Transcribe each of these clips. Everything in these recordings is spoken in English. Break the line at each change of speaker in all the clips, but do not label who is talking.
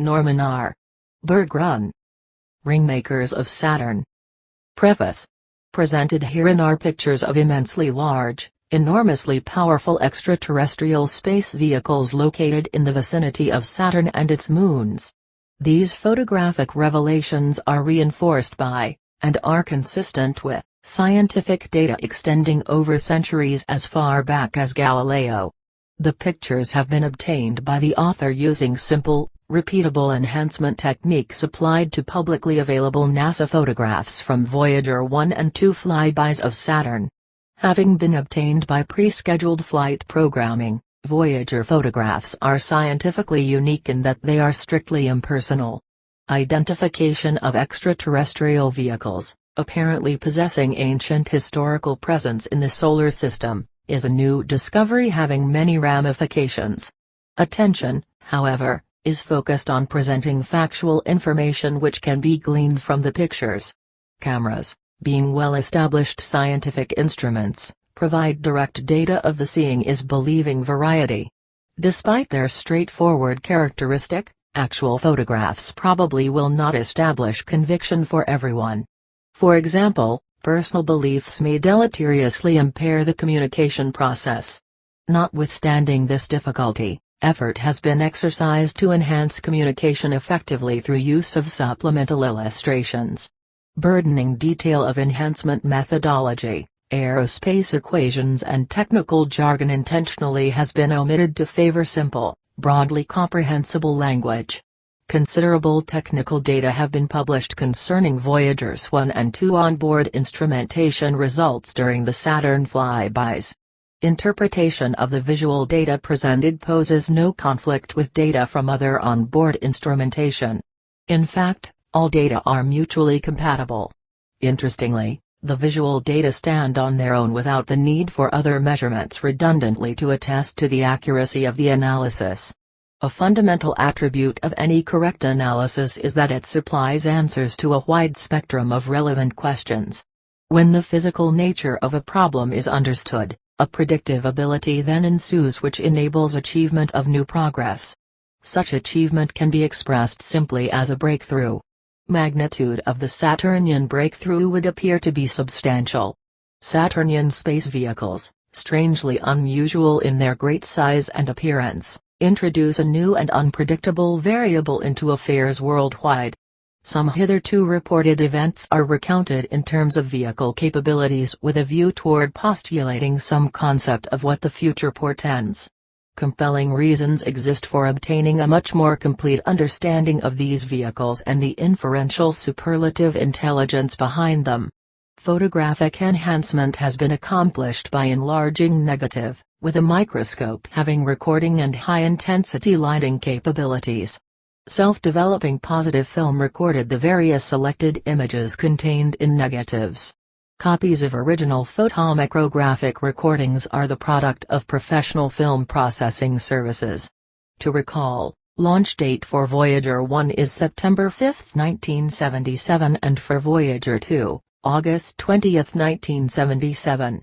Norman R. Bergrun. Ringmakers of Saturn. Preface. Presented herein are pictures of immensely large, enormously powerful extraterrestrial space vehicles located in the vicinity of Saturn and its moons. These photographic revelations are reinforced by, and are consistent with, scientific data extending over centuries as far back as Galileo. The pictures have been obtained by the author using simple, repeatable enhancement techniques applied to publicly available NASA photographs from Voyager 1 and 2 flybys of Saturn. Having been obtained by pre-scheduled flight programming, Voyager photographs are scientifically unique in that they are strictly impersonal. Identification of extraterrestrial vehicles, apparently possessing ancient historical presence in the solar system, is a new discovery having many ramifications. Attention, however, is focused on presenting factual information which can be gleaned from the pictures. Cameras, being well-established scientific instruments, provide direct data of the seeing is believing variety. Despite their straightforward characteristic, actual photographs probably will not establish conviction for everyone. For example, personal beliefs may deleteriously impair the communication process. Notwithstanding this difficulty, effort has been exercised to enhance communication effectively through use of supplemental illustrations. Burdening detail of enhancement methodology, aerospace equations and technical jargon intentionally has been omitted to favor simple, broadly comprehensible language. Considerable technical data have been published concerning Voyagers 1 and 2 onboard instrumentation results during the Saturn flybys. Interpretation of the visual data presented poses no conflict with data from other onboard instrumentation. In fact, all data are mutually compatible. Interestingly, the visual data stand on their own without the need for other measurements redundantly to attest to the accuracy of the analysis. A fundamental attribute of any correct analysis is that it supplies answers to a wide spectrum of relevant questions. When the physical nature of a problem is understood, a predictive ability then ensues which enables achievement of new progress. Such achievement can be expressed simply as a breakthrough. Magnitude of the Saturnian breakthrough would appear to be substantial. Saturnian space vehicles, strangely unusual in their great size and appearance, introduce a new and unpredictable variable into affairs worldwide. Some hitherto reported events are recounted in terms of vehicle capabilities with a view toward postulating some concept of what the future portends. Compelling reasons exist for obtaining a much more complete understanding of these vehicles and the inferential superlative intelligence behind them. Photographic enhancement has been accomplished by enlarging negative, with a microscope having recording and high-intensity lighting capabilities. Self-developing positive film recorded the various selected images contained in negatives. Copies of original photomicrographic recordings are the product of professional film processing services. To recall, launch date for Voyager 1 is September 5, 1977 and for Voyager 2, August 20, 1977.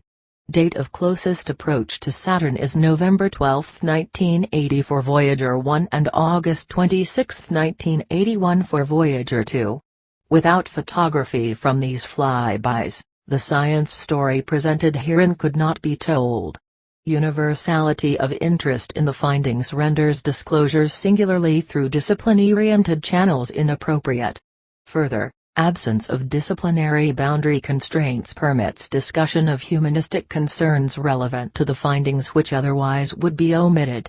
Date of closest approach to Saturn is November 12, 1980 for Voyager 1 and August 26, 1981 for Voyager 2. Without photography from these flybys, the science story presented herein could not be told. Universality of interest in the findings renders disclosures singularly through discipline-oriented channels inappropriate. Further, absence of disciplinary boundary constraints permits discussion of humanistic concerns relevant to the findings which otherwise would be omitted.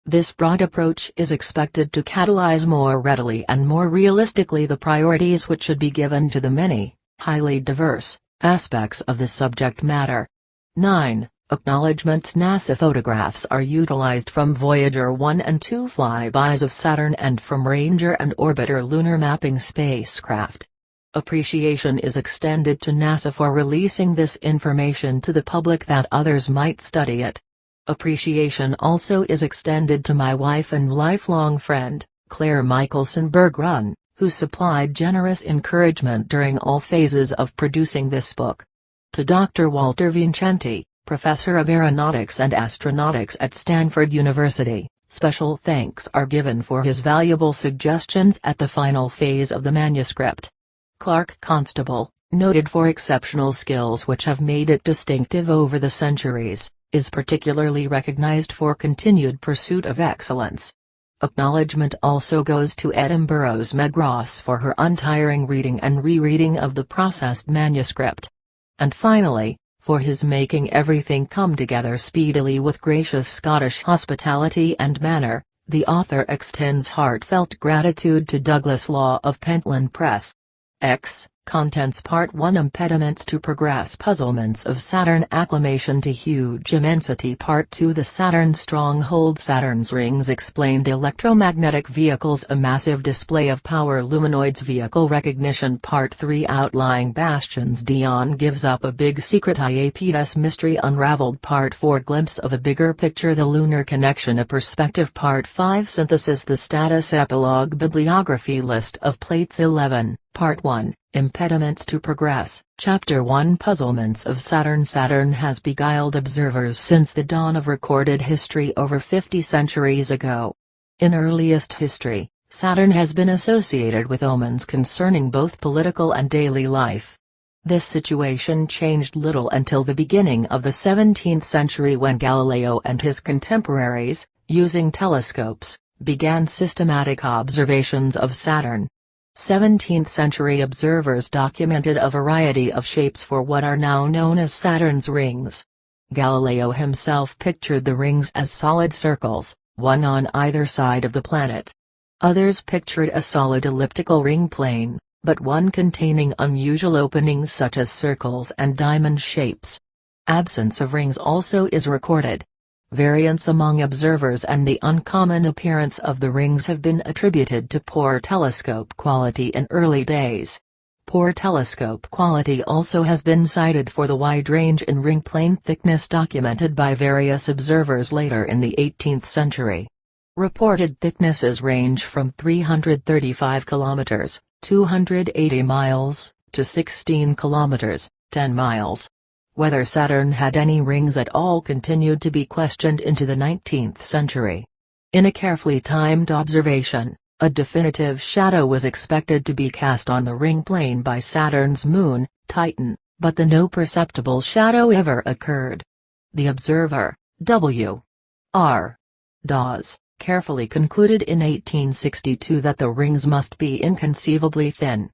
This broad approach is expected to catalyze more readily and more realistically the priorities which should be given to the many, highly diverse, aspects of the subject matter. 9. Acknowledgements. NASA photographs are utilized from Voyager 1 and 2 flybys of Saturn and from Ranger and Orbiter lunar mapping spacecraft. Appreciation is extended to NASA for releasing this information to the public that others might study it. Appreciation also is extended to my wife and lifelong friend, Claire Michelson Bergrun, who supplied generous encouragement during all phases of producing this book. To Dr. Walter Vincenti, Professor of Aeronautics and Astronautics at Stanford University, Special thanks are given for his valuable suggestions at the final phase of the manuscript. Clark Constable, noted for exceptional skills which have made it distinctive over the centuries, is particularly recognized for continued pursuit of excellence. Acknowledgement also goes to Edinburgh's Meg Ross for her untiring reading and rereading of the processed manuscript. And finally, for his making everything come together speedily with gracious Scottish hospitality and manner, the author extends heartfelt gratitude to Douglas Law of Pentland Press. Contents Part 1 Impediments to Progress Puzzlements of Saturn Acclamation to Huge Immensity Part 2 The Saturn Stronghold Saturn's Rings Explained Electromagnetic Vehicles A Massive Display of Power Luminoids Vehicle Recognition Part 3 Outlying Bastions Dion gives up a big secret Iapetus Mystery Unraveled Part 4 Glimpse of a Bigger Picture The Lunar Connection A Perspective Part 5 Synthesis The Status Epilogue Bibliography List of Plates 11 Part 1 Impediments to Progress Chapter 1 Puzzlements of Saturn Saturn has beguiled observers since the dawn of recorded history over 50 centuries ago. In earliest history, Saturn has been associated with omens concerning both political and daily life. This situation changed little until the beginning of the 17th century when Galileo and his contemporaries, using telescopes, began systematic observations of Saturn. 17th-century observers documented a variety of shapes for what are now known as Saturn's rings. Galileo himself pictured the rings as solid circles, one on either side of the planet. Others pictured a solid elliptical ring plane, but one containing unusual openings such as circles and diamond shapes. Absence of rings also is recorded. Variance among observers and the uncommon appearance of the rings have been attributed to poor telescope quality in early days. Poor telescope quality also has been cited for the wide range in ring plane thickness documented by various observers later in the 18th century. Reported thicknesses range from 335 kilometers, 280 miles, to 16 kilometers, 10 miles. Whether Saturn had any rings at all continued to be questioned into the 19th century. In a carefully timed observation, a definitive shadow was expected to be cast on the ring plane by Saturn's moon, Titan, but no perceptible shadow ever occurred. The observer, W. R. Dawes, carefully concluded in 1862 that the rings must be inconceivably thin.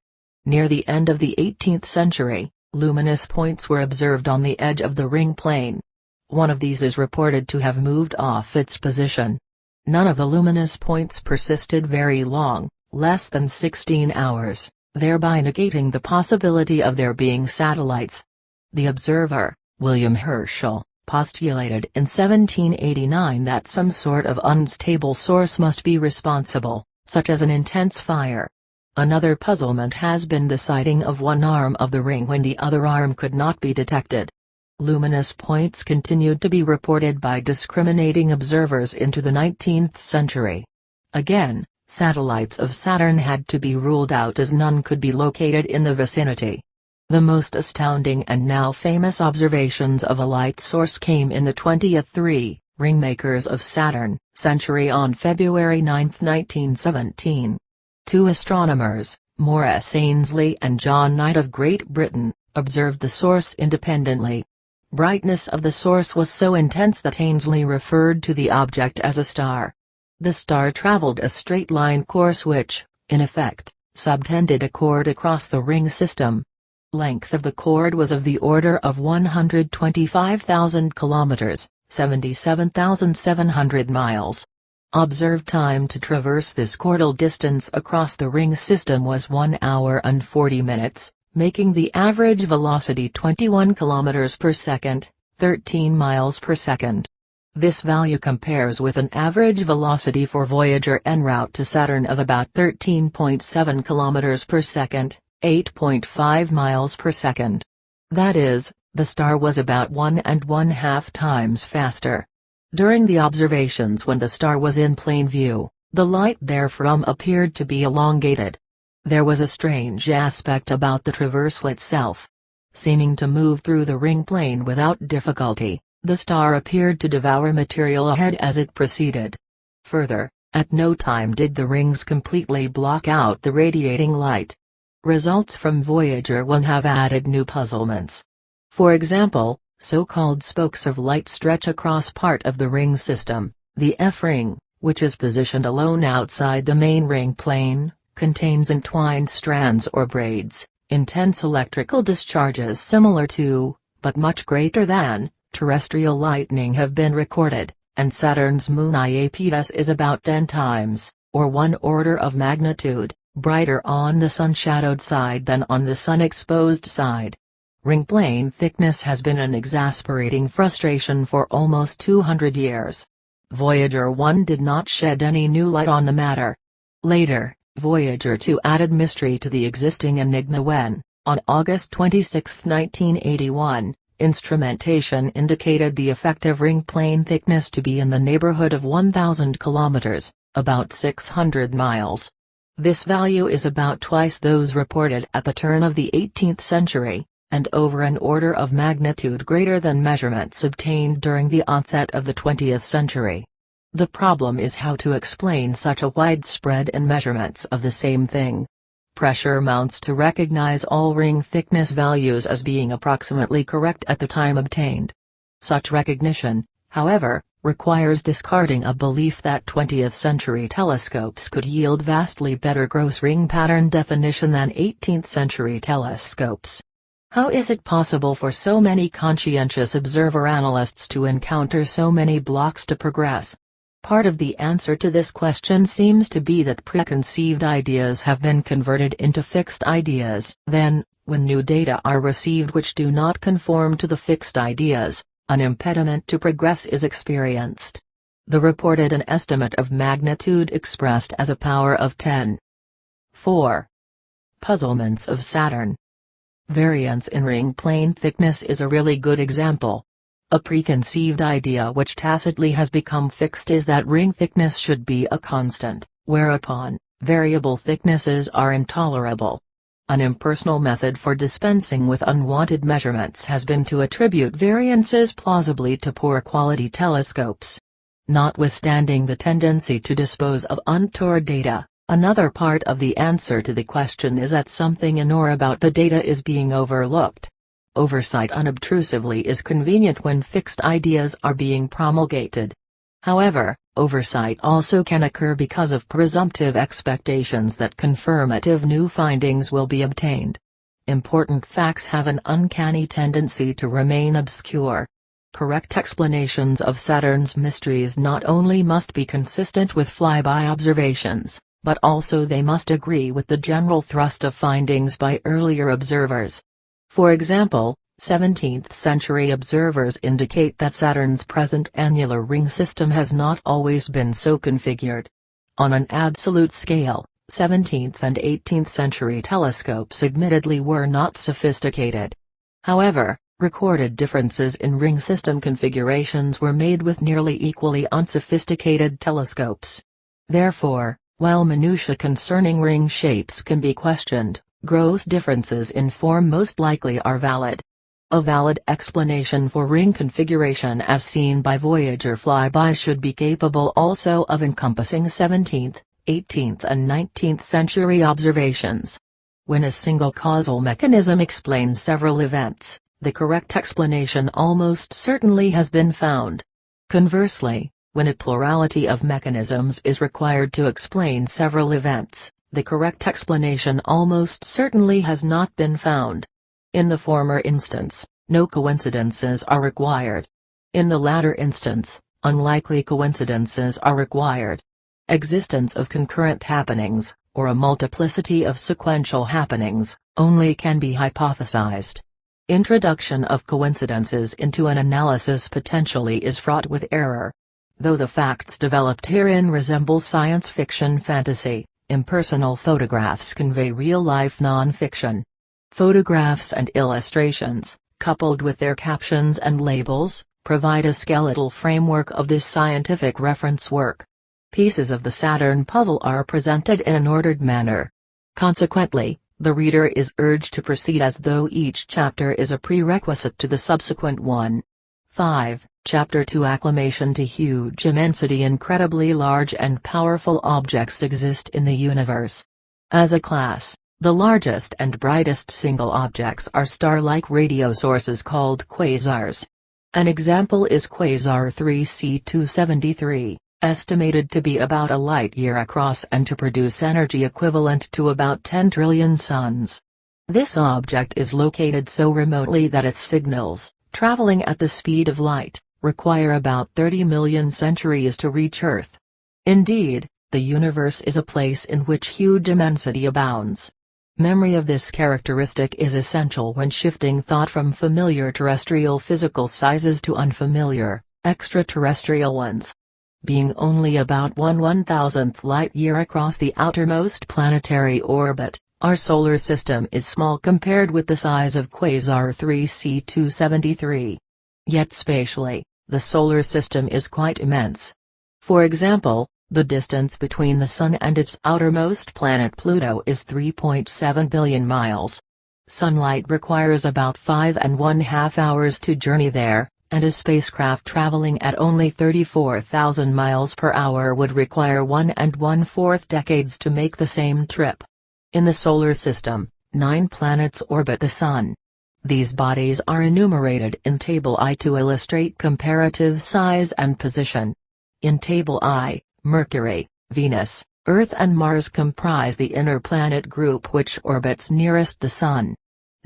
Near the end of the 18th century, luminous points were observed on the edge of the ring plane. One of these is reported to have moved off its position. None of the luminous points persisted very long, less than 16 hours, thereby negating the possibility of there being satellites. The observer, William Herschel, postulated in 1789 that some sort of unstable source must be responsible, such as an intense fire. Another puzzlement has been the sighting of one arm of the ring when the other arm could not be detected. Luminous points continued to be reported by discriminating observers into the 19th century. Again, satellites of Saturn had to be ruled out as none could be located in the vicinity. The most astounding and now famous observations of a light source came in the 20th Ringmakers of Saturn century on February 9, 1917. Two astronomers, Maurice Ainslie and John Knight of Great Britain, observed the source independently. Brightness of the source was so intense that Ainslie referred to the object as a star. The star traveled a straight line course which, in effect, subtended a chord across the ring system. Length of the chord was of the order of 125,000 kilometers, 77,700 miles. Observed time to traverse this chordal distance across the ring system was 1 hour and 40 minutes, making the average velocity 21 kilometers per second, 13 miles per second. This value compares with an average velocity for Voyager en route to Saturn of about 13.7 kilometers per second, 8.5 miles per second. That is, the star was about 1.5 times faster. During the observations when the star was in plain view, the light therefrom appeared to be elongated. There was a strange aspect about the traversal itself. Seeming to move through the ring plane without difficulty, the star appeared to devour material ahead as it proceeded. Further, at no time did the rings completely block out the radiating light. Results from Voyager 1 have added new puzzlements. For example, so-called spokes of light stretch across part of the ring system. The F-ring, which is positioned alone outside the main ring plane, contains entwined strands or braids, intense electrical discharges similar to, but much greater than, terrestrial lightning have been recorded, and Saturn's moon Iapetus is about 10 times, or 1 order of magnitude, brighter on the sun-shadowed side than on the sun-exposed side. Ring plane thickness has been an exasperating frustration for almost 200 years. Voyager 1 did not shed any new light on the matter. Later, Voyager 2 added mystery to the existing enigma when, on August 26, 1981, instrumentation indicated the effective ring plane thickness to be in the neighborhood of 1,000 kilometers, about 600 miles. This value is about twice those reported at the turn of the 18th century, and over an order of magnitude greater than measurements obtained during the onset of the 20th century. The problem is how to explain such a widespread in measurements of the same thing. Pressure mounts to recognize all ring thickness values as being approximately correct at the time obtained. Such recognition, however, requires discarding a belief that 20th century telescopes could yield vastly better gross ring pattern definition than 18th century telescopes. How is it possible for so many conscientious observer analysts to encounter so many blocks to progress? Part of the answer to this question seems to be that preconceived ideas have been converted into fixed ideas. Then, when new data are received which do not conform to the fixed ideas, an impediment to progress is experienced. The reported an estimate of magnitude expressed as a power of 10. 4. Puzzlements of Saturn. Variance in ring plane thickness is a really good example. A preconceived idea which tacitly has become fixed is that ring thickness should be a constant, whereupon, variable thicknesses are intolerable. An impersonal method for dispensing with unwanted measurements has been to attribute variances plausibly to poor quality telescopes. Notwithstanding the tendency to dispose of untoward data, another part of the answer to the question is that something in or about the data is being overlooked. Oversight unobtrusively is convenient when fixed ideas are being promulgated. However, oversight also can occur because of presumptive expectations that confirmative new findings will be obtained. Important facts have an uncanny tendency to remain obscure. Correct explanations of Saturn's mysteries not only must be consistent with flyby observations, but also they must agree with the general thrust of findings by earlier observers. For example, 17th-century observers indicate that Saturn's present annular ring system has not always been so configured. On an absolute scale, 17th and 18th century telescopes admittedly were not sophisticated. However, recorded differences in ring system configurations were made with nearly equally unsophisticated telescopes. Therefore, while minutiae concerning ring shapes can be questioned, gross differences in form most likely are valid. A valid explanation for ring configuration as seen by Voyager flybys should be capable also of encompassing 17th, 18th and 19th century observations. When a single causal mechanism explains several events, the correct explanation almost certainly has been found. Conversely, when a plurality of mechanisms is required to explain several events, the correct explanation almost certainly has not been found. In the former instance, no coincidences are required. In the latter instance, unlikely coincidences are required. Existence of concurrent happenings, or a multiplicity of sequential happenings, only can be hypothesized. Introduction of coincidences into an analysis potentially is fraught with error. Though the facts developed herein resemble science fiction fantasy, impersonal photographs convey real-life non-fiction. Photographs and illustrations, coupled with their captions and labels, provide a skeletal framework of this scientific reference work. Pieces of the Saturn puzzle are presented in an ordered manner. Consequently, the reader is urged to proceed as though each chapter is a prerequisite to the subsequent one. 5. Chapter 2 Acclimation to huge immensity. Incredibly large and powerful objects exist in the universe. As a class, the largest and brightest single objects are star-like radio sources called quasars. An example is quasar 3C273, estimated to be about a light-year across and to produce energy equivalent to about 10 trillion suns. This object is located so remotely that its signals, traveling at the speed of light, require about 30 million centuries to reach Earth. Indeed, the universe is a place in which huge immensity abounds. Memory of this characteristic is essential when shifting thought from familiar terrestrial physical sizes to unfamiliar, extraterrestrial ones. Being only about 1/1000th light-year across the outermost planetary orbit, our solar system is small compared with the size of quasar 3C273. Yet spatially, the solar system is quite immense. For example, the distance between the Sun and its outermost planet Pluto is 3.7 billion miles. Sunlight requires about 5½ hours to journey there, and a spacecraft traveling at only 34,000 miles per hour would require 1¼ decades to make the same trip. In the solar system, 9 planets orbit the Sun. These bodies are enumerated in Table I to illustrate comparative size and position. In Table I, Mercury, Venus, Earth and Mars comprise the inner planet group which orbits nearest the Sun.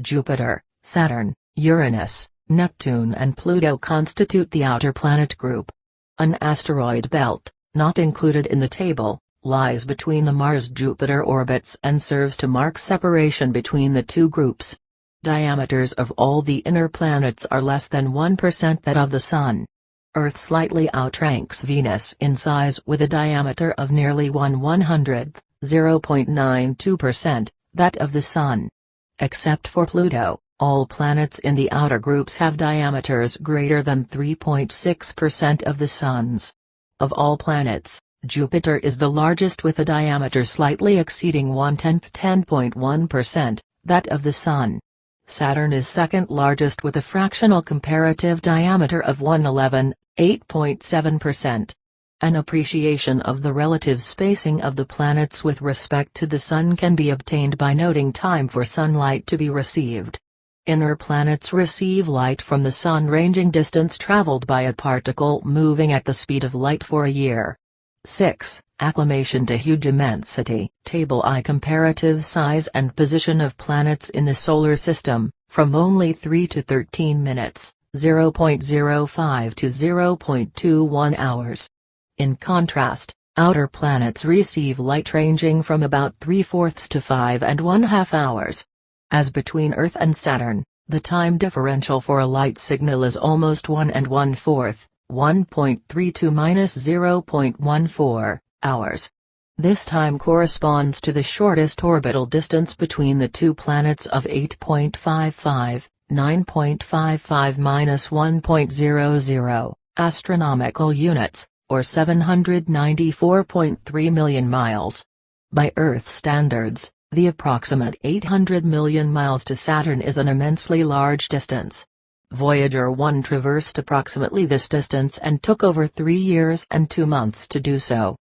Jupiter, Saturn, Uranus, Neptune and Pluto constitute the outer planet group. An asteroid belt, not included in the table, lies between the Mars-Jupiter orbits and serves to mark separation between the two groups. Diameters of all the inner planets are less than 1% that of the Sun. Earth slightly outranks Venus in size with a diameter of nearly 1/100th, 0.92%, that of the Sun. Except for Pluto, all planets in the outer groups have diameters greater than 3.6% of the Sun's. Of all planets, Jupiter is the largest with a diameter slightly exceeding 1/10th, 10.1%, that of the Sun. Saturn is second largest with a fractional comparative diameter of 1/11, 8.7%. An appreciation of the relative spacing of the planets with respect to the Sun can be obtained by noting time for sunlight to be received. Inner planets receive light from the Sun ranging distance traveled by a particle moving at the speed of light for a year. 6. Acclimation to huge immensity. Table I comparative size and position of planets in the solar system, from only 3 to 13 minutes, 0.05 to 0.21 hours. In contrast, outer planets receive light ranging from about 3/4 to 5½ hours. As between Earth and Saturn, the time differential for a light signal is almost 1¼ 1.32 - 0.14 hours. This time corresponds to the shortest orbital distance between the two planets of 8.55, 9.55 - 1.00 astronomical units, or 794.3 million miles. By Earth standards, the approximate 800 million miles to Saturn is an immensely large distance. Voyager 1 traversed approximately this distance and took over 3 years and 2 months to do so.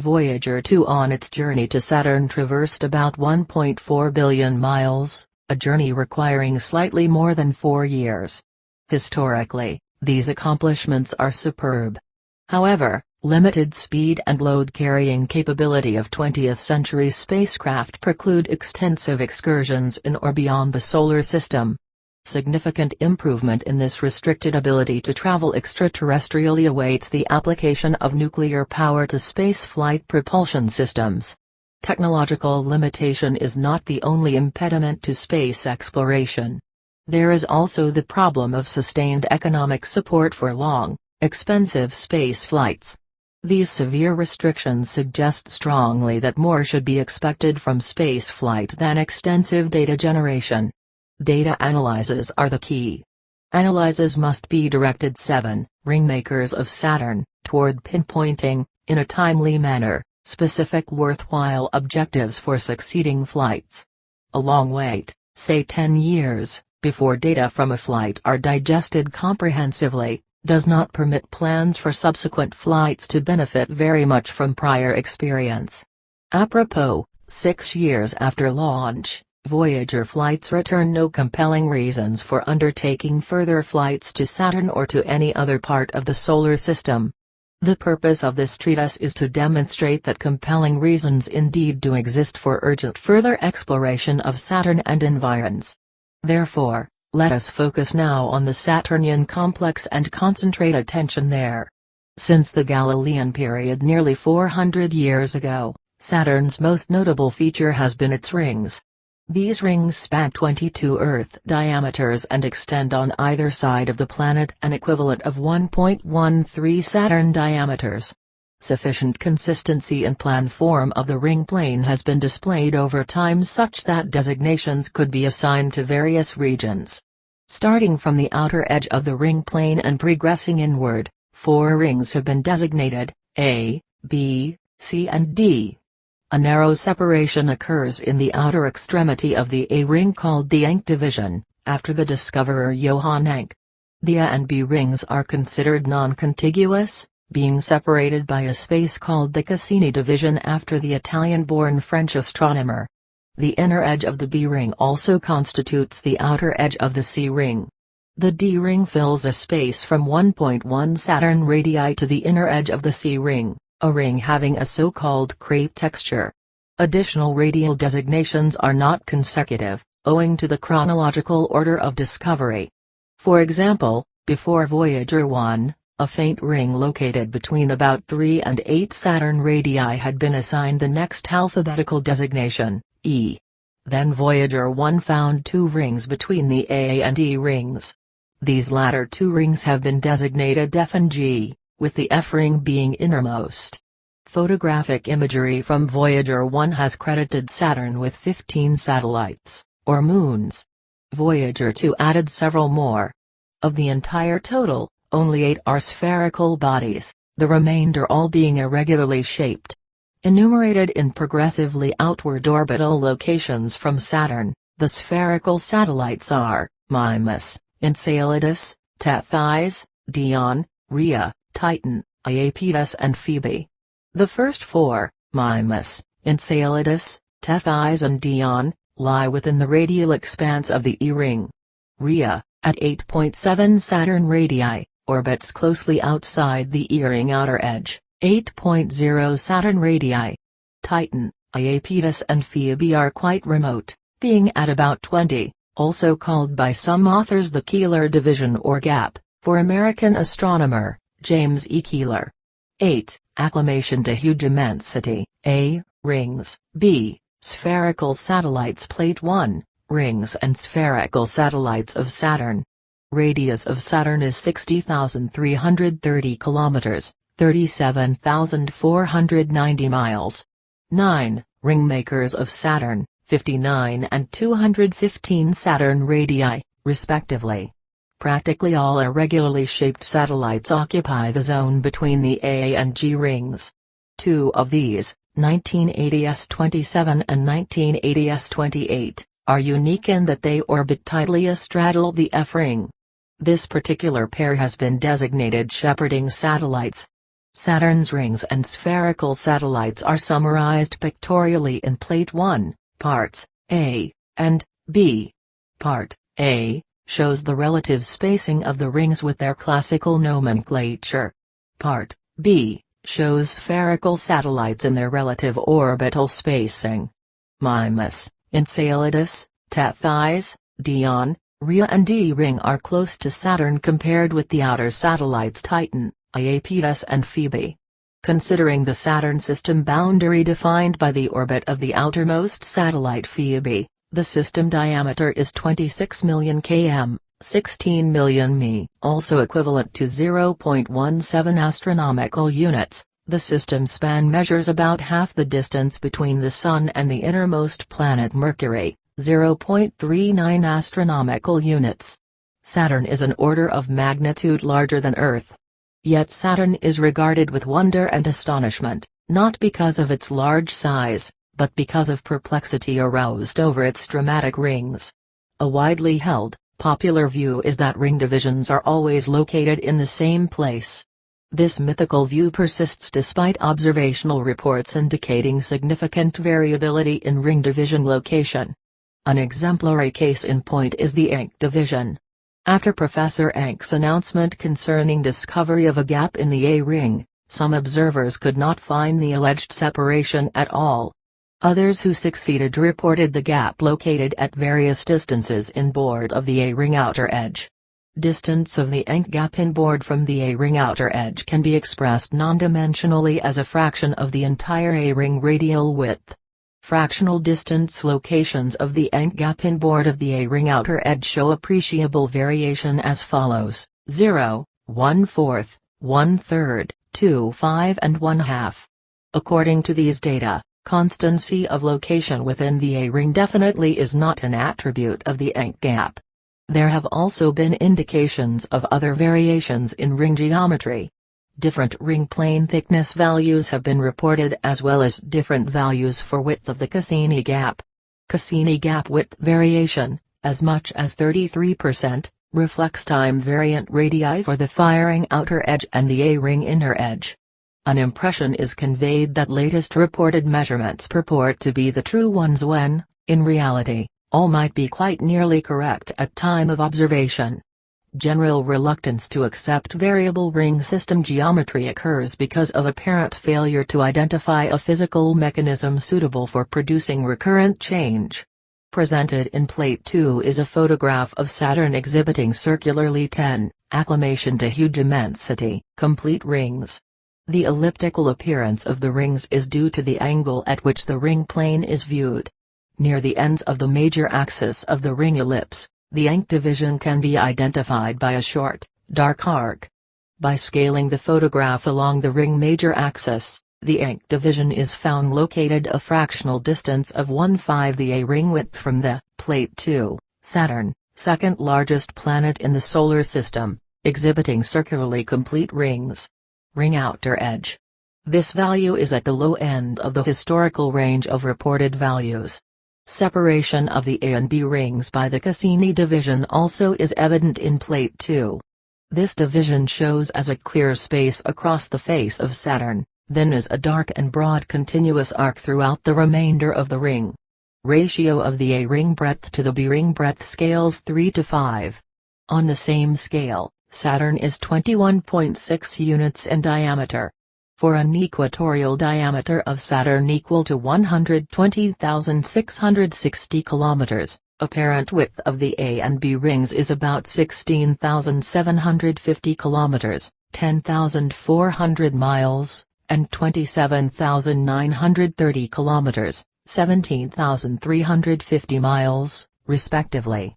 Voyager 2 on its journey to Saturn traversed about 1.4 billion miles, a journey requiring slightly more than 4 years. Historically, these accomplishments are superb. However, limited speed and load-carrying capability of 20th-century spacecraft preclude extensive excursions in or beyond the solar system. Significant improvement in this restricted ability to travel extraterrestrially awaits the application of nuclear power to spaceflight propulsion systems. Technological limitation is not the only impediment to space exploration. There is also the problem of sustained economic support for long, expensive space flights. These severe restrictions suggest strongly that more should be expected from spaceflight than extensive data generation. Data analyses are the key. Analyses must be directed 7, Ringmakers of Saturn, toward pinpointing, in a timely manner, specific worthwhile objectives for succeeding flights. A long wait, say 10 years, before data from a flight are digested comprehensively, does not permit plans for subsequent flights to benefit very much from prior experience. Apropos, 6 years after launch, Voyager flights return no compelling reasons for undertaking further flights to Saturn or to any other part of the solar system. The purpose of this treatise is to demonstrate that compelling reasons indeed do exist for urgent further exploration of Saturn and environs. Therefore, let us focus now on the Saturnian complex and concentrate attention there. Since the Galilean period nearly 400 years ago, Saturn's most notable feature has been its rings. These rings span 22 Earth diameters and extend on either side of the planet an equivalent of 1.13 Saturn diameters. Sufficient consistency in plan form of the ring plane has been displayed over time such that designations could be assigned to various regions. Starting from the outer edge of the ring plane and progressing inward, 4 rings have been designated, A, B, C and D. A narrow separation occurs in the outer extremity of the A ring called the Encke division, after the discoverer Johann Encke. The A and B rings are considered non-contiguous, being separated by a space called the Cassini division after the Italian-born French astronomer. The inner edge of the B ring also constitutes the outer edge of the C ring. The D ring fills a space from 1.1 Saturn radii to the inner edge of the C ring, a ring having a so-called crepe texture. Additional radial designations are not consecutive, owing to the chronological order of discovery. For example, before Voyager 1, a faint ring located between about 3 and 8 Saturn radii had been assigned the next alphabetical designation, E. Then Voyager 1 found 2 rings between the A and E rings. These latter 2 rings have been designated F and G, with the F ring being innermost. Photographic imagery from Voyager 1 has credited Saturn with 15 satellites, or moons. Voyager 2 added several more. Of the entire total, only 8 are spherical bodies, the remainder all being irregularly shaped. Enumerated in progressively outward orbital locations from Saturn, the spherical satellites are, Mimas, Enceladus, Tethys, Dione, Rhea, Titan, Iapetus and Phoebe. The first 4, Mimas, Enceladus, Tethys and Dione, lie within the radial expanse of the E ring. Rhea, at 8.7 Saturn radii, orbits closely outside the E ring outer edge, 8.0 Saturn radii. Titan, Iapetus and Phoebe are quite remote, being at about 20, also called by some authors the Keeler division or gap, for American astronomer James E. Keeler. 8. Acclimation to huge immensity, A. Rings, B. Spherical satellites Plate 1, rings and spherical satellites of Saturn. Radius of Saturn is 60,330 kilometers, 37,490 miles. 9. Ringmakers of Saturn, 59 and 215 Saturn radii, respectively. Practically all irregularly shaped satellites occupy the zone between the A and G rings. 2 of these, 1980s-27 and 1980s-28, are unique in that they orbit tidally astraddle the F ring. This particular pair has been designated shepherding satellites. Saturn's rings and spherical satellites are summarized pictorially in Plate 1, Parts A and B. Part A shows the relative spacing of the rings with their classical nomenclature. Part B shows spherical satellites in their relative orbital spacing. Mimas, Enceladus, Tethys, Dione, Rhea and D ring are close to Saturn compared with the outer satellites Titan, Iapetus and Phoebe. Considering the Saturn system boundary defined by the orbit of the outermost satellite Phoebe, the system diameter is 26 million km, 16 million mi, also equivalent to 0.17 astronomical units. The system span measures about half the distance between the Sun and the innermost planet Mercury, 0.39 astronomical units. Saturn is an order of magnitude larger than Earth. Yet Saturn is regarded with wonder and astonishment, not because of its large size, but because of perplexity aroused over its dramatic rings. A widely held, Popular view is that ring divisions are always located in the same place. This mythical view persists despite observational reports indicating significant variability in ring division location. An exemplary case in point is the Encke division. After Professor Encke's announcement concerning discovery of a gap in the A ring, some observers could not find the alleged separation at all. Others who succeeded reported the gap located at various distances inboard of the A ring outer edge. Distance of the Encke gap inboard from the A ring outer edge can be expressed non-dimensionally as a fraction of the entire A ring radial width. Fractional distance locations of the Encke gap inboard of the A ring outer edge show appreciable variation as follows: 0, 1/4, 1/3, 2, 5 and 1/2. According to these data, constancy of location within the A ring definitely is not an attribute of the Encke gap. There have also been indications of other variations in ring geometry. Different ring plane thickness values have been reported as well as different values for width of the Cassini gap. Cassini gap width variation, as much as 33%, reflects time variant radii for the firing outer edge and the A ring inner edge. An impression is conveyed that latest reported measurements purport to be the true ones when, in reality, all might be quite nearly correct at time of observation. General reluctance to accept variable ring system geometry occurs because of apparent failure to identify a physical mechanism suitable for producing recurrent change. Presented in Plate 2 is a photograph of Saturn exhibiting circularly 10, acclimation to huge immensity, complete rings. The elliptical appearance of the rings is due to the angle at which the ring plane is viewed. Near the ends of the major axis of the ring ellipse, the Encke division can be identified by a short, dark arc. By scaling the photograph along the ring major axis, the Encke division is found located a fractional distance of 1/5 the A ring width from the Plate 2, Saturn, second largest planet in the Solar System, exhibiting circularly complete rings. Ring outer edge. This value is at the low end of the historical range of reported values. Separation of the A and B rings by the Cassini division also is evident in Plate 2. This division shows as a clear space across the face of Saturn, then as a dark and broad continuous arc throughout the remainder of the ring. Ratio of the A ring breadth to the B ring breadth scales 3:5. On the same scale, Saturn is 21.6 units in diameter. For an equatorial diameter of Saturn equal to 120,660 kilometers, apparent width of the A and B rings is about 16,750 kilometers, 10,400 miles, and 27,930 kilometers, 17,350 miles, respectively.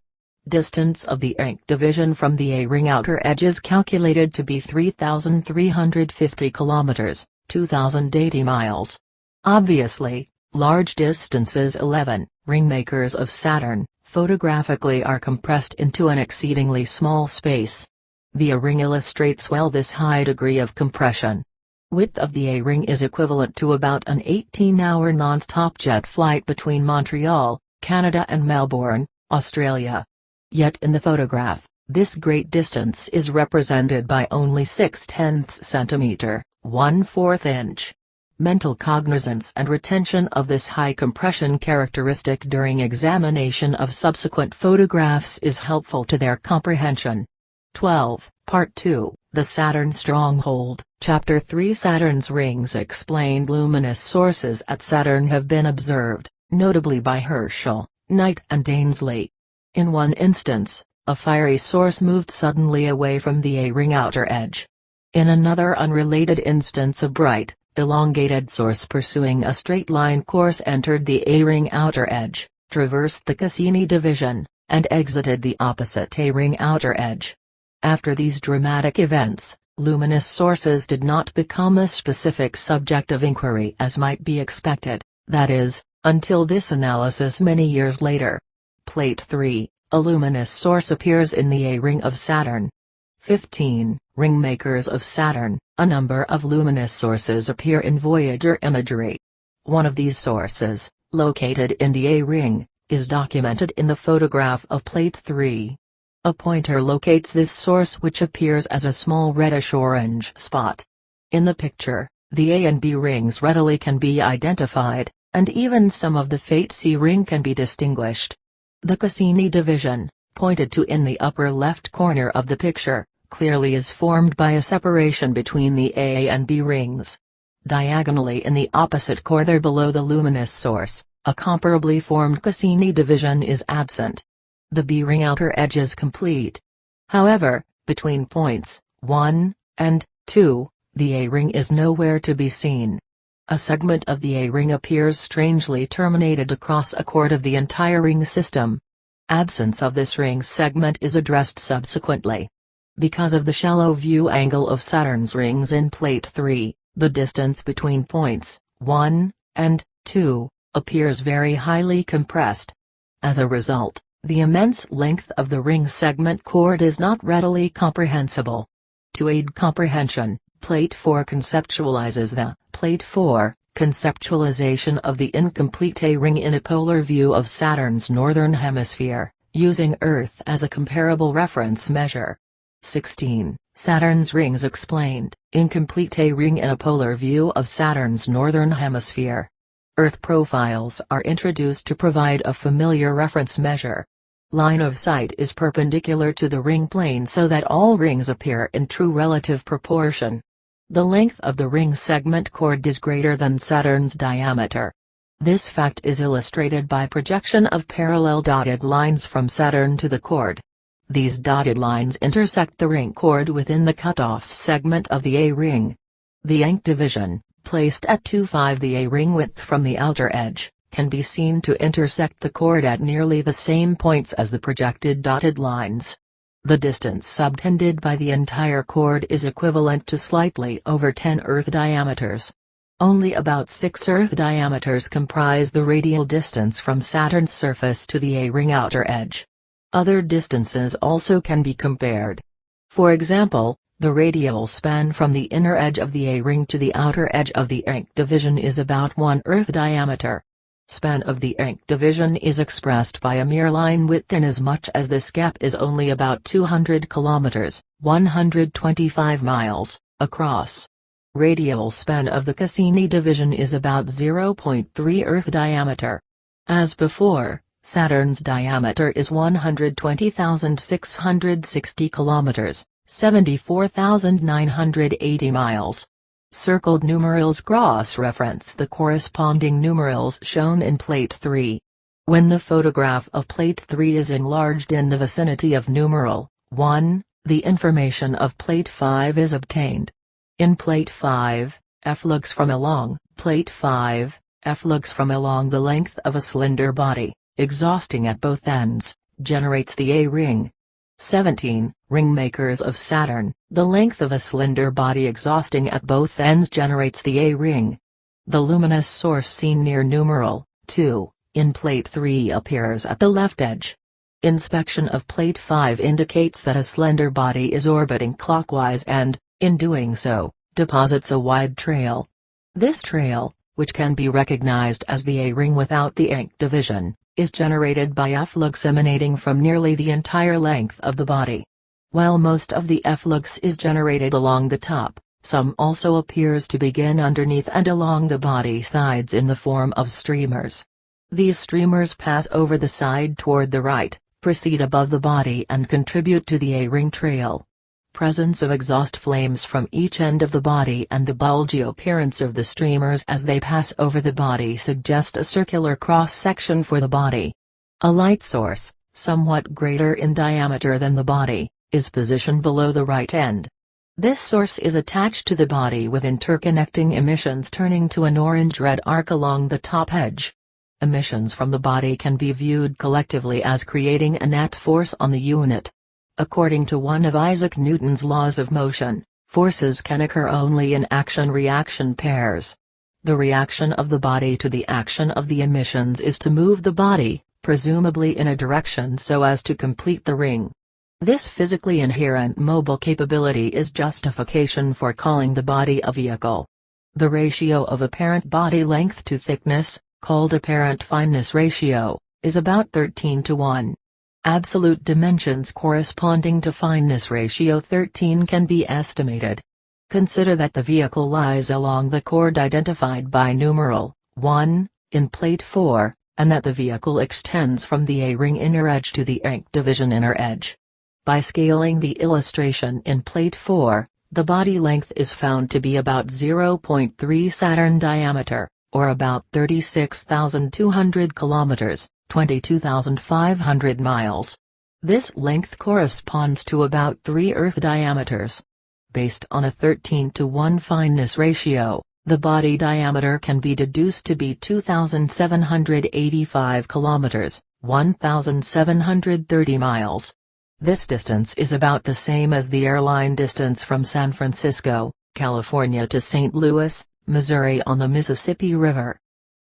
Distance of the Encke division from the A ring outer edge is calculated to be 3,350 kilometers, 2,080 miles. Obviously, large distances 11, ringmakers of Saturn, photographically are compressed into an exceedingly small space. The A ring illustrates well this high degree of compression. Width of the A ring is equivalent to about an 18-hour non-stop jet flight between Montreal, Canada and Melbourne, Australia. Yet in the photograph, this great distance is represented by only 0.6 centimeter, 1/4 inch. Mental cognizance and retention of this high compression characteristic during examination of subsequent photographs is helpful to their comprehension. 12, Part 2, The Saturn Stronghold, Chapter 3. Saturn's rings explained. Luminous sources at Saturn have been observed, notably by Herschel, Knight and Ainsley. In one instance, a fiery source moved suddenly away from the A ring outer edge. In another unrelated instance, a bright, elongated source pursuing a straight line course entered the A ring outer edge, traversed the Cassini division, and exited the opposite A ring outer edge. After these dramatic events, luminous sources did not become a specific subject of inquiry as might be expected, that is, until this analysis many years later. Plate 3, a luminous source appears in the A ring of Saturn. 15. Ringmakers of Saturn, a number of luminous sources appear in Voyager imagery. One of these sources, located in the A ring, is documented in the photograph of Plate 3. A pointer locates this source, which appears as a small reddish-orange spot. In the picture, the A and B rings readily can be identified, and even some of the Fate C ring can be distinguished. The Cassini division, pointed to in the upper left corner of the picture, clearly is formed by a separation between the A and B rings. Diagonally in the opposite corner below the luminous source, a comparably formed Cassini division is absent. The B ring outer edge is complete. However, between points 1 and 2, the A ring is nowhere to be seen. A segment of the A ring appears strangely terminated across a chord of the entire ring system. Absence of this ring segment is addressed subsequently. Because of the shallow view angle of Saturn's rings in Plate 3, the distance between points 1 and 2 appears very highly compressed. As a result, the immense length of the ring segment chord is not readily comprehensible. To aid comprehension, Plate 4 conceptualizes the Plate 4 conceptualization of the incomplete A ring in a polar view of Saturn's northern hemisphere, using Earth as a comparable reference measure. 16. Saturn's rings explained, incomplete A ring in a polar view of Saturn's northern hemisphere. Earth profiles are introduced to provide a familiar reference measure. Line of sight is perpendicular to the ring plane so that all rings appear in true relative proportion. The length of the ring segment chord is greater than Saturn's diameter. This fact is illustrated by projection of parallel dotted lines from Saturn to the chord. These dotted lines intersect the ring chord within the cutoff segment of the A ring. The Encke division, placed at 2.5 the A ring width from the outer edge, can be seen to intersect the chord at nearly the same points as the projected dotted lines. The distance subtended by the entire chord is equivalent to slightly over 10 Earth diameters. Only about 6 Earth diameters comprise the radial distance from Saturn's surface to the A ring outer edge. Other distances also can be compared. For example, the radial span from the inner edge of the A ring to the outer edge of the Encke division is about 1 Earth diameter. Span of the Encke division is expressed by a mere line width inasmuch as this gap is only about 200 kilometers, 125 miles, across. Radial span of the Cassini division is about 0.3 Earth diameter. As before, Saturn's diameter is 120,660 kilometers, 74,980 miles. Circled numerals cross-reference the corresponding numerals shown in Plate 3. When the photograph of Plate 3 is enlarged in the vicinity of numeral 1, the information of Plate 5 is obtained. In Plate 5, F looks from along Plate 5, F looks from along the length of a cylinder body, exhausting at both ends, generates the A ring. 17. Ringmakers of Saturn, the length of a cylinder body exhausting at both ends generates the A ring. The luminous source seen near numeral 2, in Plate 3 appears at the left edge. Inspection of Plate 5 indicates that a slender body is orbiting clockwise and, in doing so, deposits a wide trail. This trail, which can be recognized as the A ring without the Encke division, is generated by efflux emanating from nearly the entire length of the body. While most of the efflux is generated along the top, some also appears to begin underneath and along the body sides in the form of streamers. These streamers pass over the side toward the right, proceed above the body and contribute to the A ring trail. Presence of exhaust flames from each end of the body and the bulgy appearance of the streamers as they pass over the body suggest a circular cross-section for the body. A light source, somewhat greater in diameter than the body, is positioned below the right end. This source is attached to the body with interconnecting emissions turning to an orange-red arc along the top edge. Emissions from the body can be viewed collectively as creating a net force on the unit. According to one of Isaac Newton's laws of motion, forces can occur only in action-reaction pairs. The reaction of the body to the action of the emissions is to move the body, presumably in a direction so as to complete the ring. This physically inherent mobile capability is justification for calling the body a vehicle. The ratio of apparent body length to thickness, called apparent fineness ratio, is about 13 to 1. Absolute dimensions corresponding to fineness ratio 13 can be estimated. Consider that the vehicle lies along the chord identified by numeral 1 in plate 4, and that the vehicle extends from the A-ring inner edge to the ink division inner edge. By scaling the illustration in plate 4, the body length is found to be about 0.3 Saturn diameter, or about 36,200 kilometers, 22,500 miles. This length corresponds to about 3 Earth diameters. Based on a 13:1 fineness ratio, the body diameter can be deduced to be 2,785 kilometers, 1,730 miles. This distance is about the same as the airline distance from San Francisco, California to St. Louis, Missouri on the Mississippi River.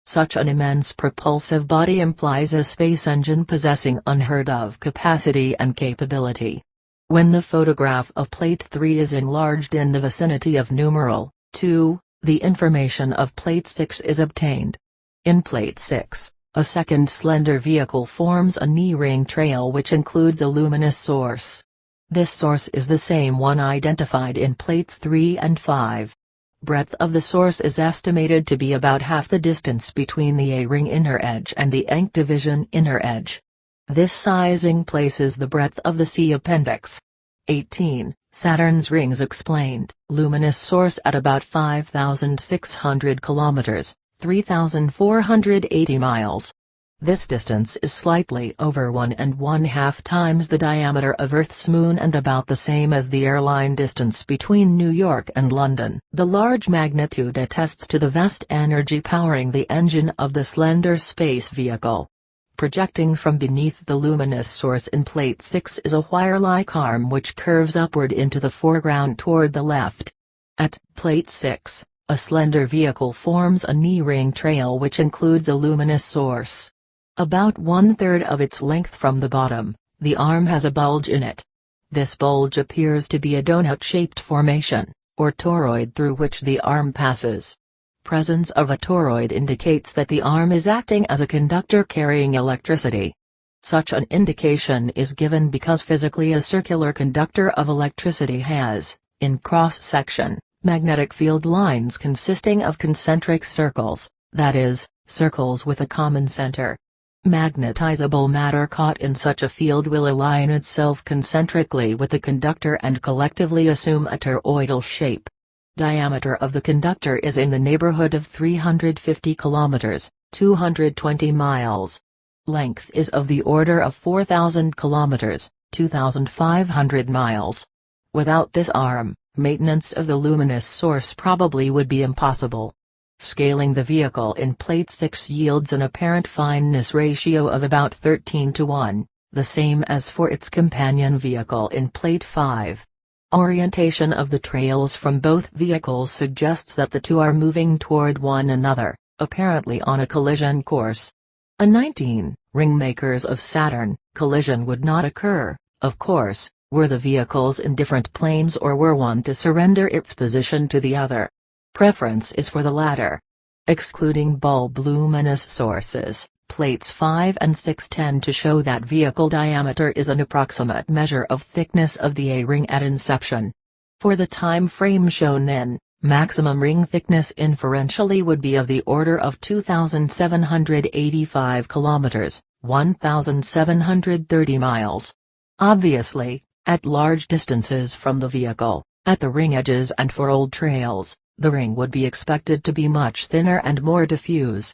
Such an immense propulsive body implies a space engine possessing unheard-of capacity and capability. When the photograph of Plate 3 is enlarged in the vicinity of numeral 2, the information of Plate 6 is obtained. In Plate 6, a second slender vehicle forms a knee-ring trail which includes a luminous source. This source is the same one identified in Plates 3 and 5. Breadth of the source is estimated to be about half the distance between the A-ring inner edge and the ink division inner edge. This sizing places the breadth of the C appendix. 18. Saturn's rings explained. Luminous source at about 5,600 kilometers, 3,480 miles. This distance is slightly over 1½ times the diameter of Earth's Moon and about the same as the airline distance between New York and London. The large magnitude attests to the vast energy powering the engine of the slender space vehicle. Projecting from beneath the luminous source in Plate 6 is a wire-like arm which curves upward into the foreground toward the left. At Plate 6, a slender vehicle forms a knee-ring trail which includes a luminous source. About 1/3 of its length from the bottom, the arm has a bulge in it. This bulge appears to be a donut-shaped formation, or toroid through which the arm passes. Presence of a toroid indicates that the arm is acting as a conductor carrying electricity. Such an indication is given because physically a circular conductor of electricity has, in cross-section, magnetic field lines consisting of concentric circles, that is, circles with a common center. Magnetizable matter caught in such a field will align itself concentrically with the conductor and collectively assume a toroidal shape. Diameter of the conductor is in the neighborhood of 350 kilometers, 220 miles. Length is of the order of 4,000 kilometers, 2,500 miles. Without this arm, maintenance of the luminous source probably would be impossible. Scaling the vehicle in Plate 6 yields an apparent fineness ratio of about 13:1, the same as for its companion vehicle in Plate 5. Orientation of the trails from both vehicles suggests that the two are moving toward one another, apparently on a collision course. A 19. Ringmakers of Saturn. Collision would not occur, of course, were the vehicles in different planes or were one to surrender its position to the other. Preference is for the latter. Excluding bulb luminous sources, Plates 5 and 6 tend to show that vehicle diameter is an approximate measure of thickness of the A-ring at inception. For the time frame shown then, maximum ring thickness inferentially would be of the order of 2,785 kilometers, 1,730 miles. Obviously, at large distances from the vehicle, at the ring edges and for old trails, the ring would be expected to be much thinner and more diffuse.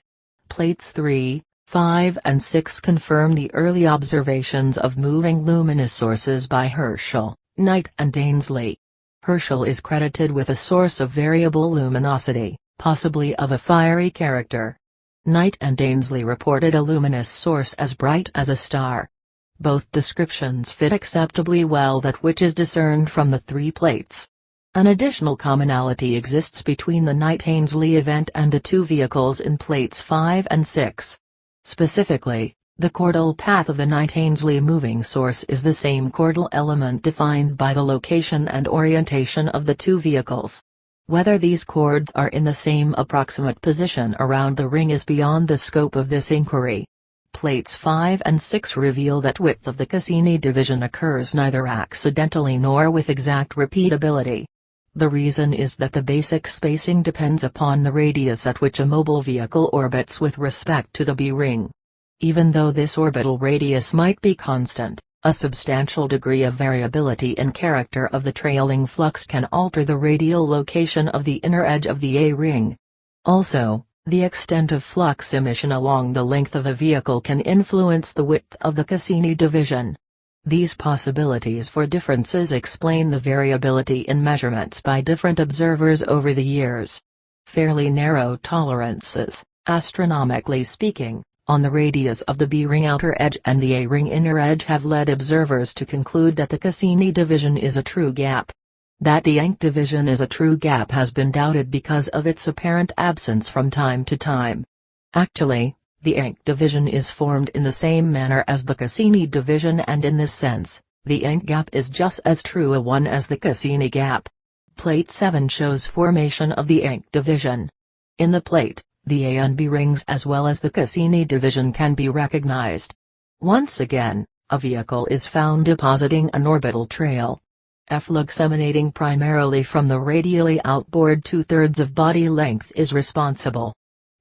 Plates 3, 5 and 6 confirm the early observations of moving luminous sources by Herschel, Knight and Ainslie. Herschel is credited with a source of variable luminosity, possibly of a fiery character. Knight and Ainslie reported a luminous source as bright as a star. Both descriptions fit acceptably well that which is discerned from the three plates. An additional commonality exists between the Knight-Ainslie event and the two vehicles in Plates 5 and 6. Specifically, the chordal path of the Knight-Ainslie moving source is the same chordal element defined by the location and orientation of the two vehicles. Whether these chords are in the same approximate position around the ring is beyond the scope of this inquiry. Plates 5 and 6 reveal that width of the Cassini division occurs neither accidentally nor with exact repeatability. The reason is that the basic spacing depends upon the radius at which a mobile vehicle orbits with respect to the B-ring. Even though this orbital radius might be constant, a substantial degree of variability in character of the trailing flux can alter the radial location of the inner edge of the A-ring. Also, the extent of flux emission along the length of a vehicle can influence the width of the Cassini division. These possibilities for differences explain the variability in measurements by different observers over the years. Fairly narrow tolerances, astronomically speaking, on the radius of the B-ring outer edge and the A-ring inner edge have led observers to conclude that the Cassini division is a true gap. That the Encke division is a true gap has been doubted because of its apparent absence from time to time. Actually, the Encke division is formed in the same manner as the Cassini division, and in this sense, the Encke gap is just as true a one as the Cassini gap. Plate 7 shows formation of the Encke division. In the plate, the A and B rings as well as the Cassini division can be recognized. Once again, a vehicle is found depositing an orbital trail. Efflux emanating primarily from the radially outboard 2/3 of body length is responsible.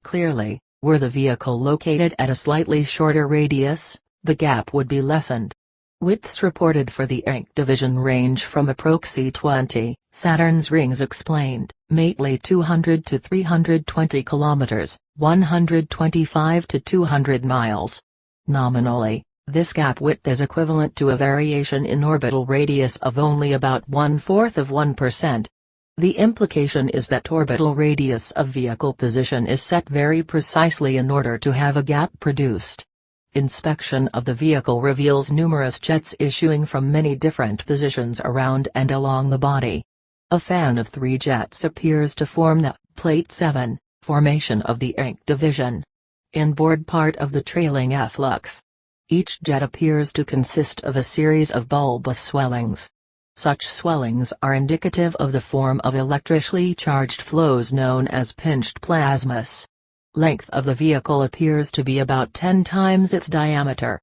Clearly, were the vehicle located at a slightly shorter radius, the gap would be lessened. Widths reported for the Encke division range from approx. 20, Saturn's rings explained, mainly 200 to 320 kilometers, 125 to 200 miles. Nominally, this gap width is equivalent to a variation in orbital radius of only about 1/4 of 1%. The implication is that orbital radius of vehicle position is set very precisely in order to have a gap produced. Inspection of the vehicle reveals numerous jets issuing from many different positions around and along the body. A fan of 3 jets appears to form the Plate 7 formation of the Encke division. Inboard part of the trailing efflux. Each jet appears to consist of a series of bulbous swellings. Such swellings are indicative of the form of electrically charged flows known as pinched plasmas. Length of the vehicle appears to be about 10 times its diameter.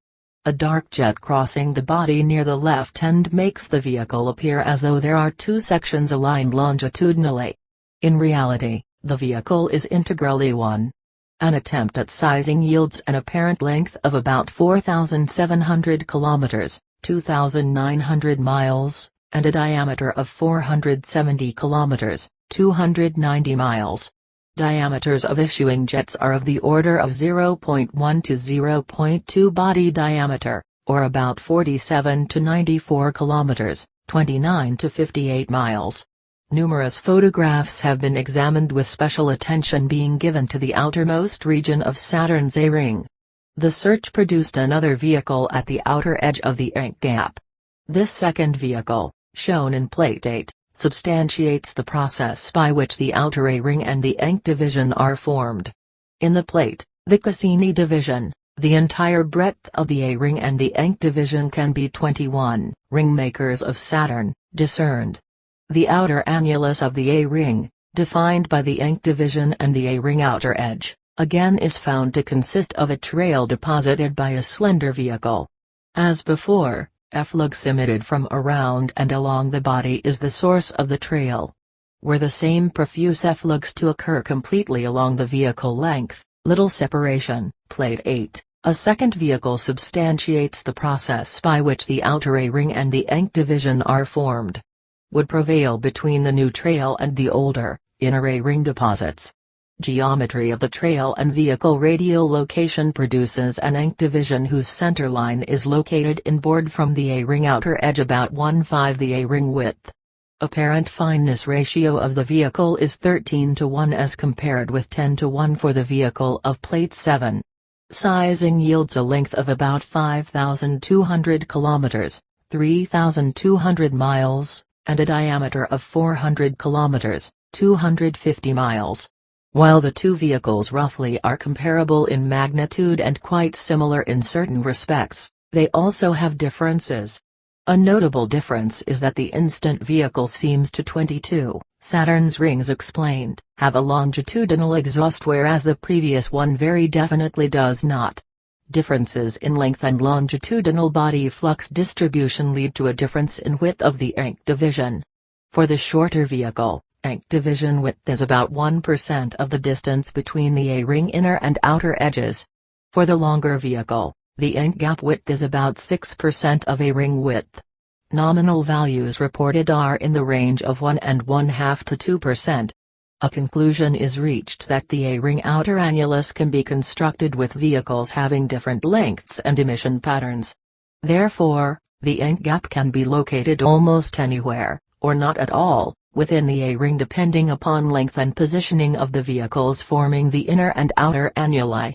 A dark jet crossing the body near the left end makes the vehicle appear as though there are 2 sections aligned longitudinally. In reality, the vehicle is integrally one. An attempt at sizing yields an apparent length of about 4,700 kilometers, 2,900 miles, and a diameter of 470 kilometers, 290 miles. Diameters of issuing jets are of the order of 0.1 to 0.2 body diameter, or about 47 to 94 kilometers, 29 to 58 miles. Numerous photographs have been examined with special attention being given to the outermost region of Saturn's A-ring. The search produced another vehicle at the outer edge of the Encke gap. This second vehicle, shown in Plate 8, substantiates the process by which the outer A-ring and the Encke division are formed. In the plate, the Cassini division, the entire breadth of the A-ring and the Encke division can be 21 ringmakers of Saturn discerned. The outer annulus of the A-ring, defined by the Encke division and the A-ring outer edge, again is found to consist of a trail deposited by a slender vehicle. As before, efflux emitted from around and along the body is the source of the trail. Were the same profuse efflux to occur completely along the vehicle length, little separation. Plate 8, a second vehicle substantiates the process by which the outer A-ring and the Encke division are formed. Would prevail between the new trail and the older, inner A-ring deposits. Geometry of the trail and vehicle radial location produces an Encke division whose center line is located inboard from the A-ring outer edge about 1/5 the A-ring width. Apparent fineness ratio of the vehicle is 13 to 1 as compared with 10 to 1 for the vehicle of Plate 7. Sizing yields a length of about 5,200 kilometers, 3,200 miles, and a diameter of 400 kilometers, 250 miles. While the two vehicles roughly are comparable in magnitude and quite similar in certain respects, they also have differences. A notable difference is that the instant vehicle seems to 22, Saturn's rings explained, have a longitudinal exhaust whereas the previous one very definitely does not. Differences in length and longitudinal body flux distribution lead to a difference in width of the ink division. For the shorter vehicle, ink division width is about 1% of the distance between the A-ring inner and outer edges. For the longer vehicle, the ink gap width is about 6% of A-ring width. Nominal values reported are in the range of 1.5 to 2%. A conclusion is reached that the A-ring outer annulus can be constructed with vehicles having different lengths and emission patterns. Therefore, the ink gap can be located almost anywhere, or not at all, within the A-ring depending upon length and positioning of the vehicles forming the inner and outer annuli.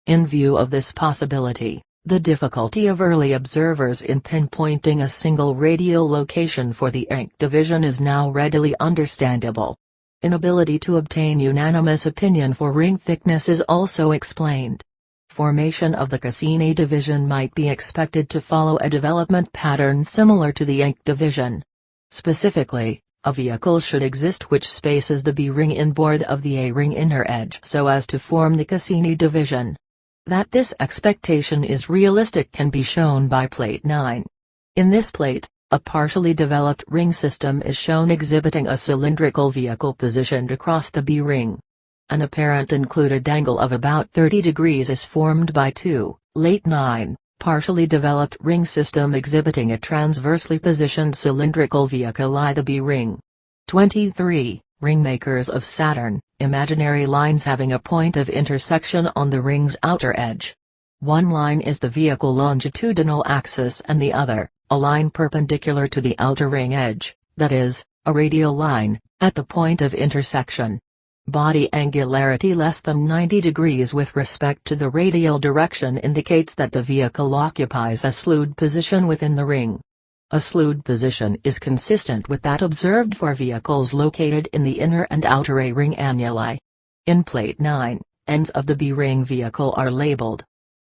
In view of this possibility, the difficulty of early observers in pinpointing a single radial location for the ink division is now readily understandable. Inability to obtain unanimous opinion for ring thickness is also explained. Formation of the Cassini division might be expected to follow a development pattern similar to the ink division. Specifically, a vehicle should exist which spaces the B-ring inboard of the A-ring inner edge so as to form the Cassini division. That this expectation is realistic can be shown by Plate 9. In this plate, a partially developed ring system is shown exhibiting a cylindrical vehicle positioned across the B-ring. An apparent included angle of about 30 degrees is formed by two, Plate 9, partially developed ring system exhibiting a transversely positioned cylindrical vehicle I the B-ring. 23. Ringmakers of Saturn, imaginary lines having a point of intersection on the ring's outer edge. One line is the vehicle longitudinal axis and the other, a line perpendicular to the outer ring edge, that is, a radial line, at the point of intersection. Body angularity less than 90 degrees with respect to the radial direction indicates that the vehicle occupies a slewed position within the ring. A slewed position is consistent with that observed for vehicles located in the inner and outer A-ring annuli. In Plate 9, ends of the B-ring vehicle are labeled.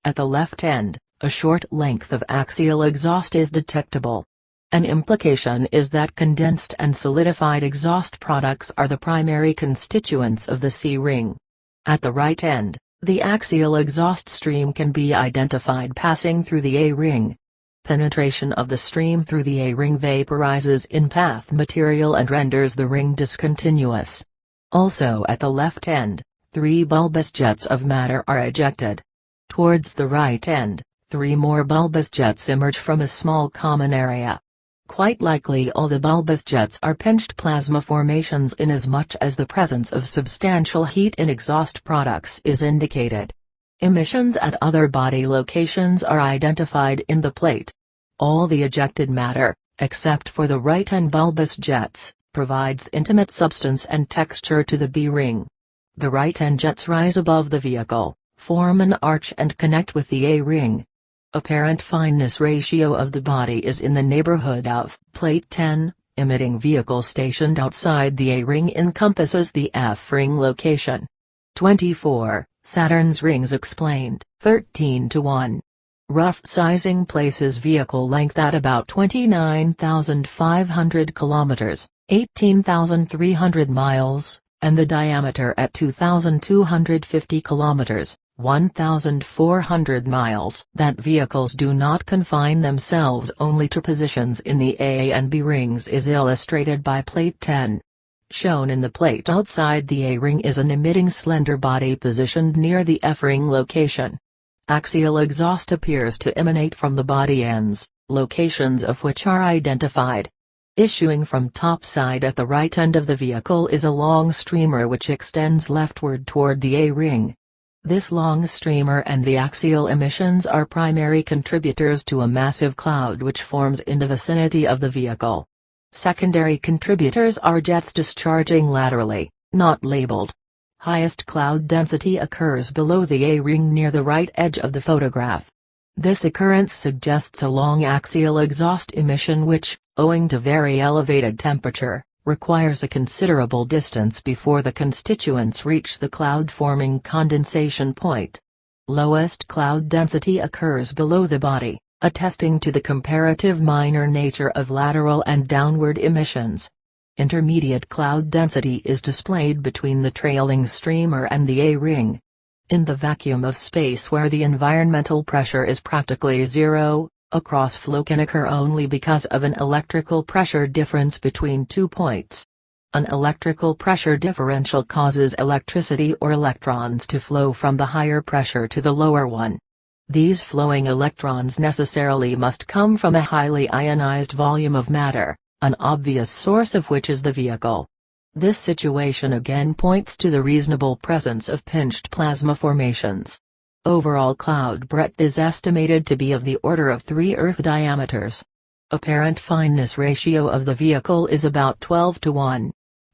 At the left end, a short length of axial exhaust is detectable. An implication is that condensed and solidified exhaust products are the primary constituents of the C-ring. At the right end, the axial exhaust stream can be identified passing through the A-ring. Penetration of the stream through the A-ring vaporizes in-path material and renders the ring discontinuous. Also at the left end, 3 bulbous jets of matter are ejected. Towards the right end, 3 more bulbous jets emerge from a small common area. Quite likely all the bulbous jets are pinched plasma formations inasmuch as the presence of substantial heat in exhaust products is indicated. Emissions at other body locations are identified in the plate. All the ejected matter, except for the right end bulbous jets, provides intimate substance and texture to the B-ring. The right end jets rise above the vehicle, form an arch and connect with the A-ring. Apparent fineness ratio of the body is in the neighborhood of Plate 10, emitting vehicle stationed outside the A-ring encompasses the F-ring location. 24. Saturn's rings explained, 13:1. Rough sizing places vehicle length at about 29,500 kilometers, 18,300 miles, and the diameter at 2,250 kilometers, 1,400 miles. That vehicles do not confine themselves only to positions in the A and B rings is illustrated by Plate 10. Shown in the plate outside the A-ring is an emitting slender body positioned near the F-ring location. Axial exhaust appears to emanate from the body ends, locations of which are identified. Issuing from top side at the right end of the vehicle is a long streamer which extends leftward toward the A-ring. This long streamer and the axial emissions are primary contributors to a massive cloud which forms in the vicinity of the vehicle. Secondary contributors are jets discharging laterally, not labeled. Highest cloud density occurs below the A-ring near the right edge of the photograph. This occurrence suggests a long axial exhaust emission which, owing to very elevated temperature, requires a considerable distance before the constituents reach the cloud-forming condensation point. Lowest cloud density occurs below the body, attesting to the comparative minor nature of lateral and downward emissions. Intermediate cloud density is displayed between the trailing streamer and the A-ring. In the vacuum of space where the environmental pressure is practically zero, a cross-flow can occur only because of an electrical pressure difference between 2 points. An electrical pressure differential causes electricity or electrons to flow from the higher pressure to the lower one. These flowing electrons necessarily must come from a highly ionized volume of matter, an obvious source of which is the vehicle. This situation again points to the reasonable presence of pinched plasma formations. Overall cloud breadth is estimated to be of the order of 3 Earth diameters. Apparent fineness ratio of the vehicle is about 12:1.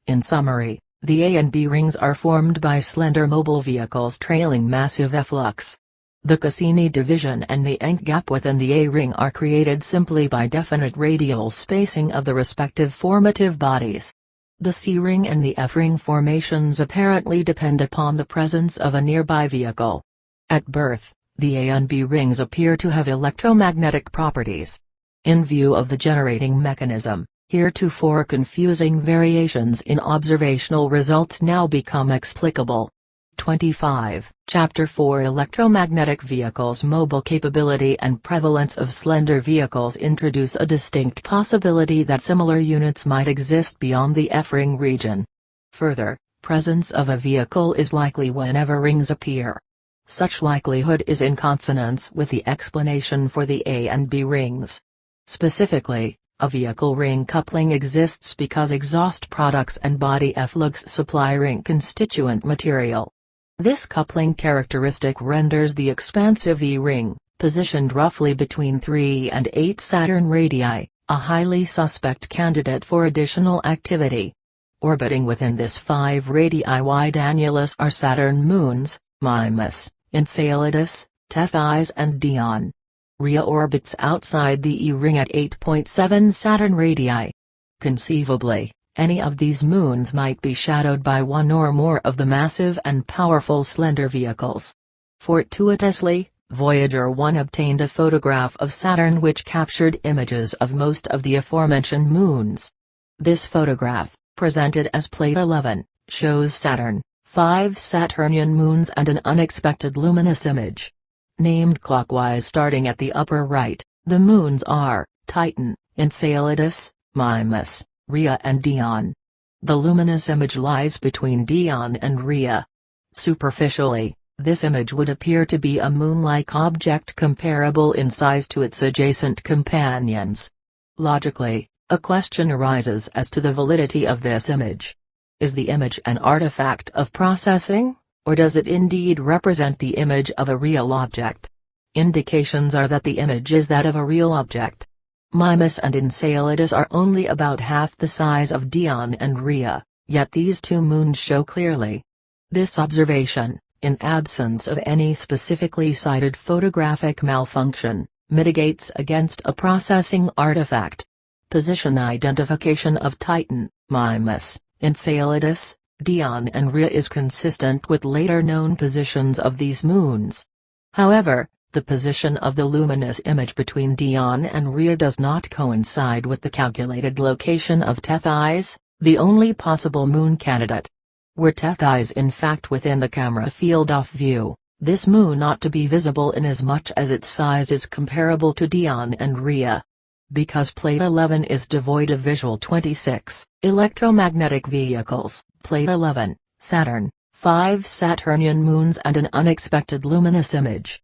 In summary, the A and B rings are formed by slender mobile vehicles trailing massive efflux. The Cassini division and the Encke gap within the A ring are created simply by definite radial spacing of the respective formative bodies. The C ring and the F ring formations apparently depend upon the presence of a nearby vehicle. At birth, the A and B rings appear to have electromagnetic properties. In view of the generating mechanism, heretofore confusing variations in observational results now become explicable. 25. Chapter 4 Electromagnetic Vehicles. Mobile capability and prevalence of slender vehicles introduce a distinct possibility that similar units might exist beyond the F-ring region. Further, presence of a vehicle is likely whenever rings appear. Such likelihood is in consonance with the explanation for the A and B rings. Specifically, a vehicle ring coupling exists because exhaust products and body efflux supply ring constituent material. This coupling characteristic renders the expansive E-ring, positioned roughly between 3 and 8 Saturn radii, a highly suspect candidate for additional activity. Orbiting within this 5 radii wide annulus are Saturn moons, Mimas, Enceladus, Tethys and Dione. Rhea orbits outside the E-ring at 8.7 Saturn radii. Conceivably, any of these moons might be shadowed by one or more of the massive and powerful slender vehicles. Fortuitously, Voyager 1 obtained a photograph of Saturn which captured images of most of the aforementioned moons. This photograph, presented as Plate 11, shows Saturn, 5 Saturnian moons and an unexpected luminous image. Named clockwise starting at the upper right, the moons are Titan, Enceladus, Mimas, Rhea and Dione. The luminous image lies between Dione and Rhea. Superficially, this image would appear to be a moon-like object comparable in size to its adjacent companions. Logically, a question arises as to the validity of this image. Is the image an artifact of processing, or does it indeed represent the image of a real object? Indications are that the image is that of a real object. Mimas and Enceladus are only about half the size of Dione and Rhea, yet these two moons show clearly. This observation, in absence of any specifically cited photographic malfunction, mitigates against a processing artifact. Position identification of Titan, Mimas, Enceladus, Dione and Rhea is consistent with later known positions of these moons. However, the position of the luminous image between Dione and Rhea does not coincide with the calculated location of Tethys, the only possible moon candidate. Were Tethys in fact within the camera field of view, this moon ought to be visible inasmuch as its size is comparable to Dione and Rhea. Because Plate 11 is devoid of visual 26 electromagnetic vehicles, Plate 11, Saturn, 5 Saturnian moons and an unexpected luminous image.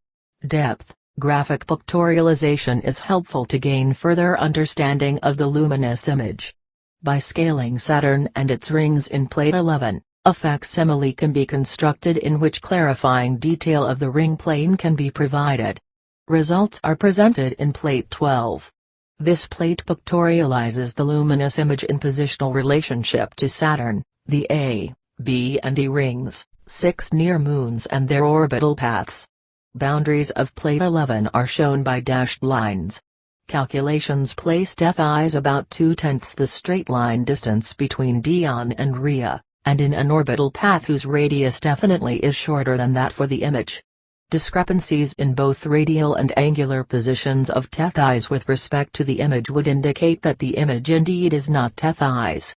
Depth, graphic pictorialization is helpful to gain further understanding of the luminous image. By scaling Saturn and its rings in Plate 11, a facsimile can be constructed in which clarifying detail of the ring plane can be provided. Results are presented in Plate 12. This plate pictorializes the luminous image in positional relationship to Saturn, the A, B and E rings, 6 near moons and their orbital paths. Boundaries of Plate 11 are shown by dashed lines. Calculations place Tethys about 2/10 the straight line distance between Dione and Rhea, and in an orbital path whose radius definitely is shorter than that for the image. Discrepancies in both radial and angular positions of Tethys with respect to the image would indicate that the image indeed is not Tethys.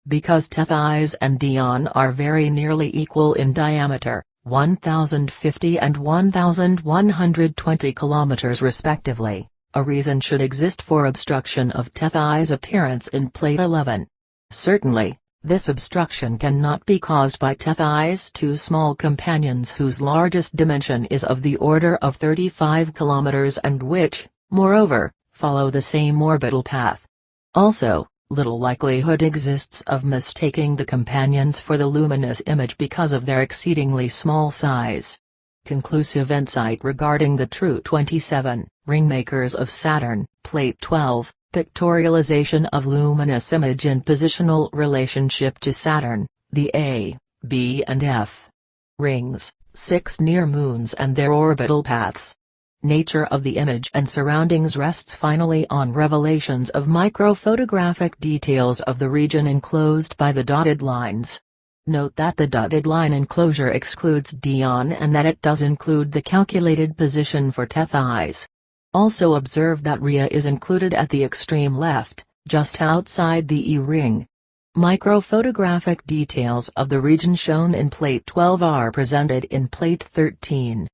Because Tethys and Dione are very nearly equal in diameter, 1050 and 1120 kilometers respectively. A reason should exist for obstruction of Tethys' appearance in Plate 11. Certainly, this obstruction cannot be caused by Tethys' two small companions whose largest dimension is of the order of 35 kilometers and which, moreover, follow the same orbital path. Also, little likelihood exists of mistaking the companions for the luminous image because of their exceedingly small size. Conclusive insight regarding the true 27, Ringmakers of Saturn, Plate 12, pictorialization of luminous image in positional relationship to Saturn, the A, B and F rings, 6 near moons and their orbital paths. Nature of the image and surroundings rests finally on revelations of microphotographic details of the region enclosed by the dotted lines. Note that the dotted line enclosure excludes Dion and that it does include the calculated position for Tethys. Also observe that Rhea is included at the extreme left, just outside the E-ring. Microphotographic details of the region shown in Plate 12 are presented in Plate 13.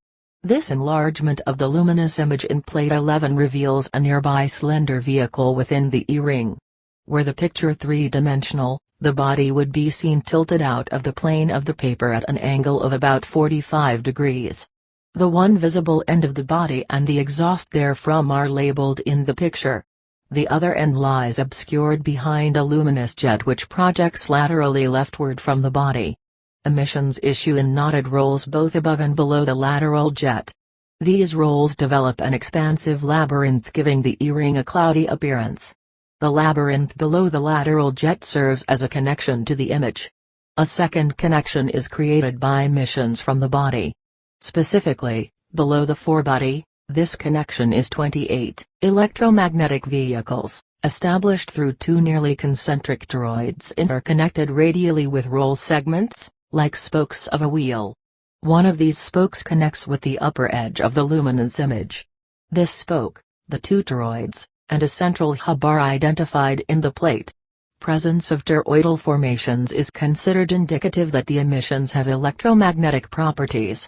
This enlargement of the luminous image in Plate 11 reveals a nearby slender vehicle within the E-ring. Were the picture three-dimensional, the body would be seen tilted out of the plane of the paper at an angle of about 45 degrees. The one visible end of the body and the exhaust therefrom are labeled in the picture. The other end lies obscured behind a luminous jet which projects laterally leftward from the body. Emissions issue in knotted rolls both above and below the lateral jet. These rolls develop an expansive labyrinth giving the E-ring a cloudy appearance. The labyrinth below the lateral jet serves as a connection to the image. A second connection is created by emissions from the body. Specifically, below the forebody, this connection is 28 electromagnetic vehicles, established through two nearly concentric toroids interconnected radially with roll segments, like spokes of a wheel. One of these spokes connects with the upper edge of the luminous image. This spoke, the two toroids, and a central hub are identified in the plate. Presence of toroidal formations is considered indicative that the emissions have electromagnetic properties.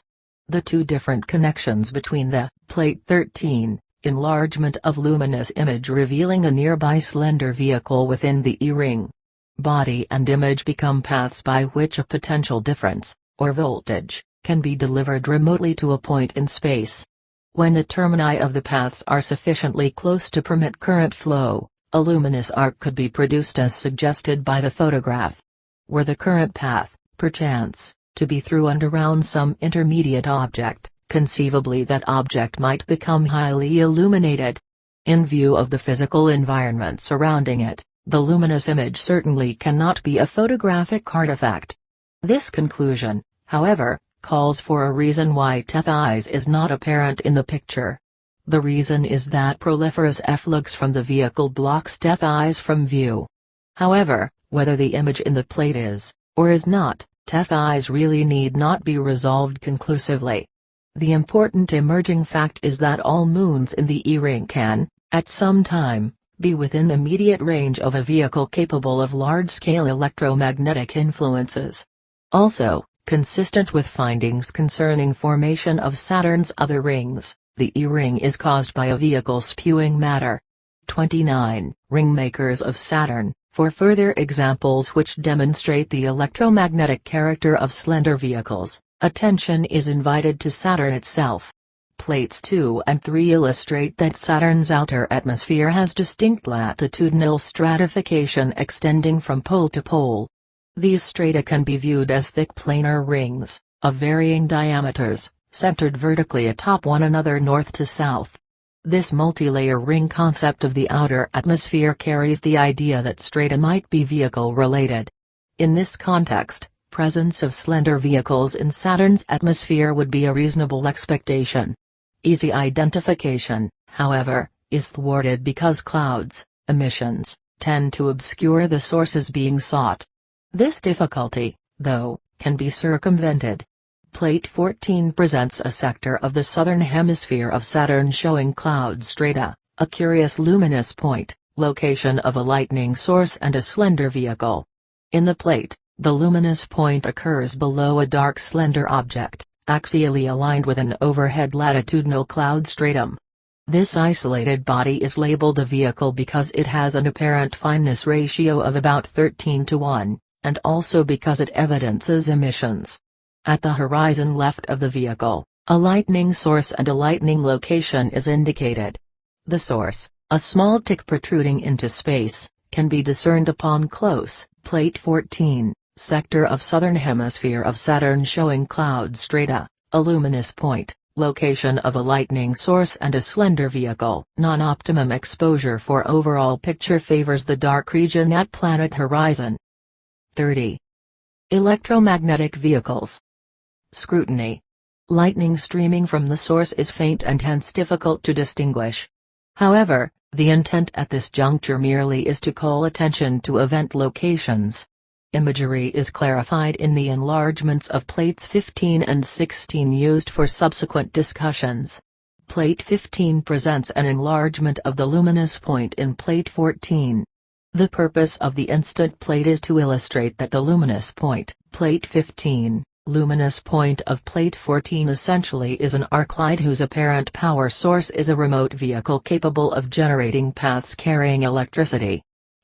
The two different connections between the Plate 13, enlargement of luminous image revealing a nearby slender vehicle within the E-ring. Body and image become paths by which a potential difference, or voltage, can be delivered remotely to a point in space. When the termini of the paths are sufficiently close to permit current flow, a luminous arc could be produced as suggested by the photograph. Were the current path, perchance, to be through and around some intermediate object, conceivably that object might become highly illuminated. In view of the physical environment surrounding it, the luminous image certainly cannot be a photographic artifact. This conclusion, however, calls for a reason why Tethys is not apparent in the picture. The reason is that proliferous efflux from the vehicle blocks Tethys from view. However, whether the image in the plate is, or is not, Tethys really need not be resolved conclusively. The important emerging fact is that all moons in the E-ring can, at some time, be within immediate range of a vehicle capable of large-scale electromagnetic influences. Also, consistent with findings concerning formation of Saturn's other rings, the E-ring is caused by a vehicle spewing matter. 29. Ringmakers of Saturn. For further examples which demonstrate the electromagnetic character of slender vehicles, attention is invited to Saturn itself. Plates 2 and 3 illustrate that Saturn's outer atmosphere has distinct latitudinal stratification extending from pole to pole. These strata can be viewed as thick planar rings, of varying diameters, centered vertically atop one another north to south. This multilayer ring concept of the outer atmosphere carries the idea that strata might be vehicle-related. In this context, presence of slender vehicles in Saturn's atmosphere would be a reasonable expectation. Easy identification, however, is thwarted because clouds, emissions, tend to obscure the sources being sought. This difficulty, though, can be circumvented. Plate 14 presents a sector of the southern hemisphere of Saturn showing cloud strata, a curious luminous point, location of a lightning source and a slender vehicle. In the plate, the luminous point occurs below a dark slender object, axially aligned with an overhead latitudinal cloud stratum. This isolated body is labeled a vehicle because it has an apparent fineness ratio of about 13:1, and also because it evidences emissions. At the horizon left of the vehicle, a lightning source and a lightning location is indicated. The source, a small tick protruding into space, can be discerned upon close, Plate 14, sector of southern hemisphere of Saturn showing cloud strata, a luminous point, location of a lightning source and a slender vehicle. Non-optimum exposure for overall picture favors the dark region at planet horizon. 30. Electromagnetic vehicles. Scrutiny. Lightning streaming from the source is faint and hence difficult to distinguish. However, the intent at this juncture merely is to call attention to event locations. Imagery is clarified in the enlargements of plates 15 and 16 used for subsequent discussions. Plate 15 presents an enlargement of the luminous point in Plate 14. The purpose of the instant plate is to illustrate that the luminous point, Plate 15, luminous point of Plate 14 essentially is an arc light whose apparent power source is a remote vehicle capable of generating paths carrying electricity.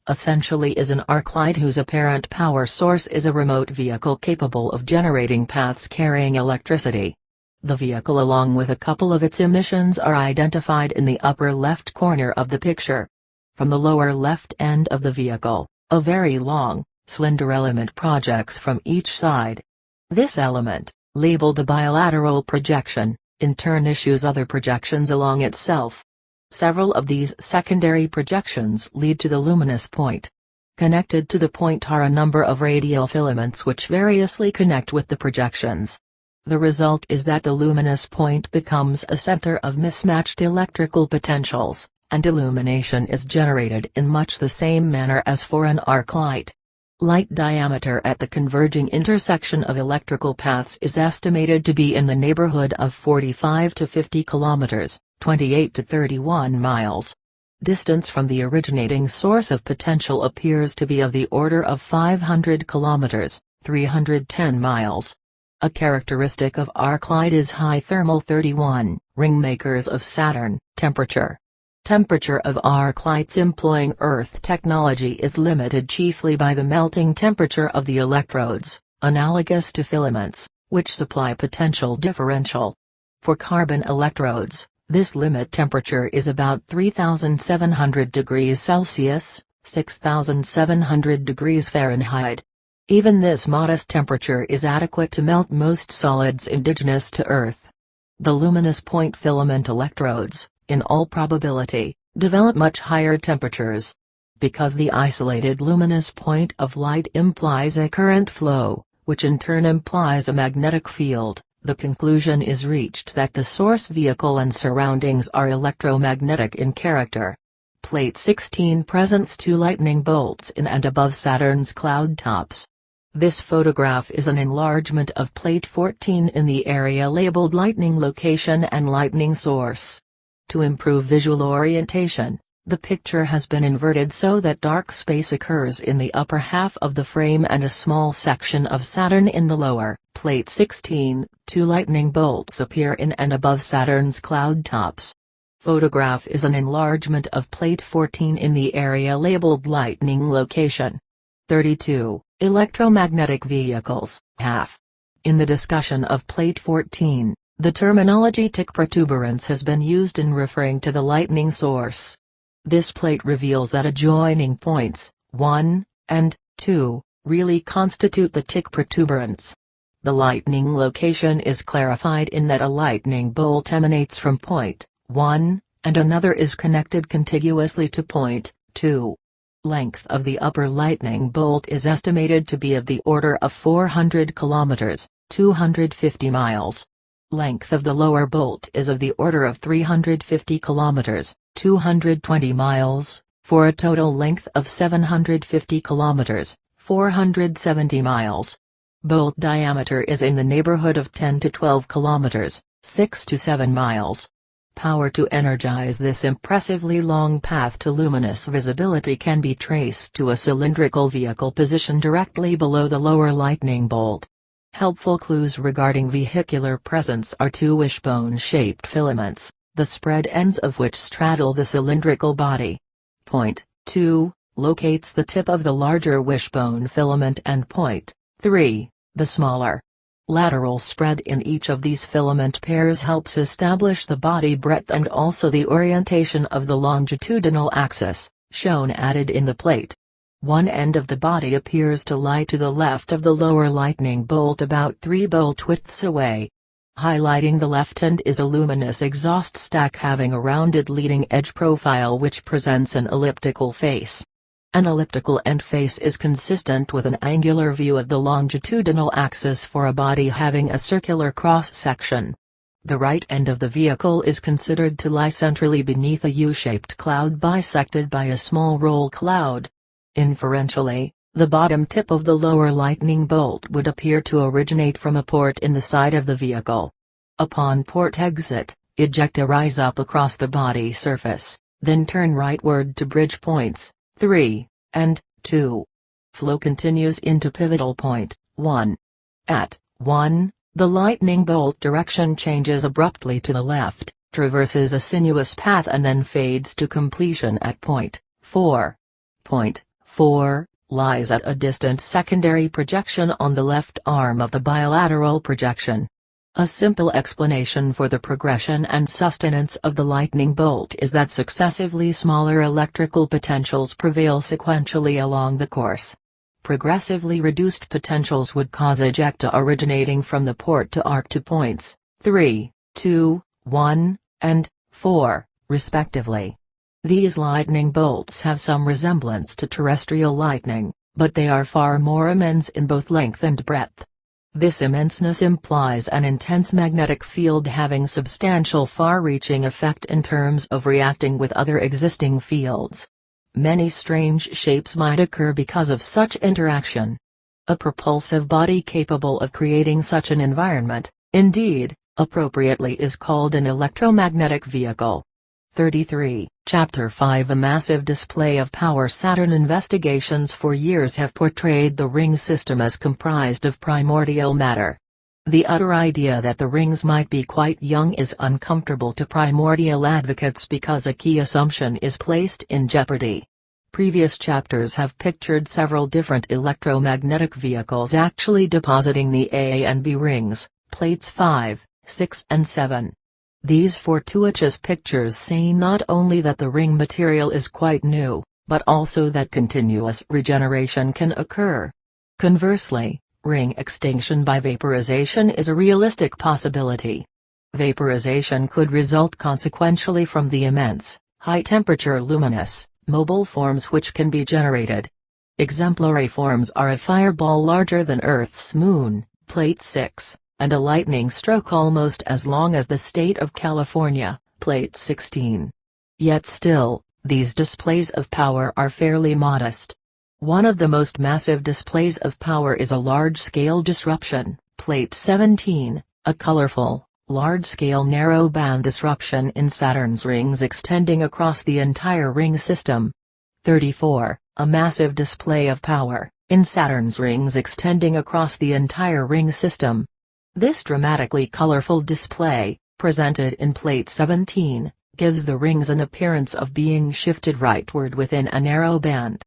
Essentially is an arc light whose apparent power source is a remote vehicle capable of generating paths carrying electricity. The vehicle along with a couple of its emissions are identified in the upper left corner of the picture. From the lower left end of the vehicle, a very long, slender element projects from each side. This element, labeled a bilateral projection, in turn issues other projections along itself. Several of these secondary projections lead to the luminous point. Connected to the point are a number of radial filaments which variously connect with the projections. The result is that the luminous point becomes a center of mismatched electrical potentials, and illumination is generated in much the same manner as for an arc light. Light diameter at the converging intersection of electrical paths is estimated to be in the neighborhood of 45 to 50 kilometers, 28 to 31 miles. Distance from the originating source of potential appears to be of the order of 500 kilometers, 310 miles. A characteristic of arc light is high thermal 31, Ringmakers of Saturn, temperature. Temperature of arc lights employing Earth technology is limited chiefly by the melting temperature of the electrodes, analogous to filaments, which supply potential differential. For carbon electrodes, this limit temperature is about 3,700 degrees Celsius, 6,700 degrees Fahrenheit. Even this modest temperature is adequate to melt most solids indigenous to Earth. The luminous point filament electrodes, in all probability, develop much higher temperatures. Because the isolated luminous point of light implies a current flow, which in turn implies a magnetic field, the conclusion is reached that the source vehicle and surroundings are electromagnetic in character. Plate 16 presents two lightning bolts in and above Saturn's cloud tops. This photograph is an enlargement of Plate 14 in the area labeled lightning location and lightning source. To improve visual orientation, the picture has been inverted so that dark space occurs in the upper half of the frame and a small section of Saturn in the lower. Plate 16, two lightning bolts appear in and above Saturn's cloud tops. Photograph is an enlargement of Plate 14 in the area labeled lightning location. 32. Electromagnetic vehicles, half. In the discussion of Plate 14, the terminology tick protuberance has been used in referring to the lightning source. This plate reveals that adjoining points, 1 and 2, really constitute the tick protuberance. The lightning location is clarified in that a lightning bolt emanates from point 1, and another is connected contiguously to point 2. Length of the upper lightning bolt is estimated to be of the order of 400 kilometers, 250 miles. Length of the lower bolt is of the order of 350 kilometers, 220 miles, for a total length of 750 kilometers, 470 miles. Bolt diameter is in the neighborhood of 10 to 12 kilometers, 6 to 7 miles. Power to energize this impressively long path to luminous visibility can be traced to a cylindrical vehicle positioned directly below the lower lightning bolt. Helpful clues regarding vehicular presence are two wishbone-shaped filaments, the spread ends of which straddle the cylindrical body. Point 2 locates the tip of the larger wishbone filament, and point 3, the smaller. Lateral spread in each of these filament pairs helps establish the body breadth and also the orientation of the longitudinal axis, shown added in the plate. One end of the body appears to lie to the left of the lower lightning bolt about 3 bolt widths away. Highlighting the left end is a luminous exhaust stack having a rounded leading edge profile which presents an elliptical face. An elliptical end face is consistent with an angular view of the longitudinal axis for a body having a circular cross-section. The right end of the vehicle is considered to lie centrally beneath a U-shaped cloud bisected by a small roll cloud. Inferentially, the bottom tip of the lower lightning bolt would appear to originate from a port in the side of the vehicle. Upon port exit, ejecta rise up across the body surface, then turn rightward to bridge points 3 and 2. Flow continues into pivotal point 1. At 1, the lightning bolt direction changes abruptly to the left, traverses a sinuous path and then fades to completion at point 4. Point 4 lies at a distant secondary projection on the left arm of the bilateral projection. A simple explanation for the progression and sustenance of the lightning bolt is that successively smaller electrical potentials prevail sequentially along the course. Progressively reduced potentials would cause ejecta originating from the port to arc to points 3, 2, 1, and 4, respectively. These lightning bolts have some resemblance to terrestrial lightning, but they are far more immense in both length and breadth. This immenseness implies an intense magnetic field having substantial far-reaching effect in terms of reacting with other existing fields. Many strange shapes might occur because of such interaction. A propulsive body capable of creating such an environment, indeed, appropriately is called an electromagnetic vehicle. 33. Chapter 5 A massive display of power. Saturn investigations for years have portrayed the ring system as comprised of primordial matter. The utter idea that the rings might be quite young is uncomfortable to primordial advocates because a key assumption is placed in jeopardy. Previous chapters have pictured several different electromagnetic vehicles actually depositing the A and B rings, plates 5, 6 and 7. These fortuitous pictures say not only that the ring material is quite new, but also that continuous regeneration can occur. Conversely, ring extinction by vaporization is a realistic possibility. Vaporization could result consequentially from the immense, high-temperature luminous, mobile forms which can be generated. Exemplary forms are a fireball larger than Earth's moon, plate 6. And a lightning stroke almost as long as the state of California, plate 16. Yet still, these displays of power are fairly modest. One of the most massive displays of power is a large-scale disruption, plate 17, a colorful, large-scale narrow-band disruption in Saturn's rings extending across the entire ring system. 34. A massive display of power, in Saturn's rings extending across the entire ring system. This dramatically colorful display, presented in plate 17, gives the rings an appearance of being shifted rightward within a narrow band.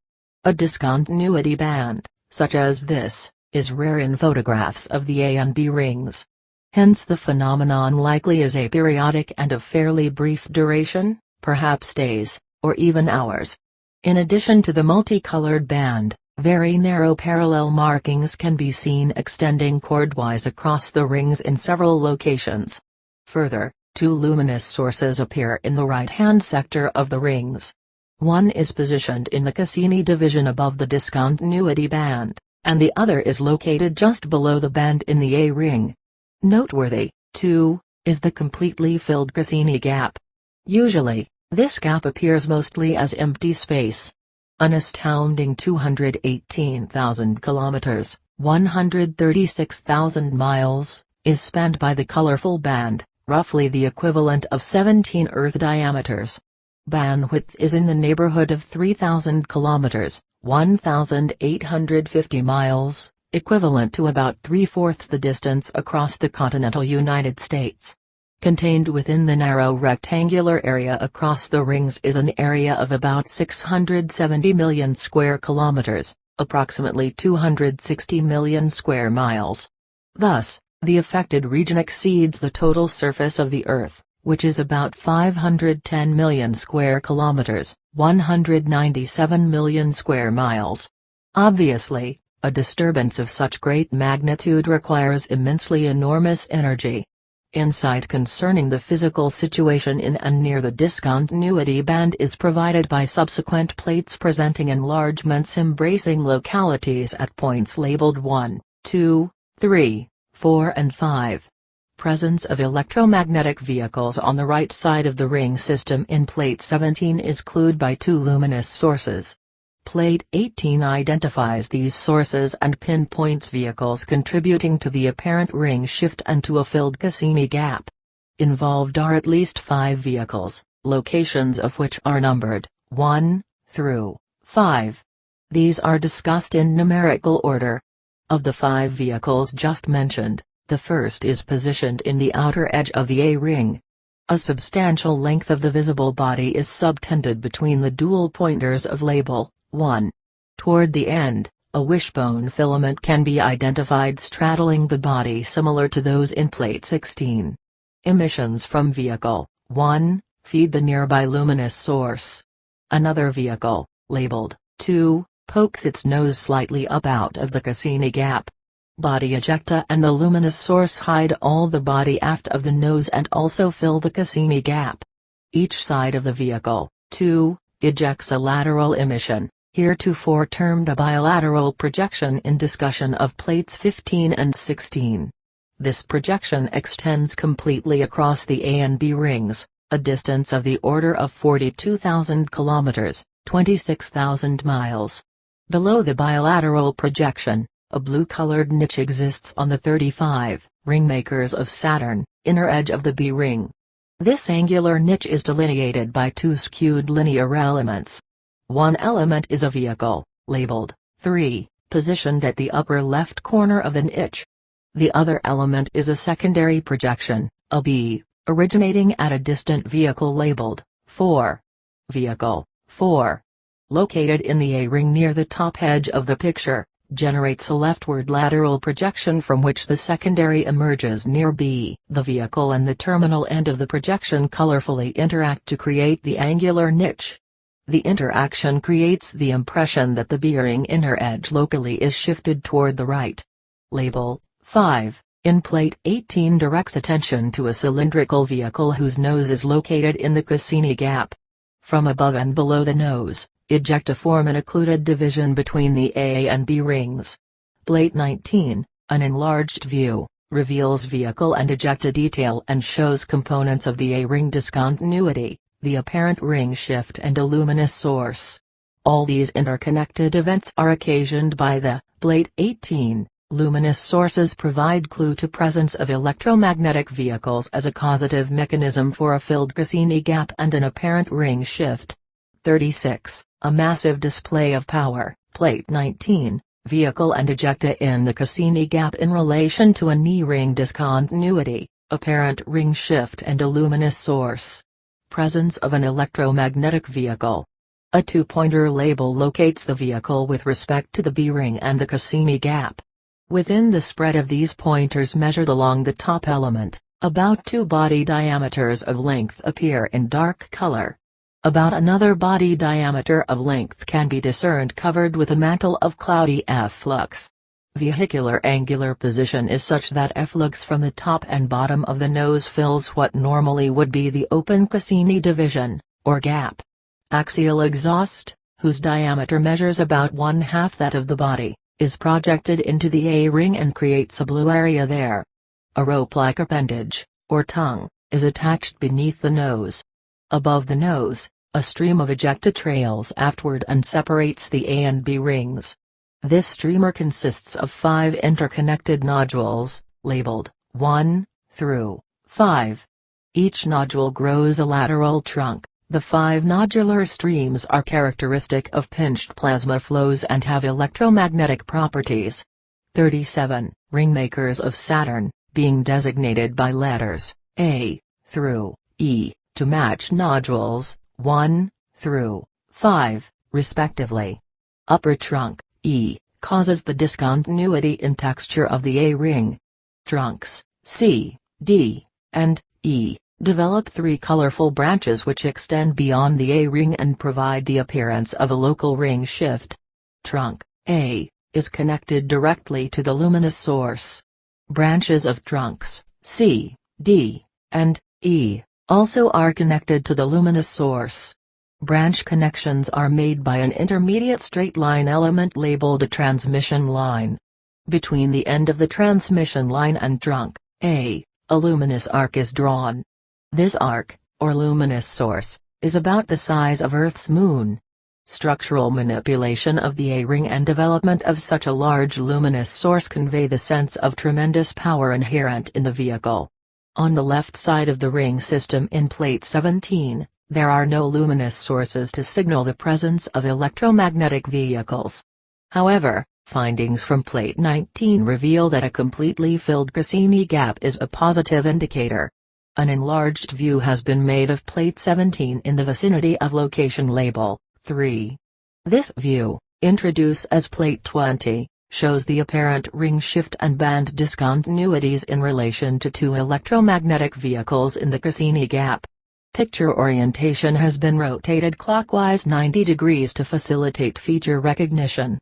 A discontinuity band, such as this, is rare in photographs of the A and B rings. Hence the phenomenon likely is aperiodic and of fairly brief duration, perhaps days, or even hours. In addition to the multicolored band, very narrow parallel markings can be seen extending chordwise across the rings in several locations. Further, two luminous sources appear in the right-hand sector of the rings. One is positioned in the Cassini division above the discontinuity band, and the other is located just below the band in the A ring. Noteworthy, too, is the completely filled Cassini gap. Usually, this gap appears mostly as empty space. An astounding 218,000 kilometers, 136,000 miles, is spanned by the colorful band, roughly the equivalent of 17 Earth diameters. Bandwidth is in the neighborhood of 3,000 kilometers, 1,850 miles, equivalent to about 3/4 the distance across the continental United States. Contained within the narrow rectangular area across the rings is an area of about 670 million square kilometers, approximately 260 million square miles. Thus, the affected region exceeds the total surface of the Earth, which is about 510 million square kilometers, 197 million square miles. Obviously, a disturbance of such great magnitude requires immensely enormous energy. Insight concerning the physical situation in and near the discontinuity band is provided by subsequent plates presenting enlargements embracing localities at points labeled 1, 2, 3, 4 and 5. Presence of electromagnetic vehicles on the right side of the ring system in Plate 17 is clued by two luminous sources. Plate 18 identifies these sources and pinpoints vehicles contributing to the apparent ring shift and to a filled Cassini gap. Involved are at least 5 vehicles, locations of which are numbered 1 through 5. These are discussed in numerical order. Of the 5 vehicles just mentioned, the first is positioned in the outer edge of the A-ring. A substantial length of the visible body is subtended between the dual pointers of label 1. Toward the end, a wishbone filament can be identified straddling the body similar to those in Plate 16. Emissions from vehicle 1 feed the nearby luminous source. Another vehicle, labeled 2, pokes its nose slightly up out of the Cassini gap. Body ejecta and the luminous source hide all the body aft of the nose and also fill the Cassini gap. Each side of the vehicle, 2, ejects a lateral emission, heretofore termed a bilateral projection in discussion of Plates 15 and 16. This projection extends completely across the A and B rings, a distance of the order of 42,000 kilometers, 26,000 miles. Below the bilateral projection, a blue-colored niche exists on the 35 Ringmakers of Saturn, inner edge of the B ring. This angular niche is delineated by 2 skewed linear elements. One element is a vehicle, labeled 3, positioned at the upper left corner of the niche. The other element is a secondary projection, a B, originating at a distant vehicle labeled 4. Vehicle 4, located in the A-ring near the top edge of the picture, generates a leftward lateral projection from which the secondary emerges near B. The vehicle and the terminal end of the projection colorfully interact to create the angular niche. The interaction creates the impression that the B-ring inner edge locally is shifted toward the right. Label 5 in Plate 18 directs attention to a cylindrical vehicle whose nose is located in the Cassini gap. From above and below the nose, ejecta form an occluded division between the A and B rings. Plate 19, an enlarged view, reveals vehicle and ejecta detail and shows components of the A-ring discontinuity, the apparent ring shift and a luminous source. All these interconnected events are occasioned by the Plate 18. Luminous sources provide clue to presence of electromagnetic vehicles as a causative mechanism for a filled Cassini gap and an apparent ring shift. 36. A massive display of power, Plate 19, vehicle and ejecta in the Cassini gap in relation to a knee ring discontinuity, apparent ring shift and a luminous source. Presence of an electromagnetic vehicle. A 2-pointer label locates the vehicle with respect to the B ring and the Cassini gap. Within the spread of these pointers measured along the top element, about 2 body diameters of length appear in dark color. About another body diameter of length can be discerned covered with a mantle of cloudy efflux. Vehicular angular position is such that efflux from the top and bottom of the nose fills what normally would be the open Cassini division, or gap. Axial exhaust, whose diameter measures about 1/2 that of the body, is projected into the A-ring and creates a blue area there. A rope-like appendage, or tongue, is attached beneath the nose. Above the nose, a stream of ejecta trails aftward and separates the A and B rings. This streamer consists of 5 interconnected nodules, labeled 1 through 5. Each nodule grows a lateral trunk. The 5 nodular streams are characteristic of pinched plasma flows and have electromagnetic properties. 37. Ringmakers of Saturn, being designated by letters A through E, to match nodules 1 through 5, respectively. Upper trunk, E, causes the discontinuity in texture of the A ring. Trunks, C, D, and E, develop 3 colorful branches which extend beyond the A ring and provide the appearance of a local ring shift. Trunk, A, is connected directly to the luminous source. Branches of trunks, C, D, and E, also are connected to the luminous source. Branch connections are made by an intermediate straight line element labeled a transmission line. Between the end of the transmission line and trunk, A luminous arc is drawn. This arc, or luminous source, is about the size of Earth's moon. Structural manipulation of the A-ring and development of such a large luminous source convey the sense of tremendous power inherent in the vehicle. On the left side of the ring system in Plate 17, there are no luminous sources to signal the presence of electromagnetic vehicles. However, findings from Plate 19 reveal that a completely filled Cassini gap is a positive indicator. An enlarged view has been made of Plate 17 in the vicinity of location label 3. This view, introduced as Plate 20, shows the apparent ring shift and band discontinuities in relation to 2 electromagnetic vehicles in the Cassini gap. Picture orientation has been rotated clockwise 90 degrees to facilitate feature recognition.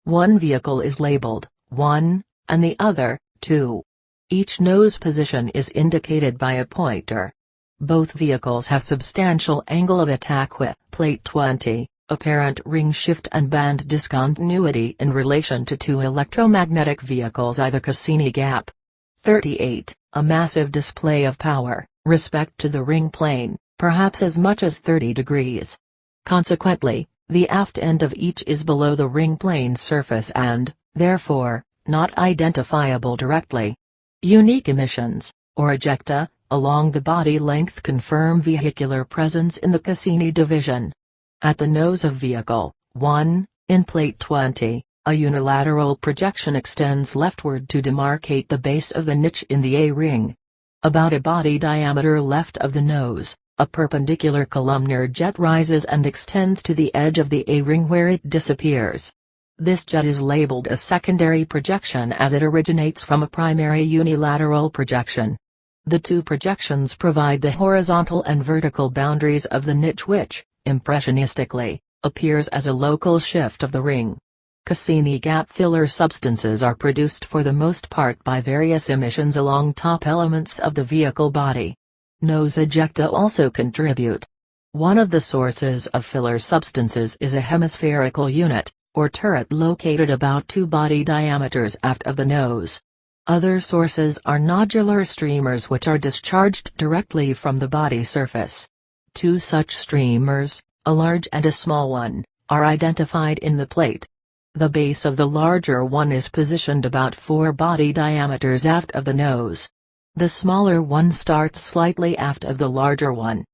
One vehicle is labeled 1, and the other 2. Each nose position is indicated by a pointer. Both vehicles have substantial angle of attack with Plate 20, apparent ring shift and band discontinuity in relation to 2 electromagnetic vehicles either Cassini gap. 38. A massive display of power, respect to the ring plane, perhaps as much as 30 degrees. Consequently, the aft end of each is below the ring plane surface and, therefore, not identifiable directly. Unique emissions, or ejecta, along the body length confirm vehicular presence in the Cassini division. At the nose of vehicle 1, in Plate 20, a unilateral projection extends leftward to demarcate the base of the niche in the A-ring. About a body diameter left of the nose, a perpendicular columnar jet rises and extends to the edge of the A-ring where it disappears. This jet is labeled a secondary projection as it originates from a primary unilateral projection. The 2 projections provide the horizontal and vertical boundaries of the niche which, impressionistically, appears as a local shift of the ring. Cassini gap filler substances are produced for the most part by various emissions along top elements of the vehicle body. Nose ejecta also contribute. One of the sources of filler substances is a hemispherical unit, or turret located about 2 body diameters aft of the nose. Other sources are nodular streamers which are discharged directly from the body surface. 2 such streamers, a large and a small one, are identified in the plate. The base of the larger one is positioned about 4 body diameters aft of the nose. The smaller one starts slightly aft of the larger one.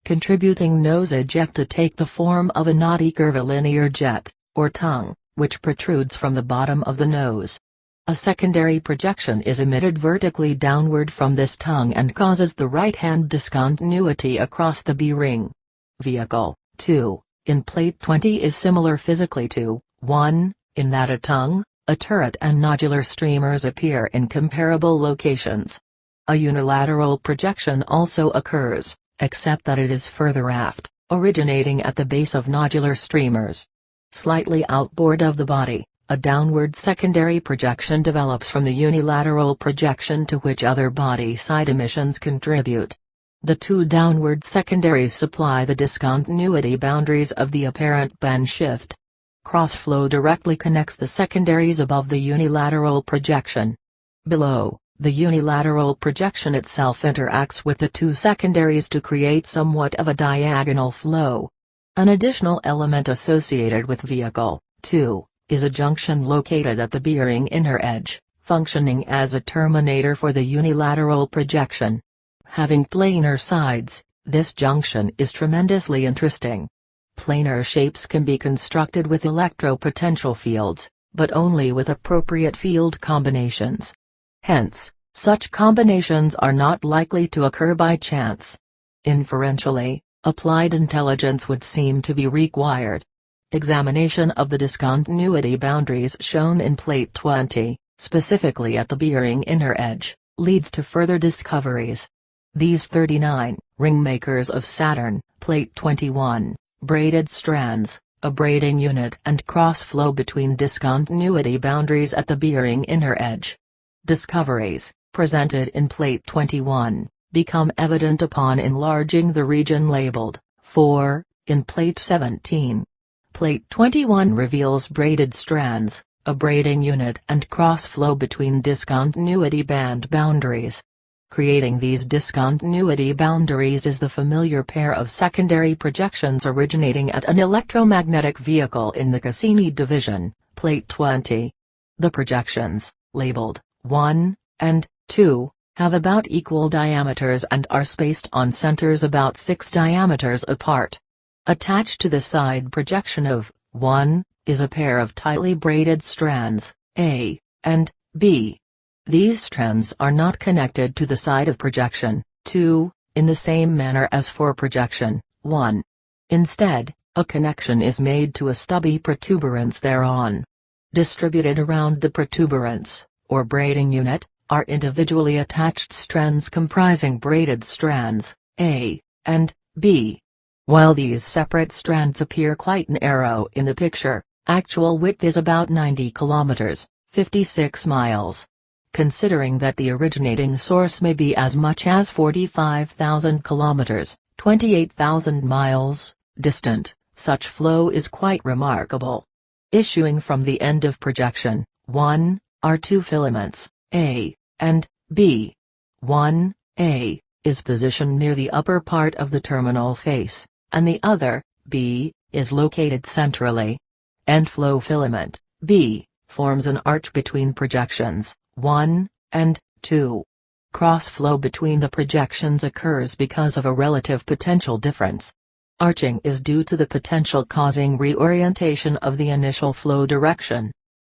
Contributing nose ejecta take the form of a knotty curvilinear jet, or tongue, which protrudes from the bottom of the nose. A secondary projection is emitted vertically downward from this tongue and causes the right-hand discontinuity across the B-ring. Vehicle 2, in Plate 20 is similar physically to 1, in that a tongue, a turret and nodular streamers appear in comparable locations. A unilateral projection also occurs, except that it is further aft, originating at the base of nodular streamers. Slightly outboard of the body, a downward secondary projection develops from the unilateral projection to which other body side emissions contribute. The 2 downward secondaries supply the discontinuity boundaries of the apparent band shift. Crossflow directly connects the secondaries above the unilateral projection. Below, the unilateral projection itself interacts with the 2 secondaries to create somewhat of a diagonal flow. An additional element associated with Vehicle 2 is a junction located at the B-ring inner edge, functioning as a terminator for the unilateral projection. Having planar sides, this junction is tremendously interesting. Planar shapes can be constructed with electropotential fields, but only with appropriate field combinations. Hence, such combinations are not likely to occur by chance. Inferentially, applied intelligence would seem to be required. Examination of the discontinuity boundaries shown in Plate 20, specifically at the bearing inner edge, leads to further discoveries. These 39 ringmakers of Saturn, Plate 21, braided strands, a braiding unit and cross-flow between discontinuity boundaries at the bearing inner edge. Discoveries, presented in Plate 21, become evident upon enlarging the region labeled 4 in Plate 17. Plate 21 reveals braided strands, a braiding unit and cross-flow between discontinuity band boundaries. Creating these discontinuity boundaries is the familiar pair of secondary projections originating at an electromagnetic vehicle in the Cassini division, Plate 20. The projections, labeled 1 and 2, have about equal diameters and are spaced on centers about 6 diameters apart. Attached to the side projection of 1, is a pair of tightly braided strands, A and B. These strands are not connected to the side of projection 2, in the same manner as for projection 1. Instead, a connection is made to a stubby protuberance thereon. Distributed around the protuberance, or braiding unit, are individually attached strands comprising braided strands, A and B. While these separate strands appear quite narrow in the picture, actual width is about 90 kilometers, 56 miles. Considering that the originating source may be as much as 45,000 kilometers, 28,000 miles, distant, such flow is quite remarkable. Issuing from the end of projection 1, are two filaments, A and B. 1A is positioned near the upper part of the terminal face, and the other, B, is located centrally. End flow filament, B, forms an arch between projections 1 and 2. Cross flow between the projections occurs because of a relative potential difference. Arching is due to the potential causing reorientation of the initial flow direction.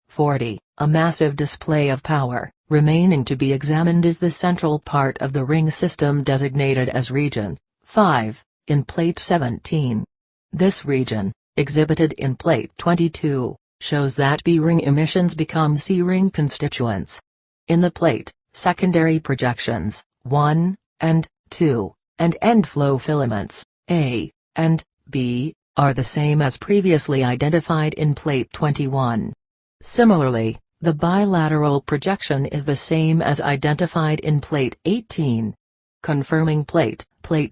40. A massive display of power, remaining to be examined is the central part of the ring system designated as region 5, in Plate 17. This region, exhibited in Plate 22, shows that B-ring emissions become C-ring constituents. In the plate, secondary projections 1 and 2, and end flow filaments, A and B, are the same as previously identified in Plate 21. Similarly, the bilateral projection is the same as identified in Plate 18. Confirming Plate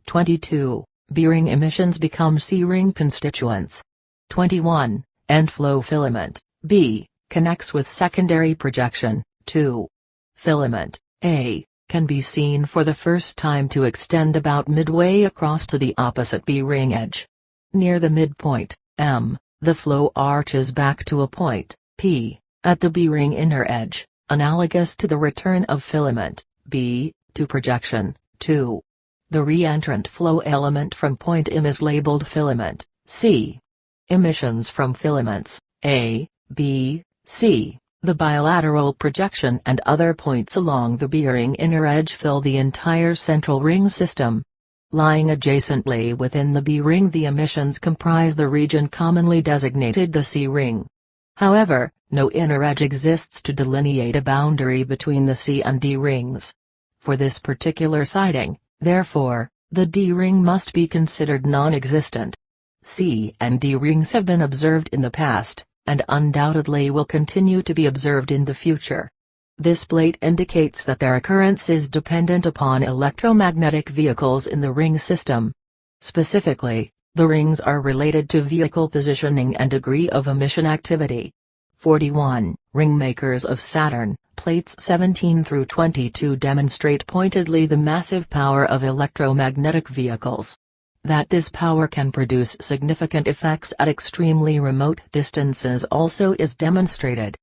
22, B-ring emissions become C-ring constituents. 21. End flow filament, B, connects with secondary projection 2. Filament, A, can be seen for the first time to extend about midway across to the opposite B-ring edge. Near the midpoint, M, the flow arches back to a point, P, at the B-ring inner edge, analogous to the return of filament, B, to projection 2. The reentrant flow element from point M is labeled filament, C. Emissions from filaments, A, B, C, the bilateral projection and other points along the B-ring inner edge fill the entire central ring system. Lying adjacently within the B-ring, the emissions comprise the region commonly designated the C-ring. However, no inner edge exists to delineate a boundary between the C and D rings. For this particular sighting, therefore, the D ring must be considered non-existent. C and D rings have been observed in the past, and undoubtedly will continue to be observed in the future. This plate indicates that their occurrence is dependent upon electromagnetic vehicles in the ring system. Specifically, the rings are related to vehicle positioning and degree of emission activity. 41. Ringmakers of Saturn, plates 17 through 22 demonstrate pointedly the massive power of electromagnetic vehicles. That this power can produce significant effects at extremely remote distances also is demonstrated.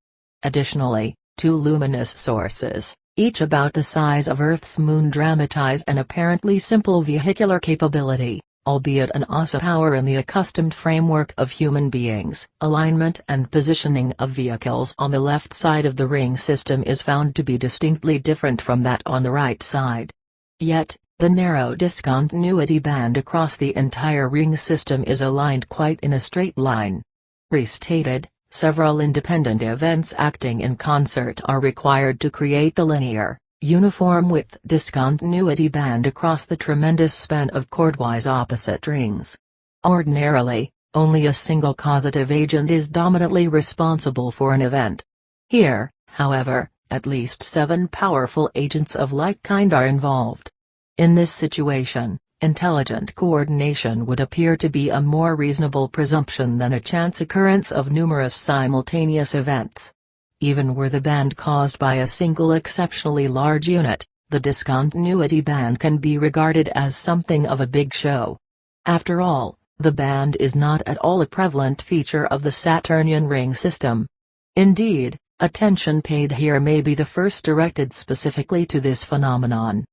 Additionally, two luminous sources, each about the size of Earth's moon, dramatize an apparently simple vehicular capability, albeit an ASA power in the accustomed framework of human beings. Alignment and positioning of vehicles on the left side of the ring system is found to be distinctly different from that on the right side. Yet, the narrow discontinuity band across the entire ring system is aligned quite in a straight line. Restated, several independent events acting in concert are required to create the linear, uniform width discontinuity band across the tremendous span of chordwise opposite rings. Ordinarily, only a single causative agent is dominantly responsible for an event. Here, however, at least 7 powerful agents of like kind are involved. In this situation, intelligent coordination would appear to be a more reasonable presumption than a chance occurrence of numerous simultaneous events. Even were the band caused by a single exceptionally large unit, the discontinuity band can be regarded as something of a big show. After all, the band is not at all a prevalent feature of the Saturnian ring system. Indeed, attention paid here may be the first directed specifically to this phenomenon.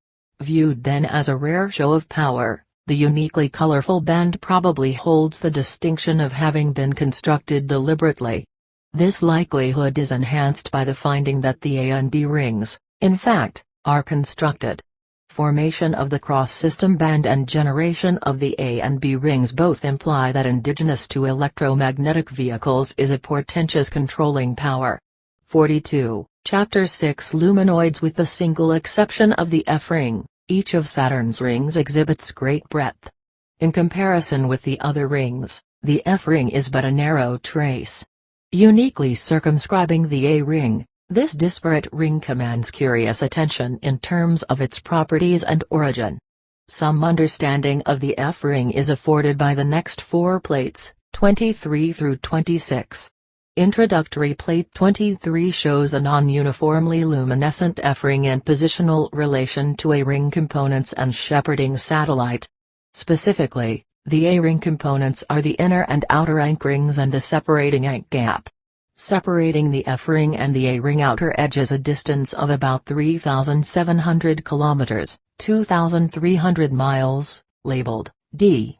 Viewed then as a rare show of power, the uniquely colorful band probably holds the distinction of having been constructed deliberately. This likelihood is enhanced by the finding that the A and B rings, in fact, are constructed. Formation of the cross-system band and generation of the A and B rings both imply that indigenous to electromagnetic vehicles is a portentous controlling power. 42. Chapter 6 Luminoids. With the single exception of the F ring, each of Saturn's rings exhibits great breadth. In comparison with the other rings, the F ring is but a narrow trace. Uniquely circumscribing the A ring, this disparate ring commands curious attention in terms of its properties and origin. Some understanding of the F ring is afforded by the next 4 plates, 23 through 26. Introductory plate 23 shows a non-uniformly luminescent F ring in positional relation to A ring components and shepherding satellite. Specifically, the A ring components are the inner and outer ank rings and the separating ank gap. Separating the F ring and the A ring outer edge is a distance of about 3,700 kilometers, 2,300 miles, labeled D.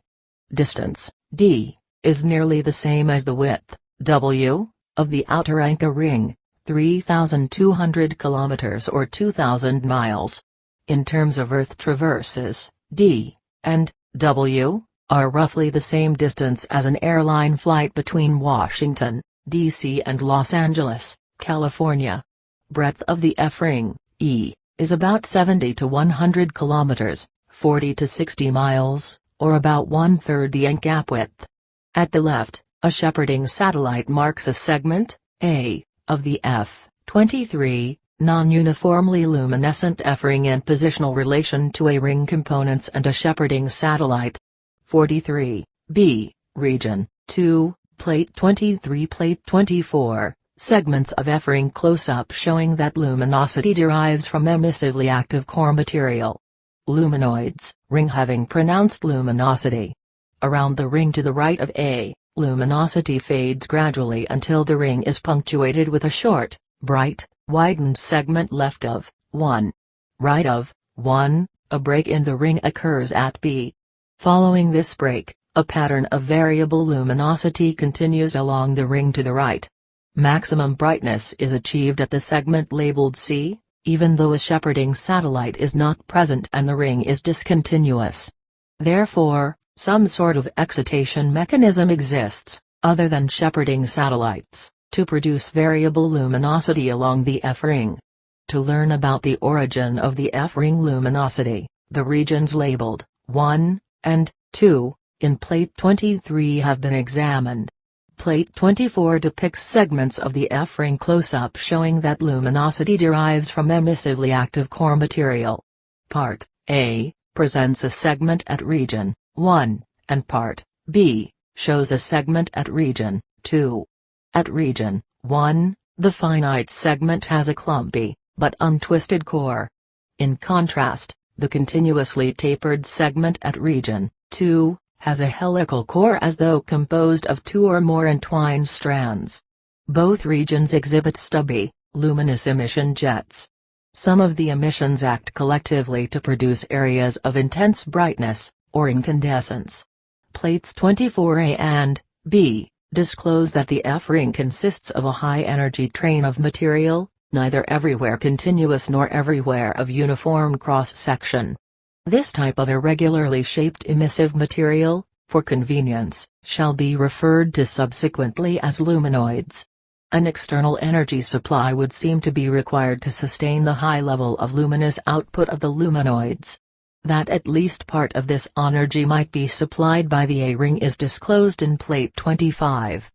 Distance, D, is nearly the same as the width, W, of the outer anka ring, 3,200 kilometers or 2,000 miles. In terms of Earth traverses, D and W are roughly the same distance as an airline flight between Washington, D.C. and Los Angeles, California. Breadth of the F ring, E, is about 70 to 100 kilometers, 40 to 60 miles, or about 1/3 the ank gap width. At the left, a shepherding satellite marks a segment, A, of the F-23, non-uniformly luminescent F ring in positional relation to A ring components and a shepherding satellite. 43, B, region, 2, plate 23 plate 24, segments of F ring close-up showing that luminosity derives from emissively active core material. Luminoids, ring having pronounced luminosity. Around the ring to the right of A, luminosity fades gradually until the ring is punctuated with a short, bright, widened segment left of 1. Right of 1, a break in the ring occurs at B. Following this break, a pattern of variable luminosity continues along the ring to the right. Maximum brightness is achieved at the segment labeled C, even though a shepherding satellite is not present and the ring is discontinuous. Therefore, some sort of excitation mechanism exists, other than shepherding satellites, to produce variable luminosity along the F ring. To learn about the origin of the F ring luminosity, the regions labeled 1 and 2 in plate 23 have been examined. Plate 24 depicts segments of the F ring close-up showing that luminosity derives from emissively active core material. Part A presents a segment at region 1, and Part B shows a segment at region 2. At region 1, the finite segment has a clumpy, but untwisted core. In contrast, the continuously tapered segment at region 2 has a helical core as though composed of 2 or more entwined strands. Both regions exhibit stubby, luminous emission jets. Some of the emissions act collectively to produce areas of intense brightness, or incandescence. Plates 24A and B disclose that the F-ring consists of a high-energy train of material, neither everywhere continuous nor everywhere of uniform cross-section. This type of irregularly shaped emissive material, for convenience, shall be referred to subsequently as luminoids. An external energy supply would seem to be required to sustain the high level of luminous output of the luminoids. That at least part of this energy might be supplied by the A-ring is disclosed in Plate 25.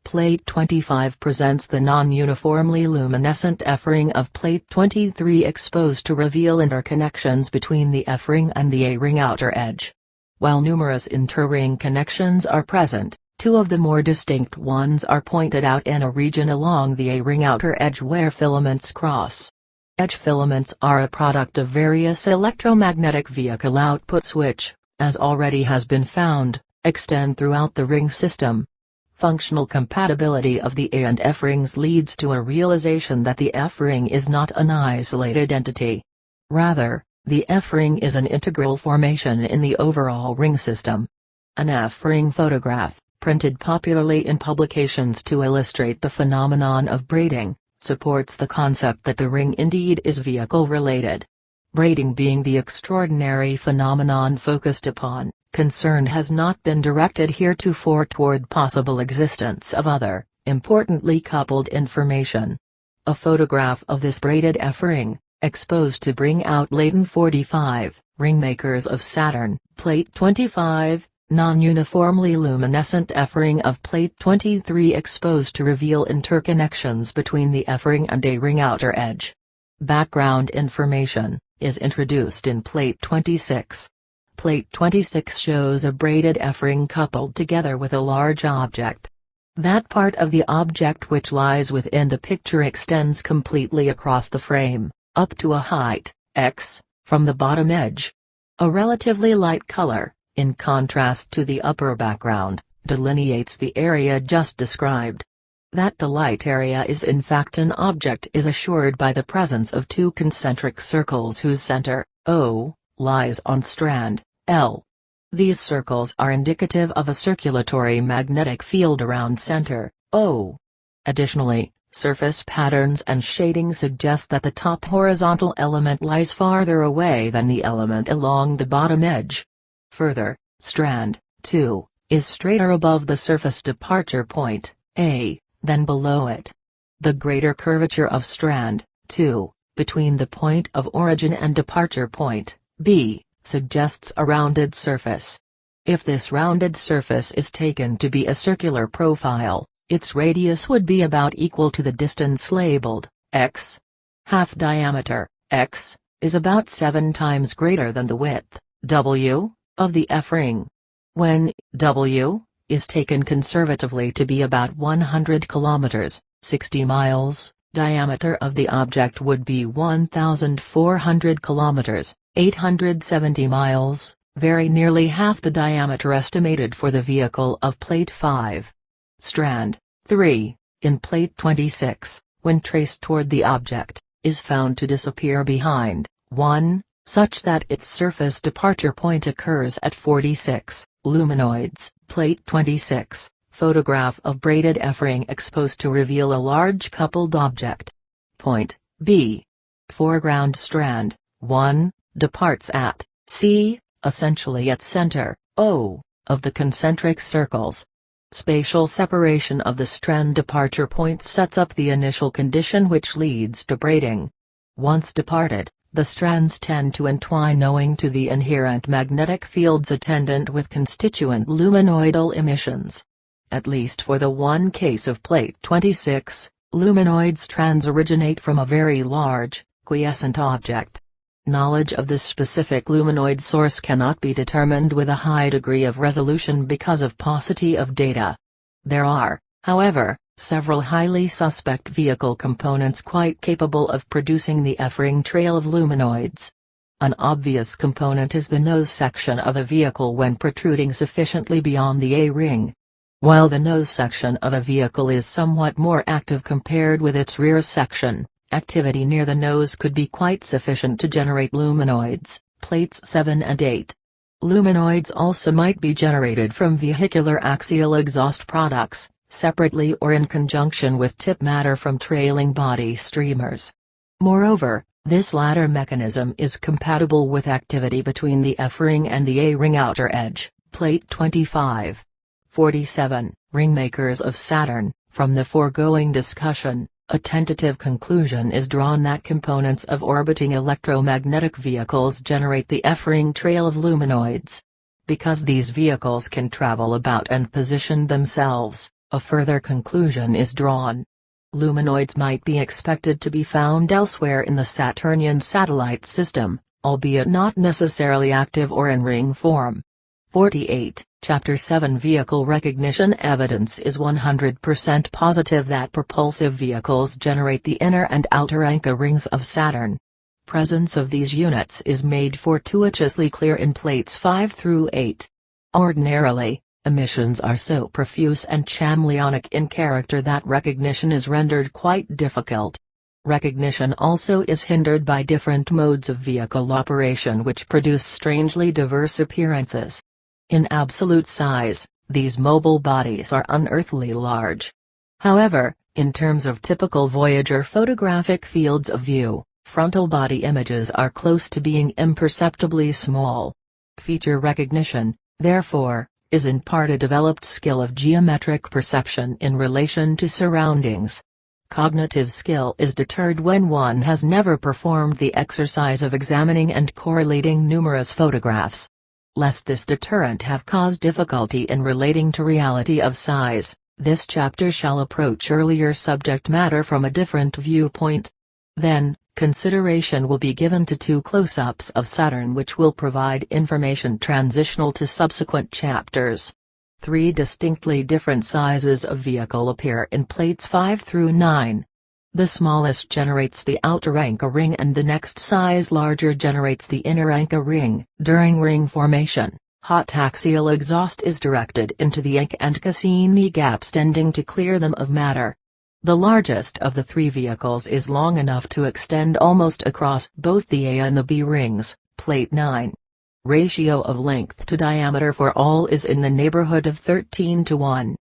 Plate 25 presents the non-uniformly luminescent F-ring of Plate 23 exposed to reveal interconnections between the F-ring and the A-ring outer edge. While numerous inter-ring connections are present, two of the more distinct ones are pointed out in a region along the A-ring outer edge where filaments cross. Edge filaments are a product of various electromagnetic vehicle outputs which, as already has been found, extend throughout the ring system. Functional compatibility of the A and F rings leads to a realization that the F ring is not an isolated entity. Rather, the F ring is an integral formation in the overall ring system. An F ring photograph, printed popularly in publications to illustrate the phenomenon of braiding, supports the concept that the ring indeed is vehicle-related. Braiding being the extraordinary phenomenon focused upon, concern has not been directed heretofore toward possible existence of other, importantly coupled information. A photograph of this braided F-ring, exposed to bring out Latent 45, Ringmakers of Saturn, Plate 25, non-uniformly luminescent F-ring of Plate 23 exposed to reveal interconnections between the F-ring and A-ring outer edge. Background information is introduced in Plate 26. Plate 26 shows a braided F-ring coupled together with a large object. That part of the object which lies within the picture extends completely across the frame, up to a height, x, from the bottom edge. A relatively light color, in contrast to the upper background, delineates the area just described. That the light area is in fact an object is assured by the presence of two concentric circles whose center, O, lies on strand, L. These circles are indicative of a circulatory magnetic field around center, O. Additionally, surface patterns and shading suggest that the top horizontal element lies farther away than the element along the bottom edge. Further, strand, 2, is straighter above the surface departure point, A, than below it. The greater curvature of strand, 2, between the point of origin and departure point, B, suggests a rounded surface. If this rounded surface is taken to be a circular profile, its radius would be about equal to the distance labeled, x. Half diameter, x, is about 7 times greater than the width, w, of the F-ring. When w is taken conservatively to be about 100 kilometers, 60 miles, diameter of the object would be 1,400 kilometers, 870 miles, very nearly half the diameter estimated for the vehicle of Plate 5. Strand 3, in Plate 26, when traced toward the object, is found to disappear behind 1, such that its surface departure point occurs at 46, luminoids. Plate 26, photograph of braided F-ring exposed to reveal a large coupled object. Point, B. Foreground strand, 1, departs at, C, essentially at center, O, of the concentric circles. Spatial separation of the strand departure points sets up the initial condition which leads to braiding. Once departed, the strands tend to entwine owing to the inherent magnetic fields attendant with constituent luminoidal emissions. At least for the one case of Plate 26, luminoid strands originate from a very large, quiescent object. Knowledge of this specific luminoid source cannot be determined with a high degree of resolution because of paucity of data. There are, however, several highly suspect vehicle components quite capable of producing the F-ring trail of luminoids. An obvious component is the nose section of a vehicle when protruding sufficiently beyond the A-ring. While the nose section of a vehicle is somewhat more active compared with its rear section, activity near the nose could be quite sufficient to generate luminoids, Plates 7 and 8. Luminoids also might be generated from vehicular axial exhaust products, separately or in conjunction with tip matter from trailing body streamers. Moreover, this latter mechanism is compatible with activity between the F-ring and the A-ring outer edge, Plate 25. 47. Ringmakers of Saturn. From the foregoing discussion, a tentative conclusion is drawn that components of orbiting electromagnetic vehicles generate the F-ring trail of luminoids. Because these vehicles can travel about and position themselves, a further conclusion is drawn. Luminoids might be expected to be found elsewhere in the Saturnian satellite system, albeit not necessarily active or in ring form. 48. Chapter 7 Vehicle recognition evidence is 100% positive that propulsive vehicles generate the inner and outer Anka rings of Saturn. Presence of these units is made fortuitously clear in plates 5 through 8. Ordinarily, emissions are so profuse and chameleonic in character that recognition is rendered quite difficult. Recognition also is hindered by different modes of vehicle operation which produce strangely diverse appearances. In absolute size, these mobile bodies are unearthly large. However, in terms of typical Voyager photographic fields of view, frontal body images are close to being imperceptibly small. Feature recognition, therefore, is in part a developed skill of geometric perception in relation to surroundings. Cognitive skill is deterred when one has never performed the exercise of examining and correlating numerous photographs. Lest this deterrent have caused difficulty in relating to reality of size, this chapter shall approach earlier subject matter from a different viewpoint. Then, consideration will be given to two close-ups of Saturn which will provide information transitional to subsequent chapters. Three distinctly different sizes of vehicle appear in plates 5 through 9. The smallest generates the outer Anka ring and the next size larger generates the inner Anka ring. During ring formation, hot axial exhaust is directed into the Anka and Cassini gaps tending to clear them of matter. The largest of the three vehicles is long enough to extend almost across both the A and the B rings, plate 9. Ratio of length to diameter for all is in the neighborhood of 13:1.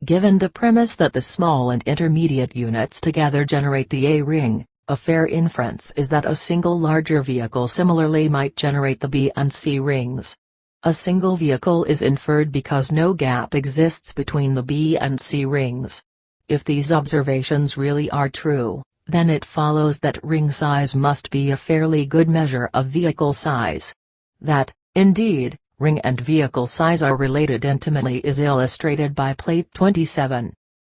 Given the premise that the small and intermediate units together generate the A ring, a fair inference is that a single larger vehicle similarly might generate the B and C rings. A single vehicle is inferred because no gap exists between the B and C rings. If these observations really are true, then it follows that ring size must be a fairly good measure of vehicle size. That, indeed, ring and vehicle size are related intimately is illustrated by plate 27.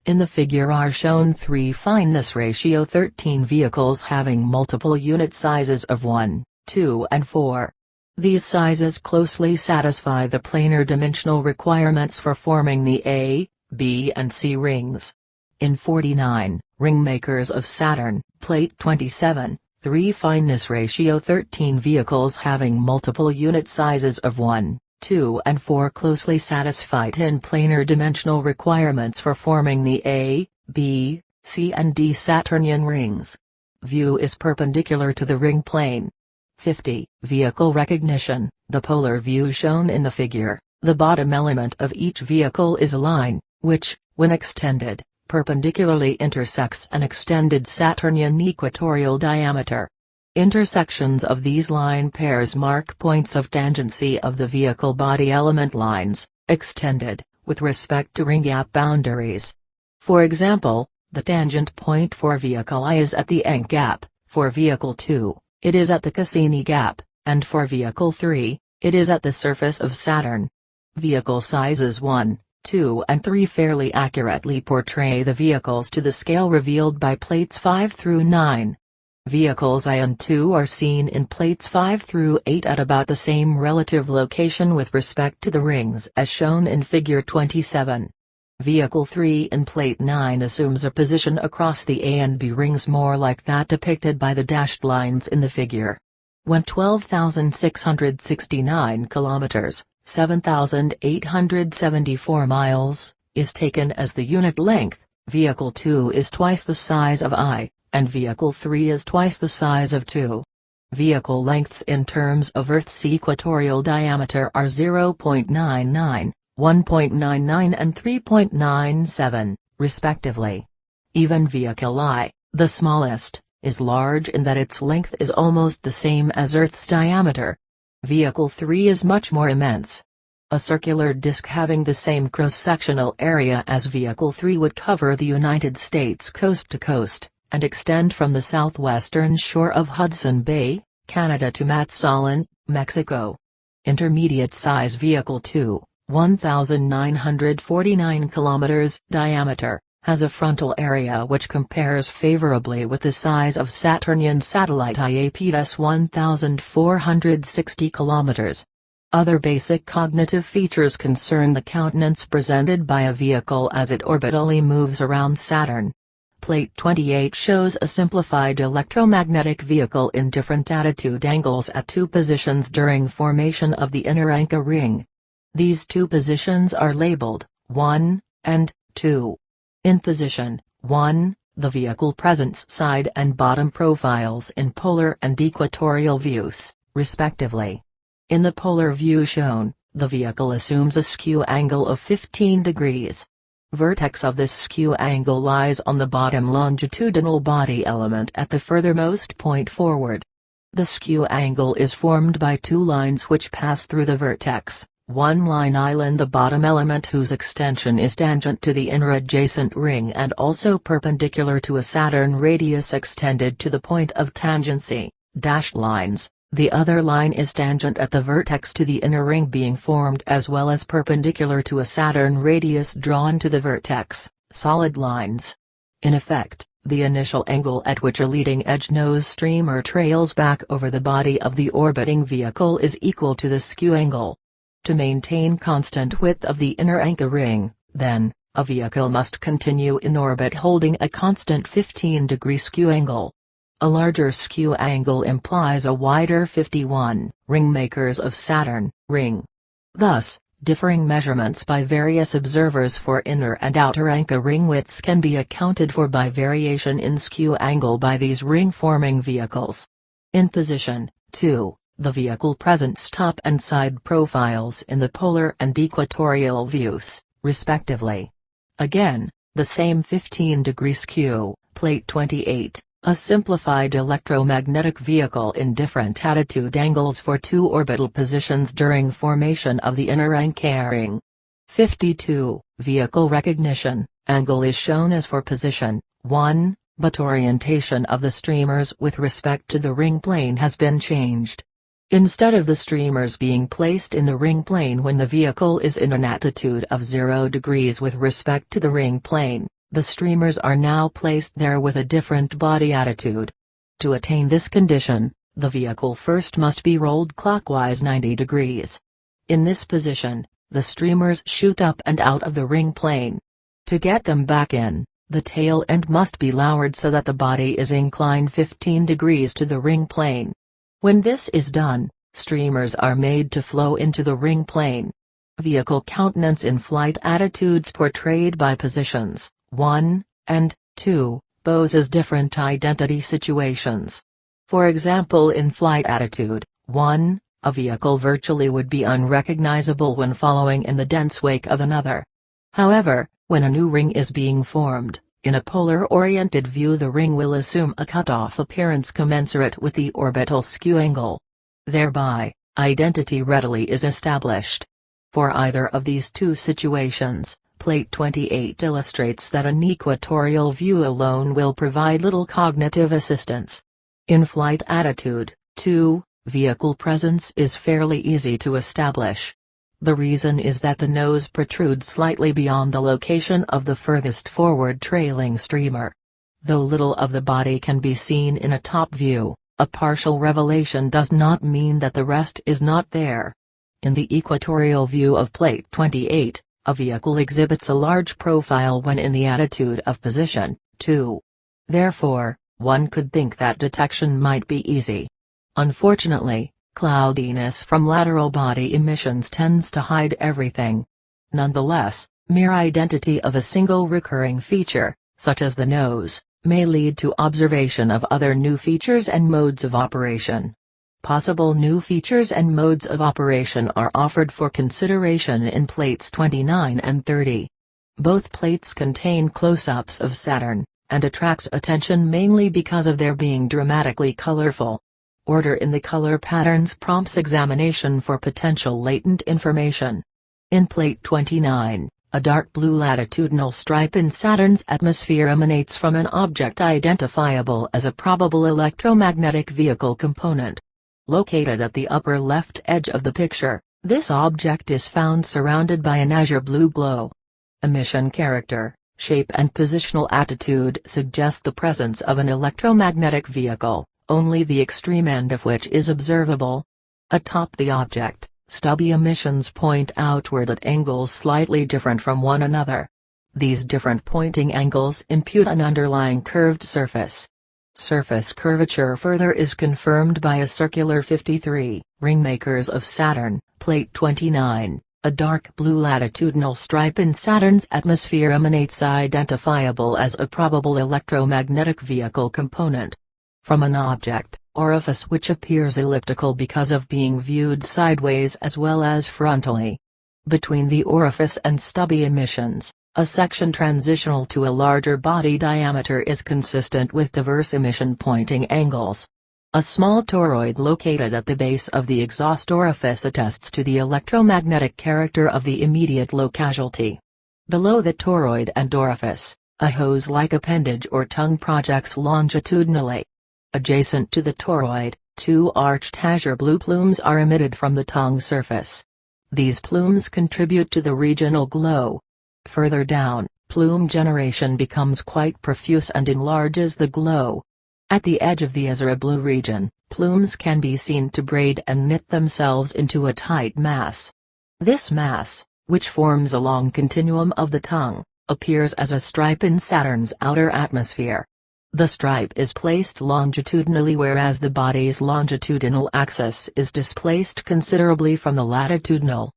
In the figure are shown three fineness ratio 13 vehicles having multiple unit sizes of 1, 2 and 4. These sizes closely satisfy the planar dimensional requirements for forming the A, B and C rings. In 49, Ringmakers of Saturn, plate 27. 3 fineness ratio 13 vehicles having multiple unit sizes of 1, 2 and 4 closely satisfy tin planar dimensional requirements for forming the A, B, C and D Saturnian rings. View is perpendicular to the ring plane. 50. Vehicle recognition. The polar view shown in the figure, the bottom element of each vehicle is a line, which, when extended, perpendicularly intersects an extended Saturnian equatorial diameter. Intersections of these line pairs mark points of tangency of the vehicle body element lines, extended, with respect to ring gap boundaries. For example, the tangent point for vehicle I is at the Anka gap, for vehicle 2, it is at the Cassini gap, and for vehicle 3, it is at the surface of Saturn. Vehicle sizes 1, 2 and 3 fairly accurately portray the vehicles to the scale revealed by plates 5 through 9. Vehicles I and 2 are seen in plates 5 through 8 at about the same relative location with respect to the rings as shown in figure 27. Vehicle 3 in plate 9 assumes a position across the A and B rings more like that depicted by the dashed lines in the figure. When 12,669 kilometers, 7,874 miles, is taken as the unit length, vehicle 2 is twice the size of I, and vehicle 3 is twice the size of 2. Vehicle lengths in terms of Earth's equatorial diameter are 0.99, 1.99 and 3.97, respectively. Even Vehicle I, the smallest, is large in that its length is almost the same as Earth's diameter. Vehicle III is much more immense. A circular disk having the same cross-sectional area as Vehicle III would cover the United States coast to coast, and extend from the southwestern shore of Hudson Bay, Canada to Mazatlan, Mexico. Intermediate-size Vehicle II, 1,949 km diameter, has a frontal area which compares favorably with the size of Saturnian satellite Iapetus 1,460 km. Other basic cognitive features concern the countenance presented by a vehicle as it orbitally moves around Saturn. Plate 28 shows a simplified electromagnetic vehicle in different attitude angles at two positions during formation of the inner Anka ring. These two positions are labeled 1 and 2. In position 1, the vehicle presents side and bottom profiles in polar and equatorial views, respectively. In the polar view shown, the vehicle assumes a skew angle of 15 degrees. Vertex of this skew angle lies on the bottom longitudinal body element at the furthermost point forward. The skew angle is formed by two lines which pass through the vertex. One line island the bottom element whose extension is tangent to the inner adjacent ring and also perpendicular to a Saturn radius extended to the point of tangency, dashed lines. The other line is tangent at the vertex to the inner ring being formed as well as perpendicular to a Saturn radius drawn to the vertex, solid lines. In effect, the initial angle at which a leading edge nose streamer trails back over the body of the orbiting vehicle is equal to the skew angle. To maintain constant width of the inner Anka ring, then, a vehicle must continue in orbit holding a constant 15-degree skew angle. A larger skew angle implies a wider 51 Ringmakers of Saturn ring. Thus, differing measurements by various observers for inner and outer Anka ring widths can be accounted for by variation in skew angle by these ring-forming vehicles. In position 2. The vehicle presents top and side profiles in the polar and equatorial views, respectively. Again, the same 15-degree skew, plate 28, a simplified electromagnetic vehicle in different attitude angles for two orbital positions during formation of the inner Anka ring. 52. Vehicle recognition, angle is shown as for position 1, but orientation of the streamers with respect to the ring plane has been changed. Instead of the streamers being placed in the ring plane when the vehicle is in an attitude of 0 degrees with respect to the ring plane, the streamers are now placed there with a different body attitude. To attain this condition, the vehicle first must be rolled clockwise 90 degrees. In this position, the streamers shoot up and out of the ring plane. To get them back in, the tail end must be lowered so that the body is inclined 15 degrees to the ring plane. When this is done, streamers are made to flow into the ring plane. Vehicle countenance in flight attitudes portrayed by positions 1 and 2 poses different identity situations. For example, in flight attitude 1, a vehicle virtually would be unrecognizable when following in the dense wake of another. However, when a new ring is being formed, in a polar-oriented view the ring will assume a cut-off appearance commensurate with the orbital skew angle. Thereby, identity readily is established. For either of these two situations, plate 28 illustrates that an equatorial view alone will provide little cognitive assistance. In flight attitude 2, vehicle presence is fairly easy to establish. The reason is that the nose protrudes slightly beyond the location of the furthest forward trailing streamer. Though little of the body can be seen in a top view, a partial revelation does not mean that the rest is not there. In the equatorial view of plate 28, a vehicle exhibits a large profile when in the attitude of position 2. Therefore, one could think that detection might be easy. Unfortunately, cloudiness from lateral body emissions tends to hide everything. Nonetheless, mere identity of a single recurring feature, such as the nose, may lead to observation of other new features and modes of operation. Possible new features and modes of operation are offered for consideration in plates 29 and 30. Both plates contain close-ups of Saturn, and attract attention mainly because of their being dramatically colorful. Order in the color patterns prompts examination for potential latent information. In plate 29, a dark blue latitudinal stripe in Saturn's atmosphere emanates from an object identifiable as a probable electromagnetic vehicle component. Located at the upper left edge of the picture, this object is found surrounded by an azure blue glow. Emission character, shape and positional attitude suggest the presence of an electromagnetic vehicle, only the extreme end of which is observable. Atop the object, stubby emissions point outward at angles slightly different from one another. These different pointing angles impute an underlying curved surface. Surface curvature further is confirmed by a circular 53, Ringmakers of Saturn, plate 29. A dark blue latitudinal stripe in Saturn's atmosphere emanates identifiable as a probable electromagnetic vehicle component. From an object, orifice which appears elliptical because of being viewed sideways as well as frontally. Between the orifice and stubby emissions, a section transitional to a larger body diameter is consistent with diverse emission pointing angles. A small toroid located at the base of the exhaust orifice attests to the electromagnetic character of the immediate locality. Below the toroid and orifice, a hose-like appendage or tongue projects longitudinally. Adjacent to the toroid, two arched azure blue plumes are emitted from the tongue surface. These plumes contribute to the regional glow. Further down, plume generation becomes quite profuse and enlarges the glow. At the edge of the azure blue region, plumes can be seen to braid and knit themselves into a tight mass. This mass, which forms a long continuum of the tongue, appears as a stripe in Saturn's outer atmosphere. The stripe is placed longitudinally whereas the body's longitudinal axis is displaced considerably from the latitudinal.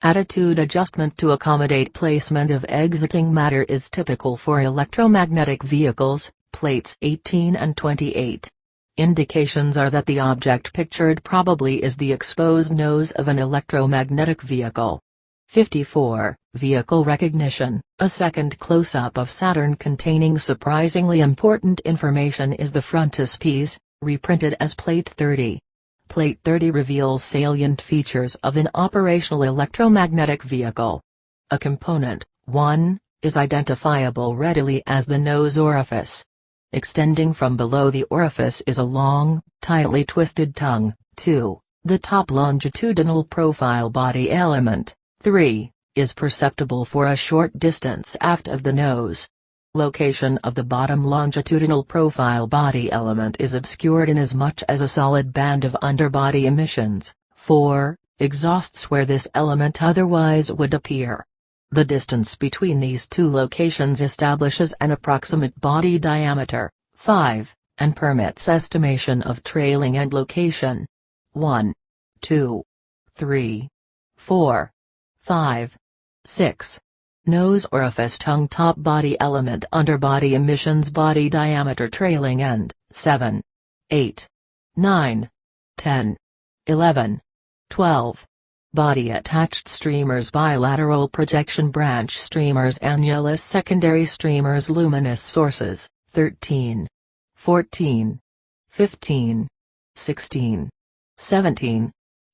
Attitude adjustment to accommodate placement of exiting matter is typical for electromagnetic vehicles, plates 18 and 28. Indications are that the object pictured probably is the exposed nose of an electromagnetic vehicle. 54. Vehicle recognition. A second close-up of Saturn containing surprisingly important information is the frontispiece, reprinted as Plate 30. Plate 30 reveals salient features of an operational electromagnetic vehicle. A component, 1, is identifiable readily as the nose orifice. Extending from below the orifice is a long, tightly twisted tongue. 2, the top longitudinal profile body element. 3, is perceptible for a short distance aft of the nose. Location of the bottom longitudinal profile body element is obscured inasmuch as a solid band of underbody emissions, 4, exhausts where this element otherwise would appear. The distance between these two locations establishes an approximate body diameter, 5, and permits estimation of trailing end location. 1, 2, 3, 4, 5, 6. Nose orifice tongue top body element underbody emissions body diameter trailing end, 7, 8, 9, 10, 11, 12. Body attached streamers bilateral projection branch streamers annulus secondary streamers luminous sources, 13, 14, 15, 16, 17.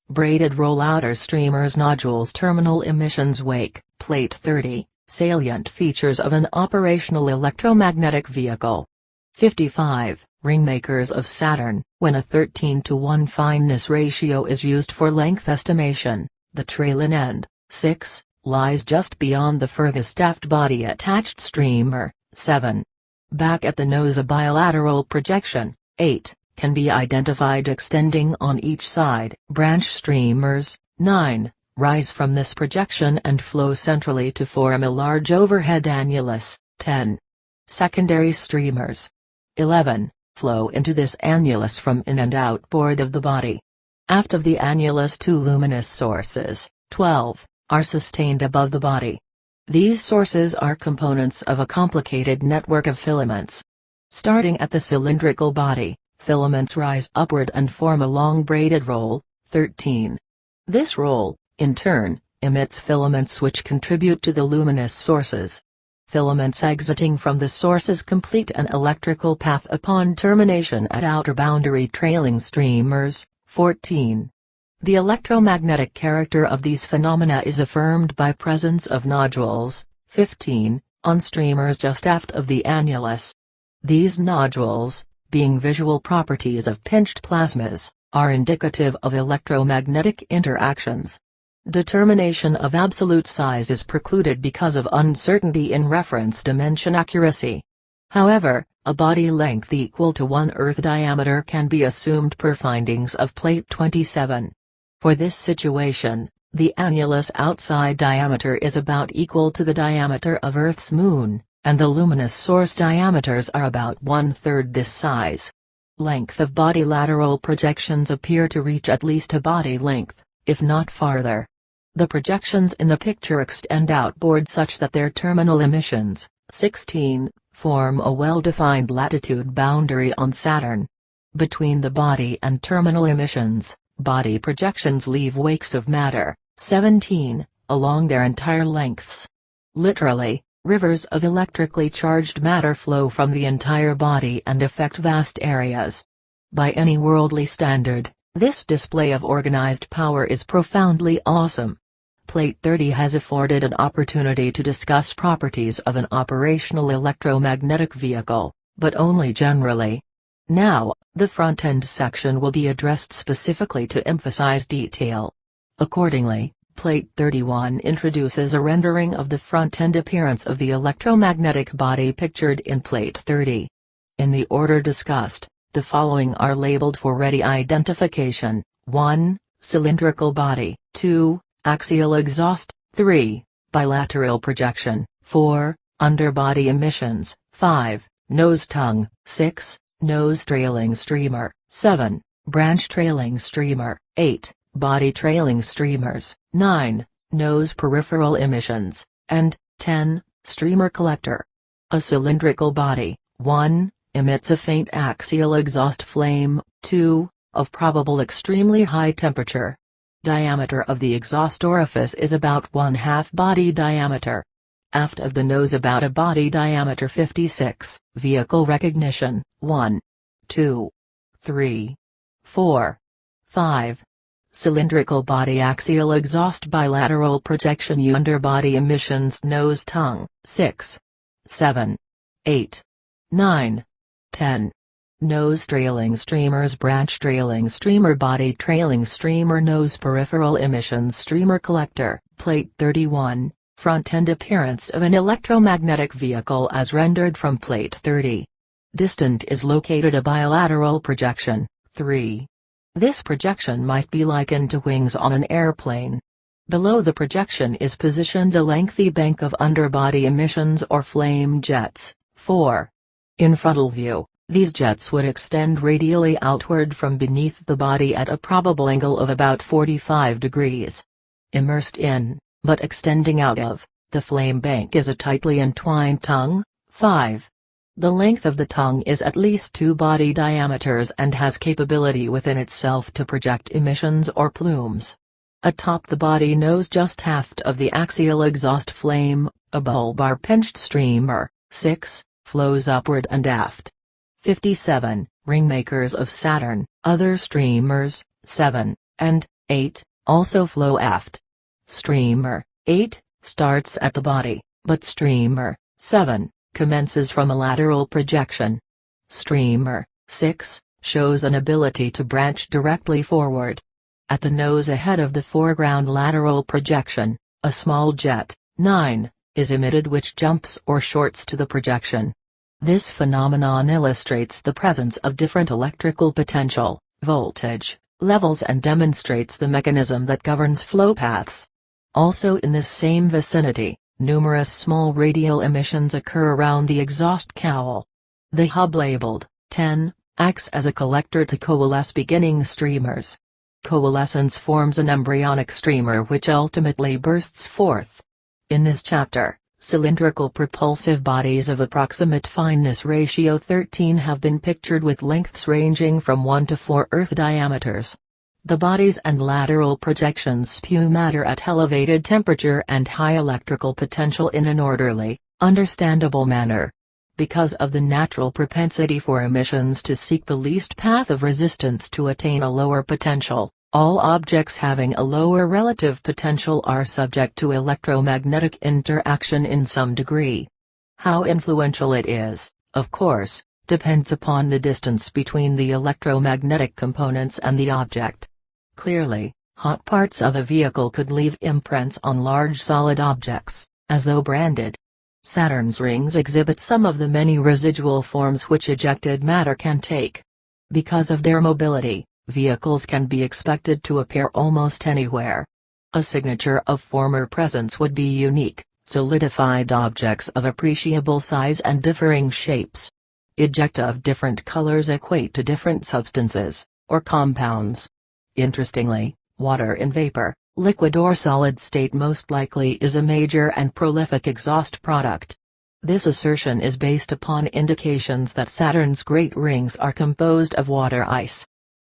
Braided roll-outer streamers nodules terminal emissions wake, plate 30, salient features of an operational electromagnetic vehicle. 55. Ringmakers of Saturn. When a 13:1 fineness ratio is used for length estimation, the trailing end, 6, lies just beyond the furthest aft body attached streamer, 7. Back at the nose a bilateral projection, 8, can be identified extending on each side. Branch streamers, 9, rise from this projection and flow centrally to form a large overhead annulus, 10. Secondary streamers, 11, flow into this annulus from in and outboard of the body. Aft of the annulus two luminous sources, 12, are sustained above the body. These sources are components of a complicated network of filaments. Starting at the cylindrical body, filaments rise upward and form a long braided roll. 13. This roll, in turn, emits filaments which contribute to the luminous sources. Filaments exiting from the sources complete an electrical path upon termination at outer boundary trailing streamers. 14. The electromagnetic character of these phenomena is affirmed by presence of nodules. 15. On streamers just aft of the annulus. These nodules, being visual properties of pinched plasmas, are indicative of electromagnetic interactions. Determination of absolute size is precluded because of uncertainty in reference dimension accuracy. However, a body length equal to 1 Earth diameter can be assumed per findings of Plate 27. For this situation, the annulus outside diameter is about equal to the diameter of Earth's moon, and the luminous source diameters are about 1/3 this size. Length of body lateral projections appear to reach at least a body length, if not farther. The projections in the picture extend outboard such that their terminal emissions, 16, form a well-defined latitude boundary on Saturn. Between the body and terminal emissions, body projections leave wakes of matter, 17, along their entire lengths. Literally, rivers of electrically charged matter flow from the entire body and affect vast areas. By any worldly standard, this display of organized power is profoundly awesome. Plate 30 has afforded an opportunity to discuss properties of an operational electromagnetic vehicle, but only generally. Now, the front-end section will be addressed specifically to emphasize detail. Accordingly, Plate 31 introduces a rendering of the front-end appearance of the electromagnetic body pictured in Plate 30. In the order discussed, the following are labeled for ready identification: 1. Cylindrical body; 2. Axial exhaust; 3. Bilateral projection; 4. Underbody emissions; 5. Nose tongue; 6. Nose trailing streamer; 7. Branch trailing streamer; 8. Body trailing streamers; 9. Nose peripheral emissions; and 10. Streamer collector. A cylindrical body, 1. Emits a faint axial exhaust flame; 2. Of probable extremely high temperature. Diameter of the exhaust orifice is about 1/2 body diameter. Aft of the nose about a body diameter. 56. Vehicle recognition: 1, 2, 3, 4, 5. Cylindrical body axial exhaust bilateral projection underbody emissions nose tongue: 6, 7, 8, 9, 10. Nose trailing streamers branch trailing streamer body trailing streamer nose peripheral emissions streamer collector. Plate 31, front-end appearance of an electromagnetic vehicle as rendered from Plate 30. Distant is located a bilateral projection, 3. This projection might be likened to wings on an airplane. Below the projection is positioned a lengthy bank of underbody emissions or flame jets, 4. In frontal view, these jets would extend radially outward from beneath the body at a probable angle of about 45 degrees. Immersed in, but extending out of, the flame bank is a tightly entwined tongue, 5. The length of the tongue is at least 2 body diameters and has capability within itself to project emissions or plumes. Atop the body nose just aft of the axial exhaust flame, a bulbar pinched streamer, 6, flows upward and aft. 57. Ringmakers of Saturn, other streamers, 7, and 8, also flow aft. Streamer, 8, starts at the body, but streamer, 7, commences from a lateral projection. Streamer, 6, shows an ability to branch directly forward. At the nose ahead of the foreground lateral projection, a small jet, 9, is emitted which jumps or shorts to the projection. This phenomenon illustrates the presence of different electrical potential, voltage, levels and demonstrates the mechanism that governs flow paths. Also in this same vicinity, numerous small radial emissions occur around the exhaust cowl. The hub labeled 10 acts as a collector to coalesce beginning streamers. Coalescence forms an embryonic streamer which ultimately bursts forth. In this chapter, Cylindrical propulsive bodies of approximate fineness ratio 13 have been pictured with lengths ranging from 1 to 4 Earth diameters. The bodies and lateral projections spew matter at elevated temperature and high electrical potential in an orderly, understandable manner. Because of the natural propensity for emissions to seek the least path of resistance to attain a lower potential, all objects having a lower relative potential are subject to electromagnetic interaction in some degree. How influential it is, of course, depends upon the distance between the electromagnetic components and the object. Clearly, hot parts of a vehicle could leave imprints on large solid objects, as though branded. Saturn's rings exhibit some of the many residual forms which ejected matter can take. Because of their mobility, vehicles can be expected to appear almost anywhere. A signature of former presence would be unique, solidified objects of appreciable size and differing shapes. Ejecta of different colors equate to different substances, or compounds. Interestingly, water in vapor, liquid or solid state most likely is a major and prolific exhaust product. This assertion is based upon indications that Saturn's great rings are composed of water ice.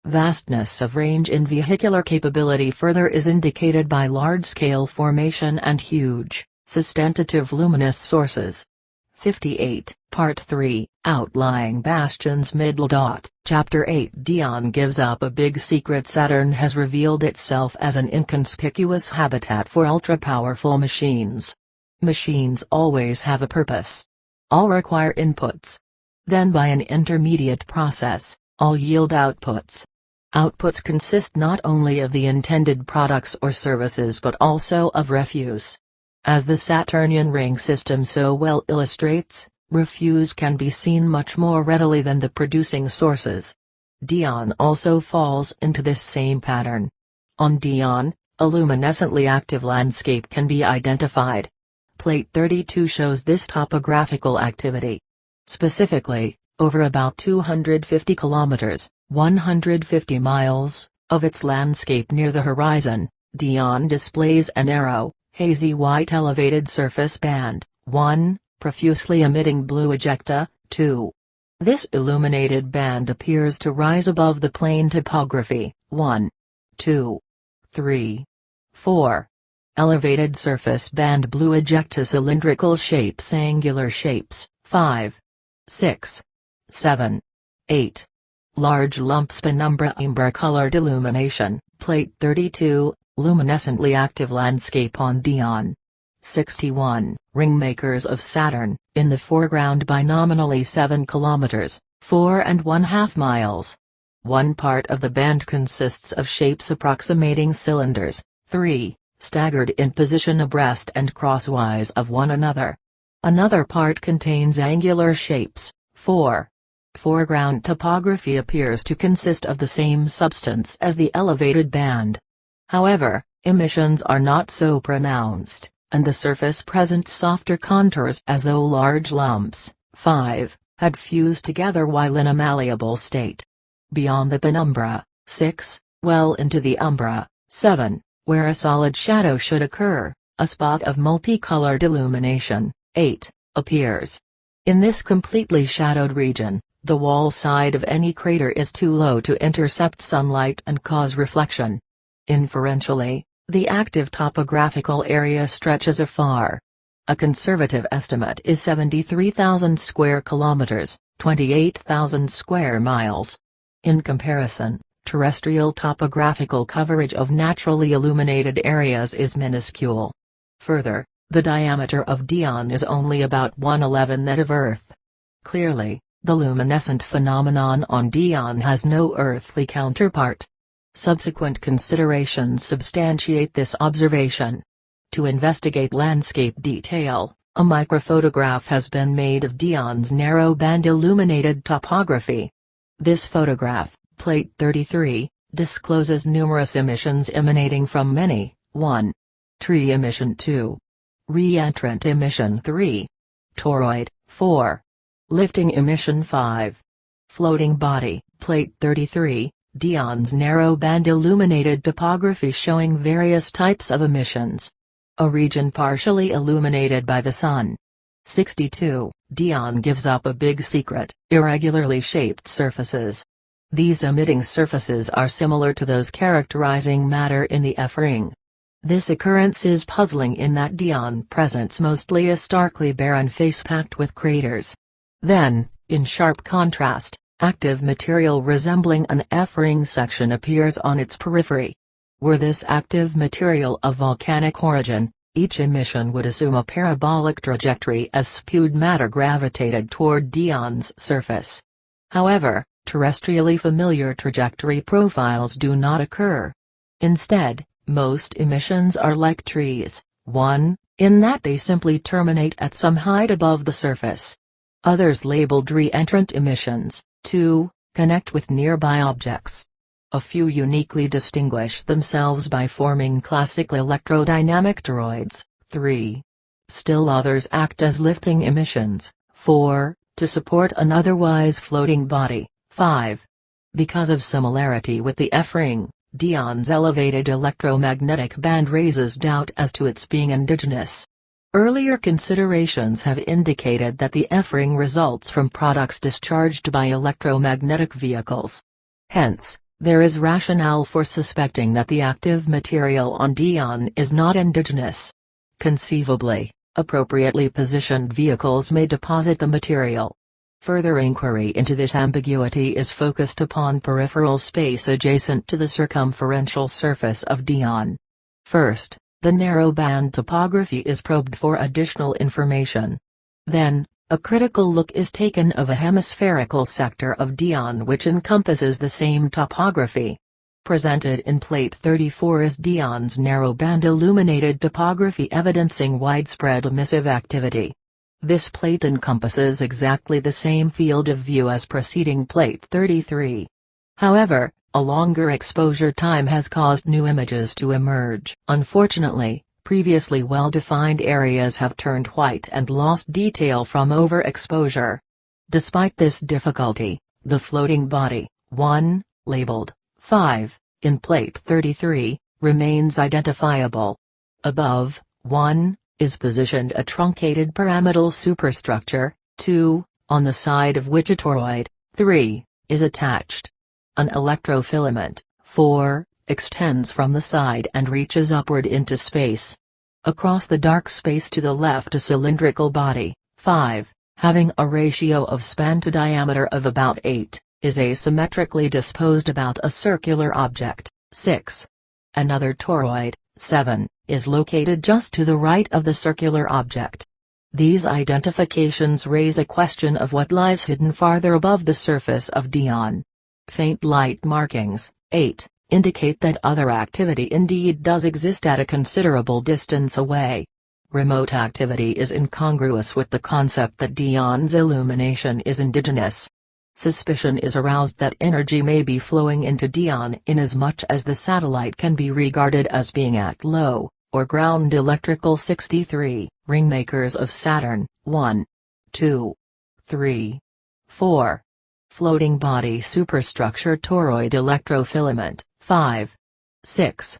Vastness of range in vehicular capability further is indicated by large-scale formation and huge, sustentative luminous sources. 58, Part 3, Outlying Bastions Middle dot, Chapter 8 Dion gives up a big secret. Saturn has revealed itself as an inconspicuous habitat for ultra-powerful machines. Machines always have a purpose. All require inputs. Then by an intermediate process, all yield outputs. Outputs consist not only of the intended products or services but also of refuse. As the Saturnian ring system so well illustrates, refuse can be seen much more readily than the producing sources. Dion also falls into this same pattern. On Dion, a luminescently active landscape can be identified. Plate 32 shows this topographical activity. Specifically, over about 250 kilometers, 150 miles, of its landscape near the horizon, Dion displays an arrow, hazy white elevated surface band, 1, profusely emitting blue ejecta, 2. This illuminated band appears to rise above the plane topography, 1, 2, 3, 4. Elevated surface band blue ejecta cylindrical shapes angular shapes, 5, 6, 7, 8. Large lumps penumbra amber-colored illumination, Plate 32, luminescently active landscape on Dion. 61, Ringmakers of Saturn, in the foreground by nominally 7 kilometers, 4½ miles. One part of the band consists of shapes approximating cylinders, 3, staggered in position abreast and crosswise of one another. Another part contains angular shapes, 4. Foreground topography appears to consist of the same substance as the elevated band. However, emissions are not so pronounced, and the surface presents softer contours as though large lumps, 5, had fused together while in a malleable state. Beyond the penumbra, 6, well into the umbra, 7, where a solid shadow should occur, a spot of multicolored illumination, 8, appears. In this completely shadowed region, the wall side of any crater is too low to intercept sunlight and cause reflection. Inferentially, the active topographical area stretches afar. A conservative estimate is 73,000 square kilometers, 28,000 square miles. In comparison, terrestrial topographical coverage of naturally illuminated areas is minuscule. Further, the diameter of Dion is only about 1/11 that of Earth. Clearly, the luminescent phenomenon on Dion has no earthly counterpart. Subsequent considerations substantiate this observation. To investigate landscape detail, a microphotograph has been made of Dion's narrow-band illuminated topography. This photograph, Plate 33, discloses numerous emissions emanating from many, 1. Tree emission 2. Reentrant emission 3. Toroid, 4. Lifting emission 5. Floating body, Plate 33, Dion's narrow-band illuminated topography showing various types of emissions. a region partially illuminated by the Sun. 62. Dione gives up a big secret: irregularly shaped surfaces. These emitting surfaces are similar to those characterizing matter in the F ring. This occurrence is puzzling in that Dione presents mostly a starkly barren face packed with craters. Then, in sharp contrast, active material resembling an F-ring section appears on its periphery. Were this active material of volcanic origin, each emission would assume a parabolic trajectory as spewed matter gravitated toward Dion's surface. However, terrestrially familiar trajectory profiles do not occur. Instead, most emissions are like trees: 1, in that they simply terminate at some height above the surface. Others, labeled re-entrant emissions; 2, connect with nearby objects. A few uniquely distinguish themselves by forming classical electrodynamic toroids; 3. Still others act as lifting emissions; 4, to support an otherwise floating body; 5. Because of similarity with the F-ring, Dion's elevated electromagnetic band raises doubt as to its being indigenous. Earlier considerations have indicated that the F-ring results from products discharged by electromagnetic vehicles. Hence, there is rationale for suspecting that the active material on Dione is not indigenous. Conceivably, appropriately positioned vehicles may deposit the material. Further inquiry into this ambiguity is focused upon peripheral space adjacent to the circumferential surface of Dione. First, the narrowband topography is probed for additional information. Then, a critical look is taken of a hemispherical sector of Dione which encompasses the same topography. Presented in Plate 34 is Dion's narrowband illuminated topography evidencing widespread emissive activity. This plate encompasses exactly the same field of view as preceding Plate 33. However, a longer exposure time has caused new images to emerge. Unfortunately, previously well-defined areas have turned white and lost detail from overexposure. Despite this difficulty, the floating body, 1, labeled 5, in Plate 33, remains identifiable. Above, 1, is positioned a truncated pyramidal superstructure; 2, on the side of which a toroid, 3, is attached. An electrofilament, 4, extends from the side and reaches upward into space. Across the dark space to the left a cylindrical body, 5, having a ratio of span to diameter of about 8, is asymmetrically disposed about a circular object, 6. Another toroid, 7, is located just to the right of the circular object. These identifications raise a question of what lies hidden farther above the surface of Dione. Faint light markings, 8, indicate that other activity indeed does exist at a considerable distance away. Remote activity is incongruous with the concept that Dion's illumination is indigenous. Suspicion is aroused that energy may be flowing into Dione inasmuch as the satellite can be regarded as being at low, or ground electrical. 63, Ringmakers of Saturn, 1, 2, 3, 4. Floating body superstructure toroid electrofilament, 5, 6,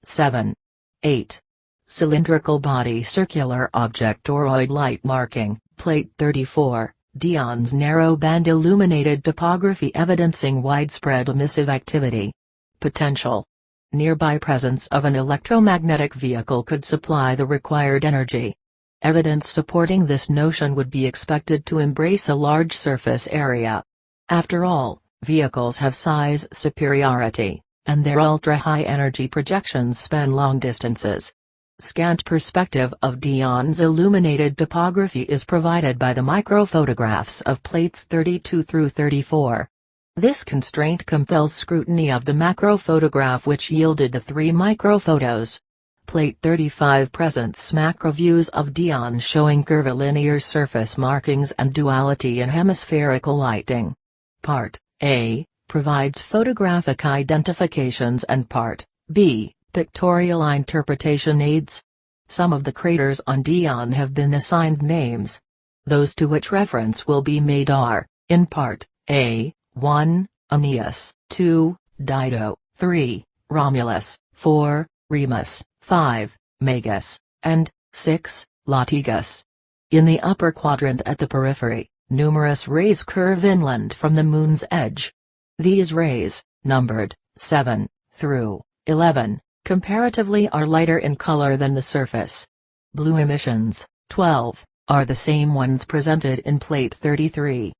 7, 8. Cylindrical body circular object toroid light marking, Plate 34, Dion's narrow band illuminated topography evidencing widespread emissive activity. Potential. Nearby presence of an electromagnetic vehicle could supply the required energy. Evidence supporting this notion would be expected to embrace a large surface area. After all, vehicles have size superiority, and their ultra-high energy projections span long distances. Scant perspective of Dion's illuminated topography is provided by the microphotographs of Plates 32 through 34. This constraint compels scrutiny of the macrophotograph which yielded the 3 microphotos. Plate 35 presents macro views of Dione showing curvilinear surface markings and duality in hemispherical lighting. Part A provides photographic identifications and Part B pictorial interpretation aids. Some of the craters on Dione have been assigned names. Those to which reference will be made are, in Part A, 1, Aeneas, 2, Dido, 3, Romulus, 4, Remus, 5, Magus, and 6. Latigas. In the upper quadrant at the periphery, numerous rays curve inland from the Moon's edge. These rays, numbered 7 through 11, comparatively are lighter in color than the surface. Blue emissions, 12, are the same ones presented in Plate 33.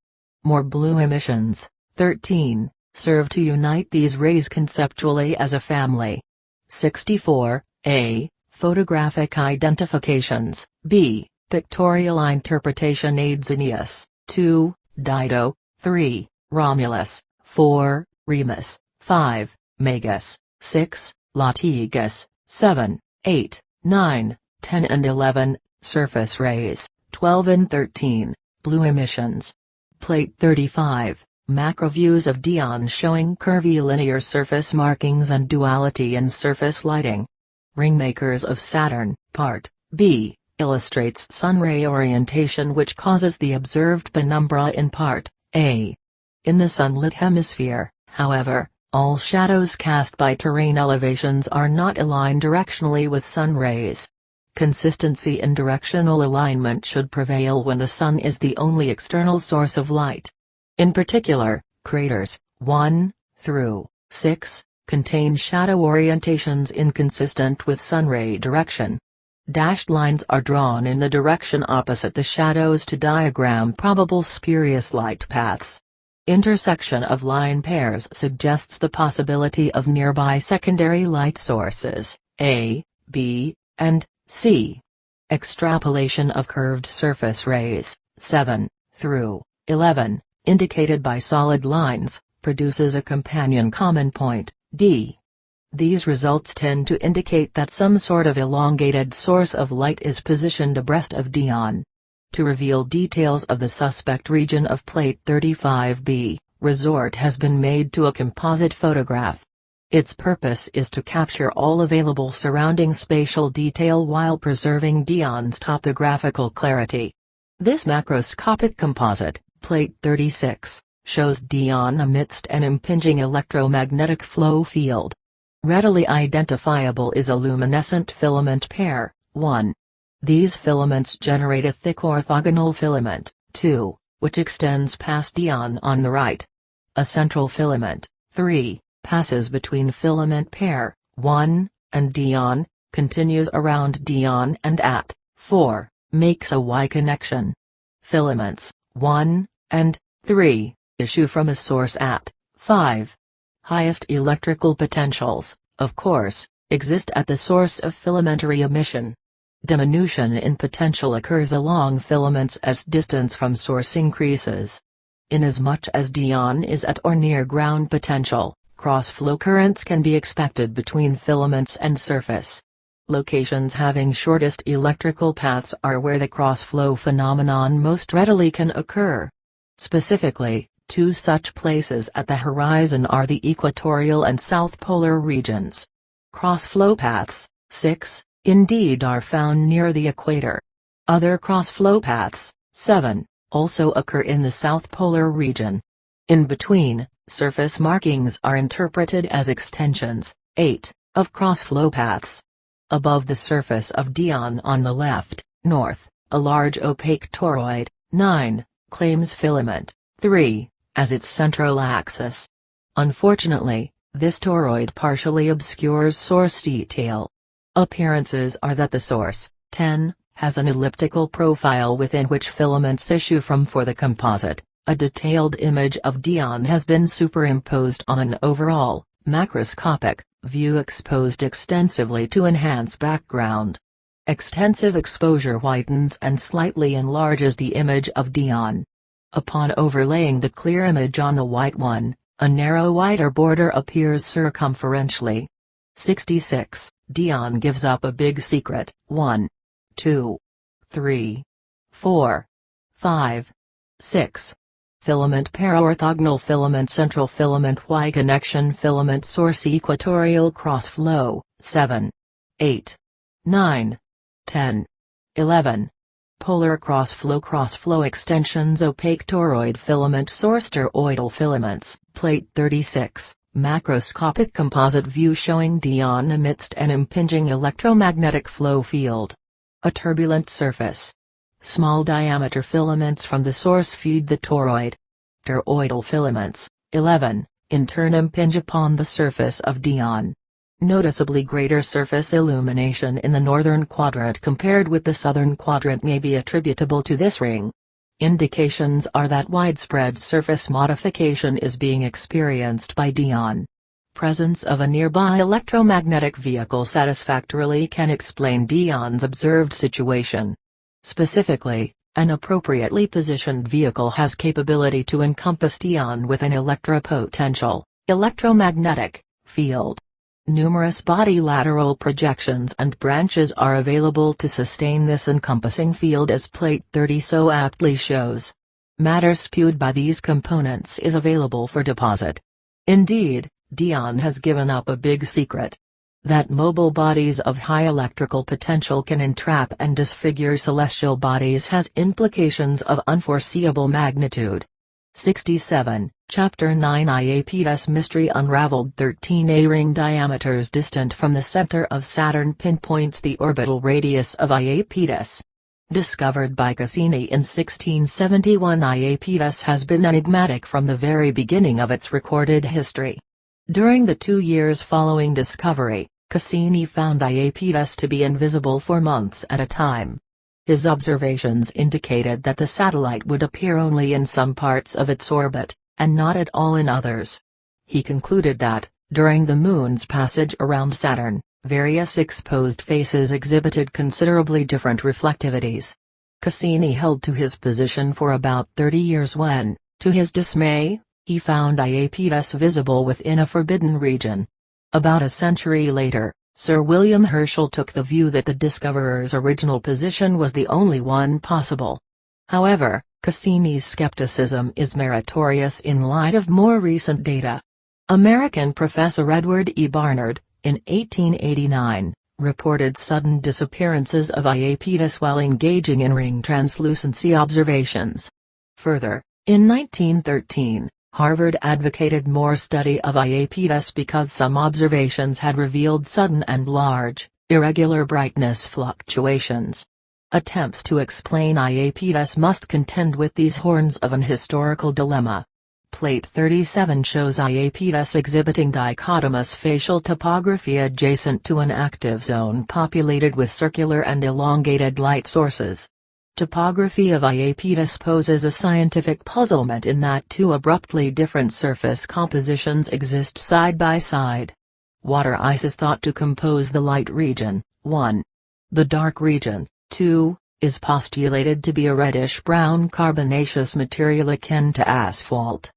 More blue emissions, 13, serve to unite these rays conceptually as a family. 64. A. Photographic identifications. B. Pictorial interpretation aids Aeneas. 2. Dido. 3. Romulus. 4. Remus. 5. Magus. 6. Latigas. 7, 8, 9, 10 and 11. Surface rays, 12 and 13. Blue emissions. Plate 35. Macro views of Dione showing curvilinear surface markings and duality in surface lighting. Ringmakers of Saturn, Part B, illustrates sunray orientation which causes the observed penumbra in Part A. In the sunlit hemisphere, however, all shadows cast by terrain elevations are not aligned directionally with sun rays. Consistency in directional alignment should prevail when the sun is the only external source of light. In particular, craters 1 through 6 contain shadow orientations inconsistent with sunray direction. Dashed lines are drawn in the direction opposite the shadows to diagram probable spurious light paths. Intersection of line pairs suggests the possibility of nearby secondary light sources, A, B, and C. Extrapolation of curved surface rays, 7 through 11, indicated by solid lines, produces a companion common point, D. These results tend to indicate that some sort of elongated source of light is positioned abreast of Dione. To reveal details of the suspect region of Plate 35b, resort has been made to a composite photograph. Its purpose is to capture all available surrounding spatial detail while preserving Dione's topographical clarity. This macroscopic composite, Plate 36, shows Dione amidst an impinging electromagnetic flow field. Readily identifiable is a luminescent filament pair, 1. These filaments generate a thick orthogonal filament, 2, which extends past Dione on the right. A central filament, 3, passes between filament pair, 1, and Dione, continues around Dione and at 4, makes a Y connection. Filaments, 1, and 3, issue from a source at 5. Highest electrical potentials, of course, exist at the source of filamentary emission. Diminution in potential occurs along filaments as distance from source increases. Inasmuch as Dione is at or near ground potential, cross-flow currents can be expected between filaments and surface. Locations having shortest electrical paths are where the cross-flow phenomenon most readily can occur. Specifically, two such places at the horizon are the equatorial and south polar regions. Cross-flow paths, 6, indeed are found near the equator. Other cross-flow paths, 7, also occur in the south polar region. In between, surface markings are interpreted as extensions, 8, of cross-flow paths. Above the surface of Dione on the left, north, a large opaque toroid, 9, claims filament, 3, as its central axis. Unfortunately, this toroid partially obscures source detail. Appearances are that the source, 10, has an elliptical profile within which filaments issue from. For the composite, a detailed image of Dione has been superimposed on an overall, macroscopic, view exposed extensively to enhance background. Extensive exposure whitens and slightly enlarges the image of Dione. Upon overlaying the clear image on the white one, a narrow whiter border appears circumferentially. 66. Dione gives up a big secret, 1, 2, 3, 4, 5, 6. Filament pair orthogonal filament central filament Y connection filament source equatorial cross flow, 7, 8, 9, 10, 11. Polar cross flow extensions opaque toroid filament source toroidal filaments, Plate 36. Macroscopic composite view showing Dione amidst an impinging electromagnetic flow field. A turbulent surface. Small diameter filaments from the source feed the toroid. Toroidal filaments, 11, in turn impinge upon the surface of Dione. Noticeably greater surface illumination in the northern quadrant compared with the southern quadrant may be attributable to this ring. Indications are that widespread surface modification is being experienced by Dione. Presence of a nearby electromagnetic vehicle satisfactorily can explain Dion's observed situation. Specifically, an appropriately positioned vehicle has capability to encompass Dione with an electropotential, electromagnetic, field. Numerous body lateral projections and branches are available to sustain this encompassing field, as Plate 30 so aptly shows. Matter spewed by these components is available for deposit. Indeed, Dione has given up a big secret. That mobile bodies of high electrical potential can entrap and disfigure celestial bodies has implications of unforeseeable magnitude. 67, Chapter 9 Iapetus Mystery Unraveled. 13 A-ring diameters distant from the center of Saturn pinpoints the orbital radius of Iapetus. Discovered by Cassini in 1671, Iapetus has been enigmatic from the very beginning of its recorded history. During the 2 years following discovery, Cassini found Iapetus to be invisible for months at a time. His observations indicated that the satellite would appear only in some parts of its orbit, and not at all in others. He concluded that, during the Moon's passage around Saturn, various exposed faces exhibited considerably different reflectivities. Cassini held to his position for about 30 years when, to his dismay, he found Iapetus visible within a forbidden region. About a century later, Sir William Herschel took the view that the discoverer's original position was the only one possible. However, Cassini's skepticism is meritorious in light of more recent data. American professor Edward E. Barnard, in 1889, reported sudden disappearances of Iapetus while engaging in ring translucency observations. Further, in 1913, Harvard advocated more study of Iapetus because some observations had revealed sudden and large, irregular brightness fluctuations. Attempts to explain Iapetus must contend with these horns of an historical dilemma. Plate 37 shows Iapetus exhibiting dichotomous facial topography adjacent to an active zone populated with circular and elongated light sources. Topography of Iapetus poses a scientific puzzlement in that two abruptly different surface compositions exist side by side. Water ice is thought to compose the light region, 1. The dark region, 2, is postulated to be a reddish-brown carbonaceous material akin to asphalt.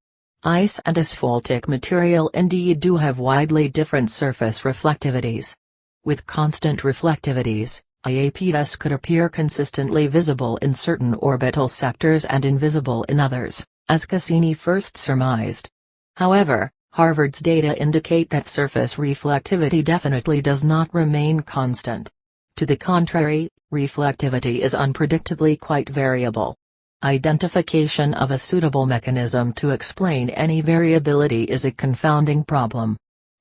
Ice and asphaltic material indeed do have widely different surface reflectivities. With constant reflectivities, Iapetus could appear consistently visible in certain orbital sectors and invisible in others, as Cassini first surmised. However, Harvard's data indicate that surface reflectivity definitely does not remain constant. To the contrary, reflectivity is unpredictably quite variable. Identification of a suitable mechanism to explain any variability is a confounding problem.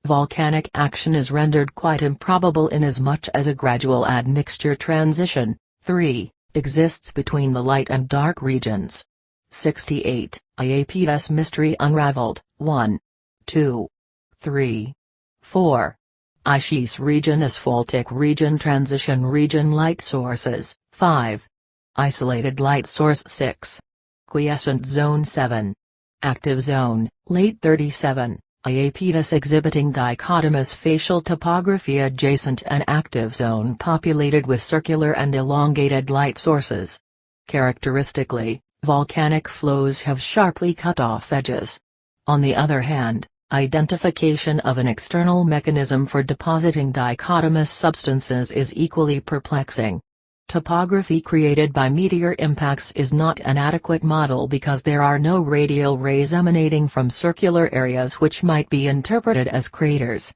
Volcanic action is rendered quite improbable inasmuch as a gradual admixture transition, 3, exists between the light and dark regions. 68, Iapetus Mystery Unraveled, 1, 2, 3, 4. Ischus region, asphaltic region, transition region, light sources, 5. Isolated light source, 6. Quiescent zone, 7. Active zone, late 37. Iapetus exhibiting dichotomous facial topography adjacent an active zone populated with circular and elongated light sources. Characteristically, volcanic flows have sharply cut off edges. On the other hand, identification of an external mechanism for depositing dichotomous substances is equally perplexing. Topography created by meteor impacts is not an adequate model because there are no radial rays emanating from circular areas which might be interpreted as craters.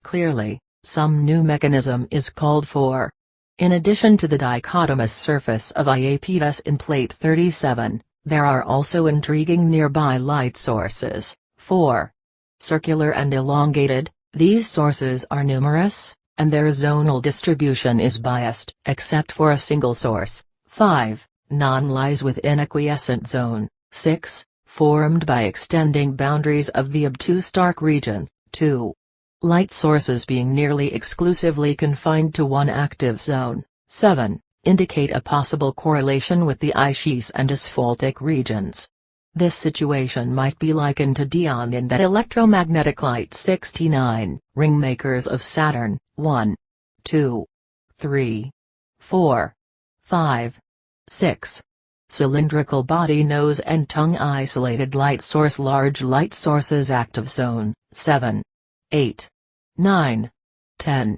Clearly, some new mechanism is called for. In addition to the dichotomous surface of Iapetus in Plate 37, there are also intriguing nearby light sources, 4. Circular and elongated, these sources are numerous, and their zonal distribution is biased except for a single source. 5. None lies within a quiescent zone. 6. Formed by extending boundaries of the obtuse dark region. 2. Light sources being nearly exclusively confined to one active zone. 7. Indicate a possible correlation with the ice and asphaltic regions. This situation might be likened to Dion in that electromagnetic light. 69. Ringmakers of Saturn. 1, 2, 3, 4, 5, 6. Cylindrical body, nose and tongue, isolated light source, large light sources, active zone. 7, 8, 9, 10,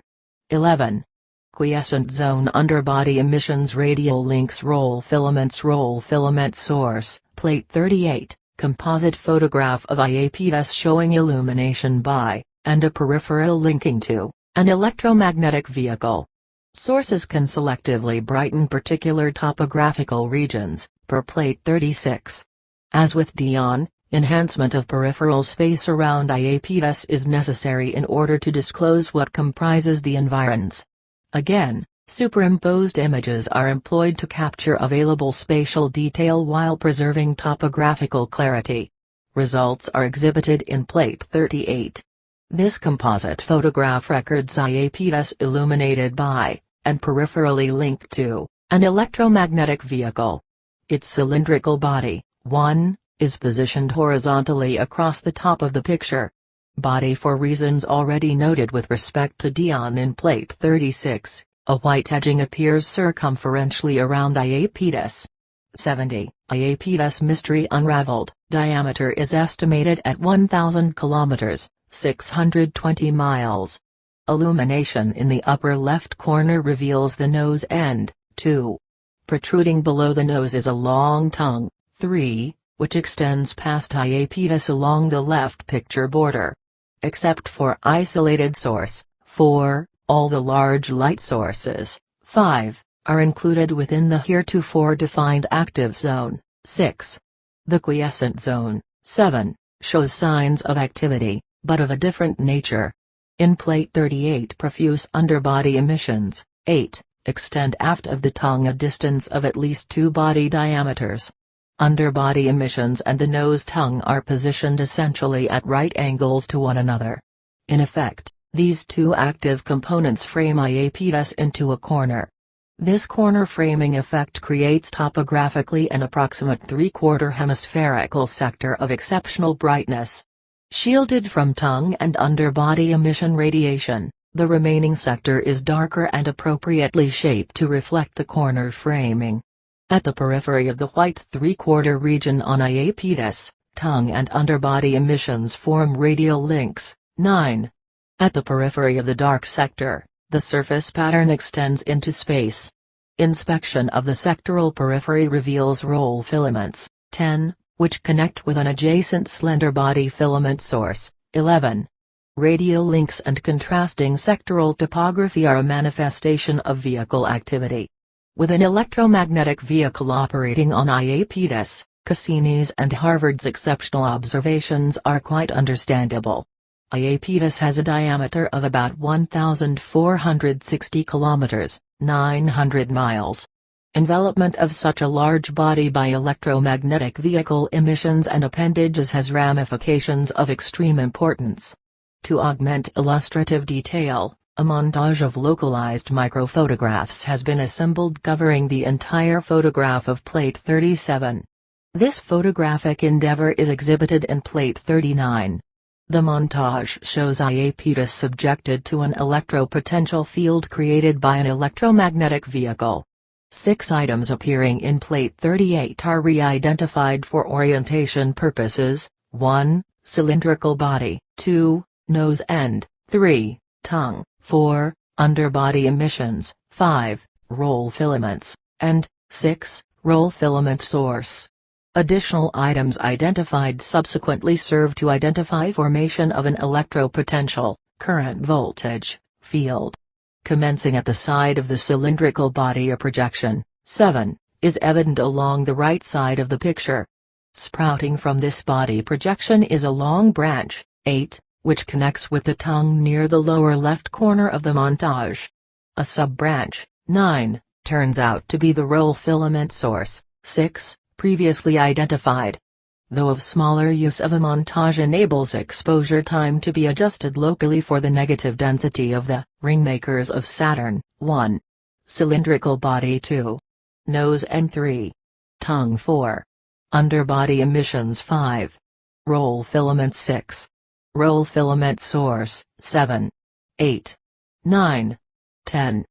11. Quiescent zone, underbody emissions, radial links, roll filament source. Plate 38, composite photograph of Iapetus showing illumination by, and a peripheral linking to, an electromagnetic vehicle. Sources can selectively brighten particular topographical regions, per plate 36. As with Dion, enhancement of peripheral space around Iapetus is necessary in order to disclose what comprises the environs. Again, superimposed images are employed to capture available spatial detail while preserving topographical clarity. Results are exhibited in plate 38. This composite photograph records Iapetus illuminated by, and peripherally linked to, an electromagnetic vehicle. Its cylindrical body, 1, is positioned horizontally across the top of the picture. Body, for reasons already noted with respect to Dion in plate 36, a white edging appears circumferentially around Iapetus. 70. Iapetus mystery unraveled. Diameter is estimated at 1,000 kilometers, 620 miles. Illumination in the upper left corner reveals the nose end. 2. Protruding below the nose is a long tongue. 3, which extends past Iapetus along the left picture border. Except for isolated source. 4. All the large light sources, 5, are included within the heretofore defined active zone. 6. The quiescent zone, 7, shows signs of activity, but of a different nature. In plate 38, profuse underbody emissions. 8, extend aft of the tongue a distance of at least 2 body diameters. Underbody emissions and the nose-tongue are positioned essentially at right angles to one another. In effect, these two active components frame Iapetus into a corner. This corner framing effect creates topographically an approximate 3/4 hemispherical sector of exceptional brightness. Shielded from tongue and underbody emission radiation, the remaining sector is darker and appropriately shaped to reflect the corner framing. At the periphery of the white 3/4 region on Iapetus, tongue and underbody emissions form radial links. 9. At the periphery of the dark sector, the surface pattern extends into space. Inspection of the sectoral periphery reveals roll filaments. 10, which connect with an adjacent slender body filament source. 11. Radial links and contrasting sectoral topography are a manifestation of vehicle activity. With an electromagnetic vehicle operating on Iapetus, Cassini's and Harvard's exceptional observations are quite understandable. Iapetus has a diameter of about 1,460 kilometers, 900 miles. Envelopment of such a large body by electromagnetic vehicle emissions and appendages has ramifications of extreme importance. To augment illustrative detail, a montage of localized microphotographs has been assembled covering the entire photograph of plate 37. This photographic endeavor is exhibited in plate 39. The montage shows Iapetus subjected to an electropotential field created by an electromagnetic vehicle. 6 items appearing in plate 38 are re-identified for orientation purposes. 1. Cylindrical body. 2. Nose end. 3. Tongue. 4. Underbody emissions. 5. Roll filaments. And 6. Roll filament source. Additional items identified subsequently serve to identify formation of an electropotential, current voltage, field. Commencing at the side of the cylindrical body, a projection, 7, is evident along the right side of the picture. Sprouting from this body projection is a long branch, 8, which connects with the tongue near the lower left corner of the montage. A sub-branch, 9, turns out to be the roll filament source, 6, previously identified. Though of smaller use of a montage enables exposure time to be adjusted locally for the negative density of the Ringmakers of Saturn, 1. Cylindrical body 2. Nose and 3. Tongue 4. Underbody emissions 5. Roll filament 6. Roll filament source, 7. 8. 9. 10.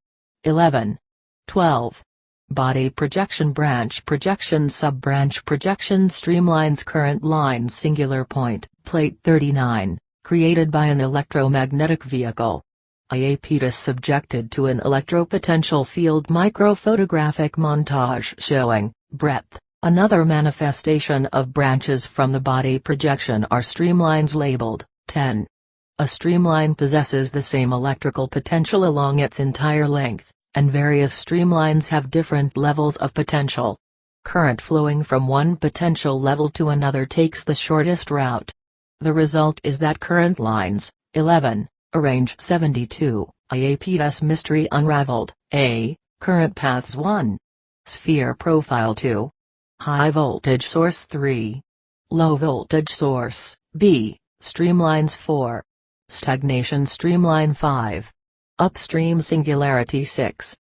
11. 12. Body projection branch projection sub-branch projection streamlines current lines singular point plate 39, created by an electromagnetic vehicle. Iapetus subjected to an electropotential field microphotographic montage showing breadth. Another manifestation of branches from the body projection are streamlines labeled 10. A streamline possesses the same electrical potential along its entire length, and various streamlines have different levels of potential. Current flowing from one potential level to another takes the shortest route. The result is that current lines, 11, arrange 72, Iapetus mystery unraveled, A, current paths 1. Sphere profile 2. High voltage source 3. Low voltage source, B, streamlines 4. Stagnation streamline 5. Upstream singularity 6.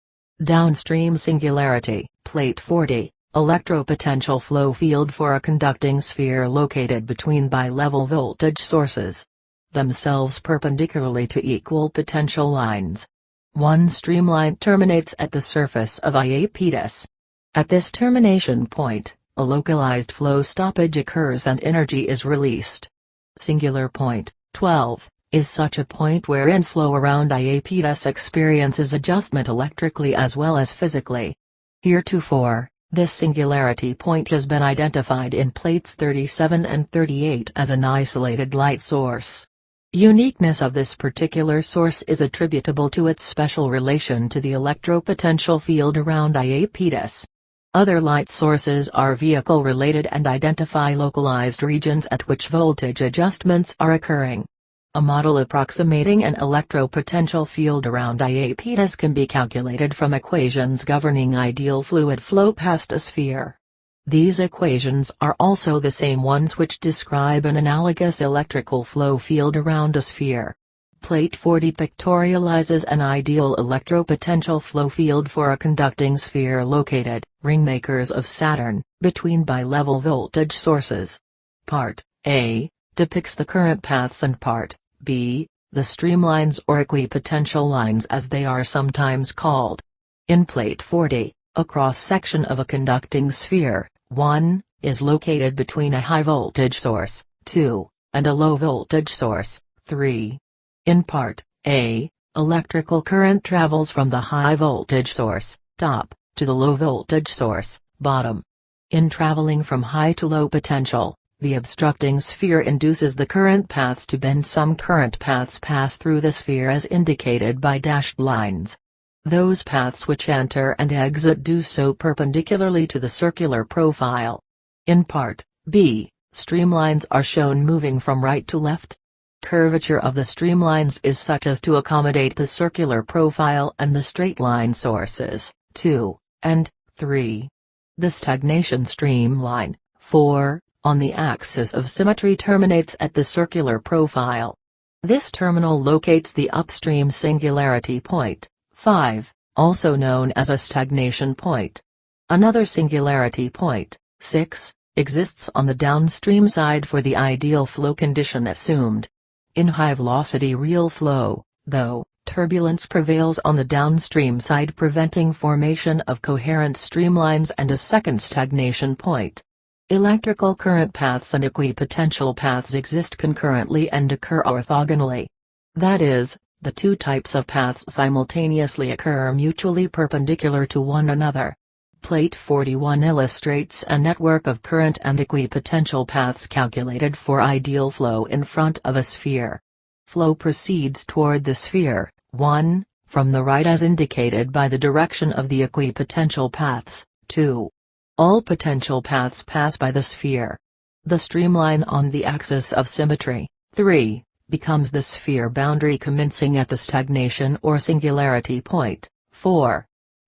Downstream singularity, plate 40, electropotential flow field for a conducting sphere located between bi-level voltage sources, themselves perpendicularly to equal potential lines. One streamline terminates at the surface of Iapetus. At this termination point, a localized flow stoppage occurs and energy is released. Singular point, 12. Is such a point wherein flow around Iapetus experiences adjustment electrically as well as physically. Heretofore, this singularity point has been identified in plates 37 and 38 as an isolated light source. Uniqueness of this particular source is attributable to its special relation to the electropotential field around Iapetus. Other light sources are vehicle-related and identify localized regions at which voltage adjustments are occurring. A model approximating an electropotential field around Iapetus can be calculated from equations governing ideal fluid flow past a sphere. These equations are also the same ones which describe an analogous electrical flow field around a sphere. Plate 40 pictorializes an ideal electropotential flow field for a conducting sphere located, Ringmakers of Saturn, between bi-level voltage sources. Part A depicts the current paths and Part B, the streamlines or equipotential lines as they are sometimes called. In Plate 40, a cross-section of a conducting sphere, 1, is located between a high-voltage source, 2, and a low-voltage source, 3. In Part A, electrical current travels from the high-voltage source, top, to the low-voltage source, bottom. In traveling from high to low potential, the obstructing sphere induces the current paths to bend. Some current paths pass through the sphere as indicated by dashed lines. Those paths which enter and exit do so perpendicularly to the circular profile. In Part B, streamlines are shown moving from right to left. Curvature of the streamlines is such as to accommodate the circular profile and the straight line sources, 2, and 3. The stagnation streamline, 4, on the axis of symmetry terminates at the circular profile. This terminal locates the upstream singularity point, 5, also known as a stagnation point. Another singularity point, 6, exists on the downstream side for the ideal flow condition assumed. In high-velocity real flow, though, turbulence prevails on the downstream side preventing formation of coherent streamlines and a second stagnation point. Electrical current paths and equipotential paths exist concurrently and occur orthogonally. That is, the two types of paths simultaneously occur mutually perpendicular to one another. Plate 41 illustrates a network of current and equipotential paths calculated for ideal flow in front of a sphere. Flow proceeds toward the sphere, 1, from the right as indicated by the direction of the equipotential paths, 2. All potential paths pass by the sphere. The streamline on the axis of symmetry, 3, becomes the sphere boundary commencing at the stagnation or singularity point. 4.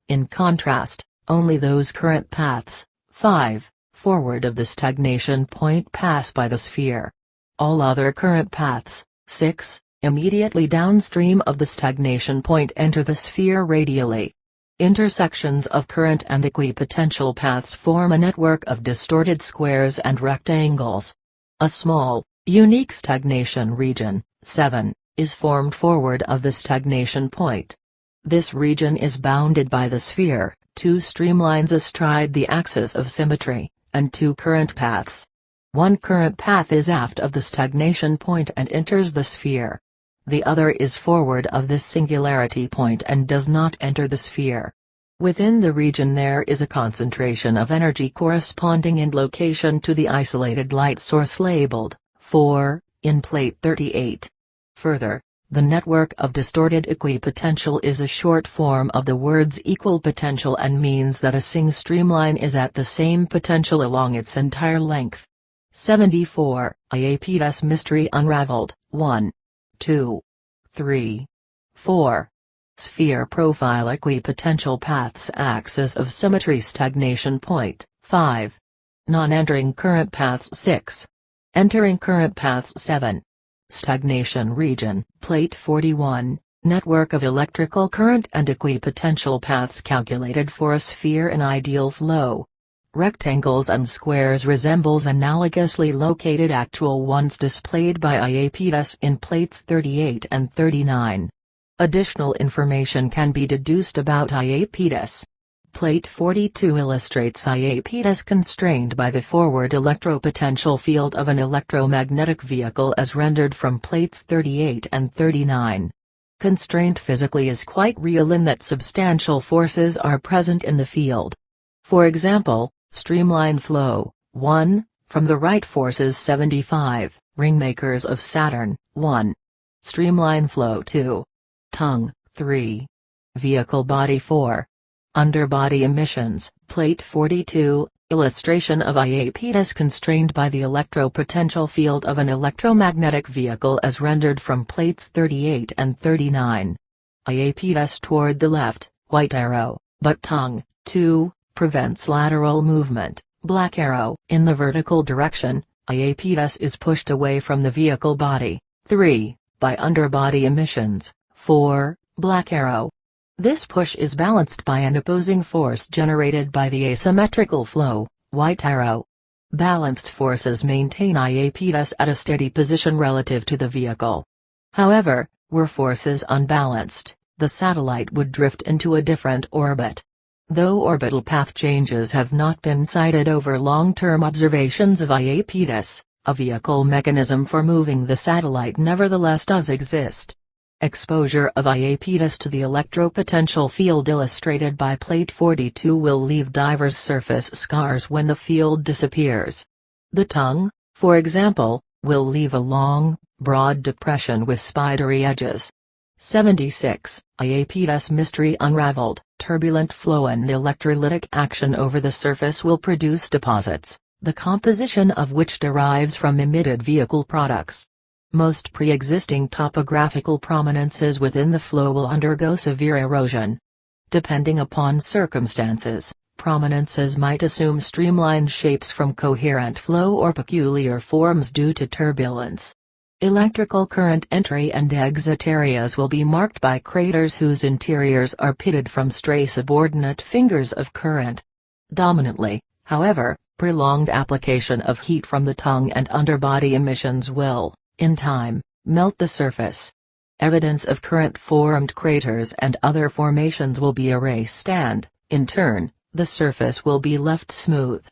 In contrast, only those current paths, 5, forward of the stagnation point pass by the sphere. All other current paths, 6, immediately downstream of the stagnation point enter the sphere radially. Intersections of current and equipotential paths form a network of distorted squares and rectangles. A small, unique stagnation region, 7, is formed forward of the stagnation point. This region is bounded by the sphere, 2 streamlines astride the axis of symmetry, and 2 current paths. One current path is aft of the stagnation point and enters the sphere. The other is forward of this singularity point and does not enter the sphere. Within the region there is a concentration of energy corresponding in location to the isolated light source labeled 4 in plate 38. Further, the network of distorted equipotential is a short form of the words equal potential and means that a single streamline is at the same potential along its entire length. 74. Iapetus mystery unraveled. 1. 2. 3. 4. Sphere profile equipotential paths axis of symmetry stagnation point. 5. Non-entering current paths 6. Entering current paths 7. Stagnation region, plate 41, network of electrical current and equipotential paths calculated for a sphere in ideal flow. Rectangles and squares resembles analogously located actual ones displayed by Iapetus in plates 38 and 39. Additional information can be deduced about Iapetus. Plate 42 illustrates Iapetus constrained by the forward electropotential field of an electromagnetic vehicle as rendered from plates 38 and 39. Constraint physically is quite real in that substantial forces are present in the field. For example, streamline flow, 1, from the right forces 75, Ringmakers of Saturn, 1. Streamline flow 2. Tongue, 3. Vehicle body 4. Underbody emissions, plate 42, illustration of Iapetus constrained by the electropotential field of an electromagnetic vehicle as rendered from plates 38 and 39. Iapetus toward the left, white arrow, but tongue, 2, prevents lateral movement, black arrow. In the vertical direction, Iapetus is pushed away from the vehicle body, 3, by underbody emissions, 4, black arrow. This push is balanced by an opposing force generated by the asymmetrical flow, white arrow. Balanced forces maintain Iapetus at a steady position relative to the vehicle. However, were forces unbalanced, the satellite would drift into a different orbit. Though orbital path changes have not been cited over long-term observations of Iapetus, a vehicle mechanism for moving the satellite nevertheless does exist. Exposure of Iapetus to the electropotential field illustrated by plate 42 will leave diverse surface scars when the field disappears. The tongue, for example, will leave a long, broad depression with spidery edges. 76. Iapetus mystery unraveled. Turbulent flow and electrolytic action over the surface will produce deposits, the composition of which derives from emitted vehicle products. Most pre-existing topographical prominences within the flow will undergo severe erosion. Depending upon circumstances, prominences might assume streamlined shapes from coherent flow or peculiar forms due to turbulence. Electrical current entry and exit areas will be marked by craters whose interiors are pitted from stray subordinate fingers of current. Dominantly, however, prolonged application of heat from the tongue and underbody emissions will, in time, melt the surface. Evidence of current-formed craters and other formations will be erased and, in turn, the surface will be left smooth.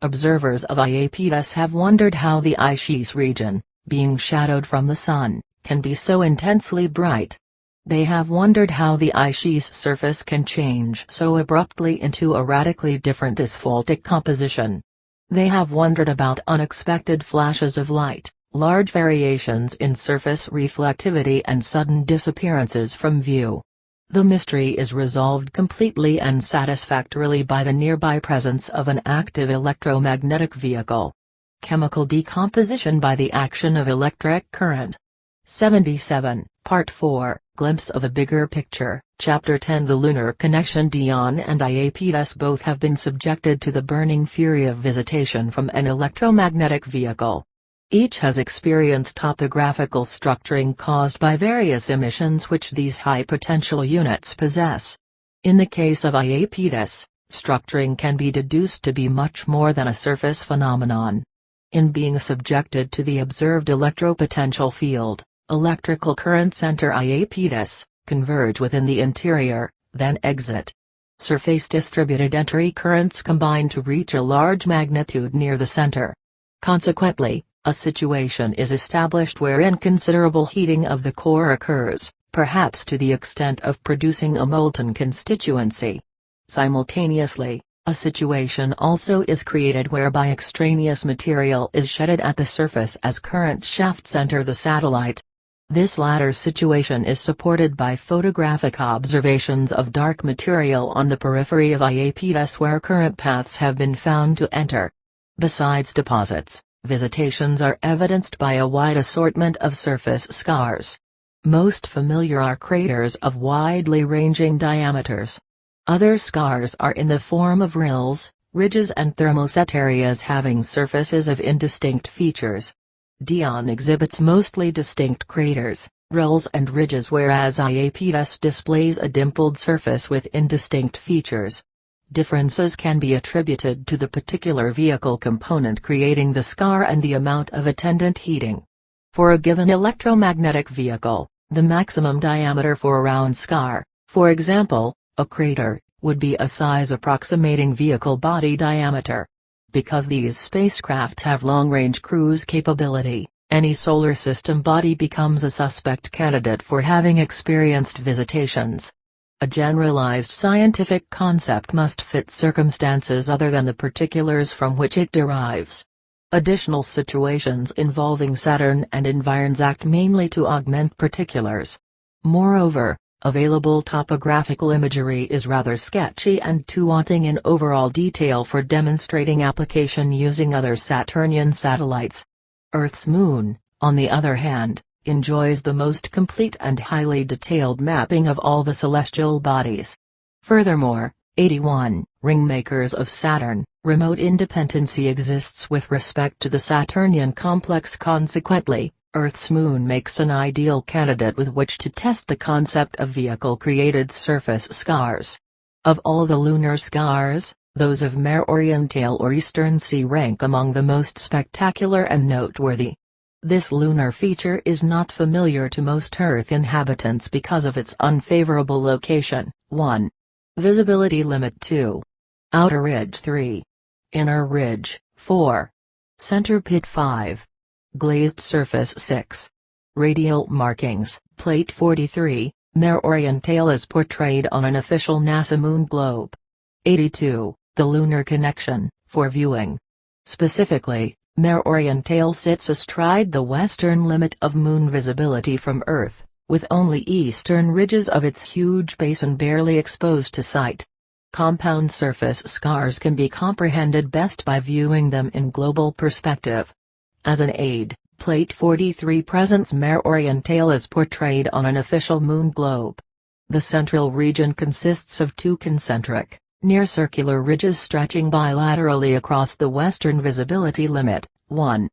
Observers of Iapetus have wondered how the Ischis region, being shadowed from the sun, can be so intensely bright. They have wondered how the Ischis surface can change so abruptly into a radically different asphaltic composition. They have wondered about unexpected flashes of light, large variations in surface reflectivity and sudden disappearances from view. The mystery is resolved completely and satisfactorily by the nearby presence of an active electromagnetic vehicle. Chemical decomposition by the action of electric current. 77, Part 4, Glimpse of a Bigger Picture, Chapter 10. The Lunar Connection. Dion and Iapetus both have been subjected to the burning fury of visitation from an electromagnetic vehicle. Each has experienced topographical structuring caused by various emissions which these high-potential units possess. In the case of Iapetus, structuring can be deduced to be much more than a surface phenomenon. In being subjected to the observed electropotential field, electrical currents enter Iapetus, converge within the interior, then exit. Surface distributed entry currents combine to reach a large magnitude near the center. Consequently, a situation is established wherein considerable heating of the core occurs, perhaps to the extent of producing a molten constituency. Simultaneously, a situation also is created whereby extraneous material is shedded at the surface as current shafts enter the satellite. This latter situation is supported by photographic observations of dark material on the periphery of Iapetus where current paths have been found to enter. Besides deposits, visitations are evidenced by a wide assortment of surface scars. Most familiar are craters of widely ranging diameters. Other scars are in the form of rills, ridges and thermoset areas having surfaces of indistinct features. Dion exhibits mostly distinct craters, rills and ridges whereas Iapetus displays a dimpled surface with indistinct features. Differences can be attributed to the particular vehicle component creating the scar and the amount of attendant heating. For a given electromagnetic vehicle, the maximum diameter for a round scar, for example, a crater, would be a size approximating vehicle body diameter. Because these spacecraft have long-range cruise capability, any solar system body becomes a suspect candidate for having experienced visitations. A generalized scientific concept must fit circumstances other than the particulars from which it derives. Additional situations involving Saturn and environs act mainly to augment particulars. Moreover, available topographical imagery is rather sketchy and too wanting in overall detail for demonstrating application using other Saturnian satellites. Earth's moon, on the other hand, enjoys the most complete and highly detailed mapping of all the celestial bodies. Furthermore, 81, Ringmakers of Saturn, remote independency exists with respect to the Saturnian complex. Consequently, Earth's moon makes an ideal candidate with which to test the concept of vehicle-created surface scars. Of all the lunar scars, those of Mare Orientale or Eastern Sea rank among the most spectacular and noteworthy. This lunar feature is not familiar to most Earth inhabitants because of its unfavorable location. 1. Visibility limit 2. Outer ridge 3. Inner ridge 4. Center pit 5. Glazed surface 6. Radial markings. Plate 43, Mare Orientale is portrayed on an official NASA moon globe. 82. The lunar connection, for viewing. Specifically, Mare Orientale sits astride the western limit of moon visibility from Earth, with only eastern ridges of its huge basin barely exposed to sight. Compound surface scars can be comprehended best by viewing them in global perspective. As an aid, Plate 43 presents Mare Orientale as portrayed on an official moon globe. The central region consists of two concentric, near-circular ridges stretching bilaterally across the western visibility limit. 1.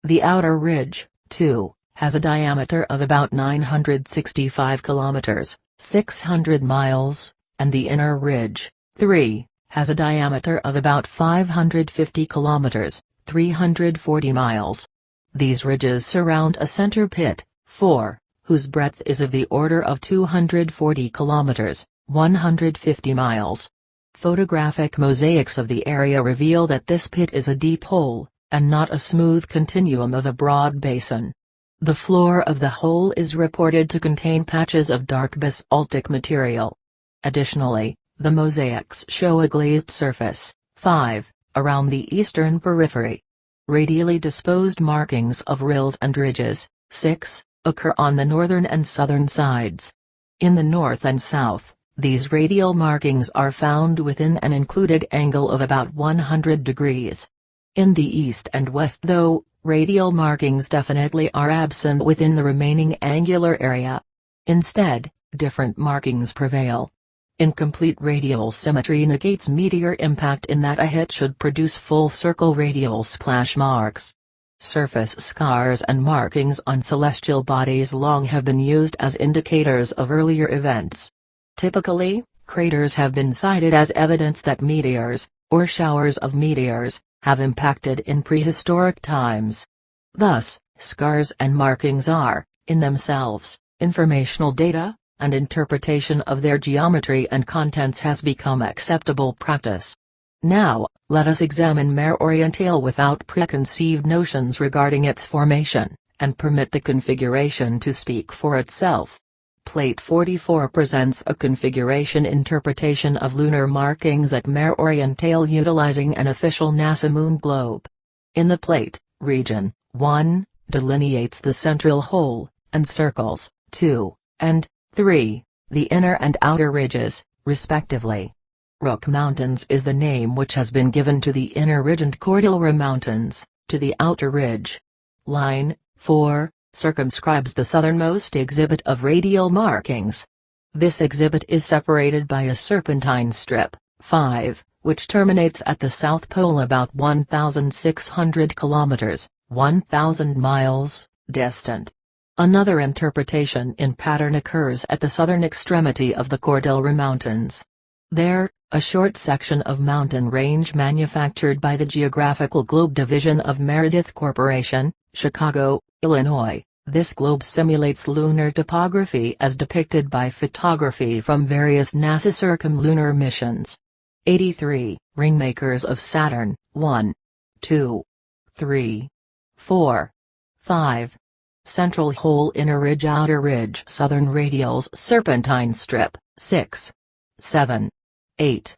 The outer ridge, 2, has a diameter of about 965 kilometers, 600 miles, and the inner ridge, 3, has a diameter of about 550 kilometers, 340 miles. These ridges surround a center pit, 4, whose breadth is of the order of 240 kilometers, 150 miles. Photographic mosaics of the area reveal that this pit is a deep hole, and not a smooth continuum of a broad basin. The floor of the hole is reported to contain patches of dark basaltic material. Additionally, the mosaics show a glazed surface, 5, around the eastern periphery. Radially disposed markings of rills and ridges, 6, occur on the northern and southern sides. In the north and south, these radial markings are found within an included angle of about 100 degrees. In the east and west though, Radial markings definitely are absent within the remaining angular area. Instead, different markings prevail. Incomplete radial symmetry negates meteor impact in that a hit should produce full circle radial splash marks. Surface scars and markings on celestial bodies long have been used as indicators of earlier events. Typically, craters have been cited as evidence that meteors, or showers of meteors, have impacted in prehistoric times. Thus, scars and markings are, in themselves, informational data, and interpretation of their geometry and contents has become acceptable practice. Now, let us examine Mare Orientale without preconceived notions regarding its formation, and permit the configuration to speak for itself. Plate 44 presents a configuration interpretation of lunar markings at Mare Orientale utilizing an official NASA moon globe. In the plate, region 1 delineates the central hole, and circles 2 and 3 the inner and outer ridges, respectively. Rook Mountains is the name which has been given to the inner ridge, and Cordillera Mountains to the outer ridge. Line 4 circumscribes the southernmost exhibit of radial markings. This exhibit is separated by a serpentine strip, 5, which terminates at the South Pole about 1,600 kilometers, 1,000 miles, distant. Another interpretation in pattern occurs at the southern extremity of the Cordillera Mountains. There, a short section of mountain range manufactured by the Geographical Globe Division of Meredith Corporation, Chicago, Illinois. This globe simulates lunar topography as depicted by photography from various NASA circumlunar missions. 83. Ringmakers of Saturn, 1, 2, 3, 4, 5. Central hole, inner ridge, outer ridge, southern radials, serpentine strip, 6, 7, 8,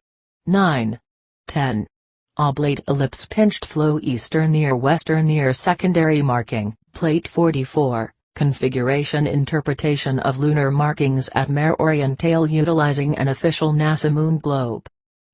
9, 10. Oblate ellipse, pinched flow, eastern ear, western ear, secondary marking. Plate 44, configuration interpretation of lunar markings at Mare Orientale utilizing an official NASA moon globe.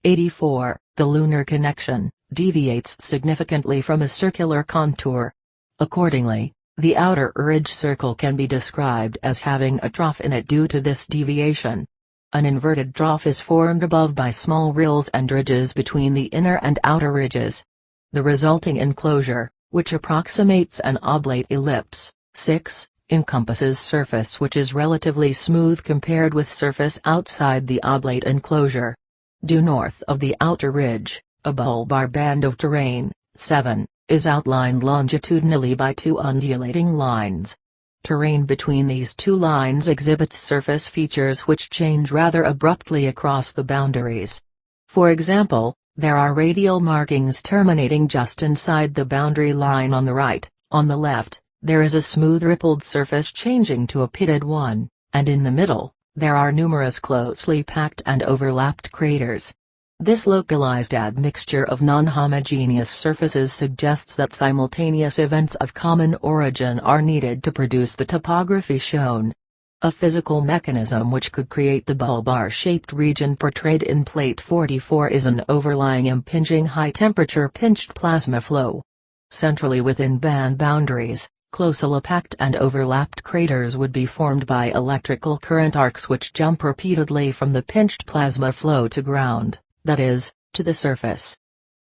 84. The lunar connection deviates significantly from a circular contour. Accordingly, the outer ridge circle can be described as having a trough in it due to this deviation. An inverted trough is formed above by small rills and ridges between the inner and outer ridges. The resulting enclosure, which approximates an oblate ellipse, 6, encompasses surface which is relatively smooth compared with surface outside the oblate enclosure. Due north of the outer ridge, a bulbar band of terrain, 7, is outlined longitudinally by two undulating lines. Terrain between these two lines exhibits surface features which change rather abruptly across the boundaries. For example, there are radial markings terminating just inside the boundary line on the right. On the left, there is a smooth rippled surface changing to a pitted one, and in the middle, there are numerous closely packed and overlapped craters. This localized admixture of non-homogeneous surfaces suggests that simultaneous events of common origin are needed to produce the topography shown. A physical mechanism which could create the bulbar-shaped region portrayed in Plate 44 is an overlying impinging high-temperature pinched plasma flow. Centrally within band boundaries, closely packed and overlapped craters would be formed by electrical current arcs which jump repeatedly from the pinched plasma flow to ground, that is, to the surface.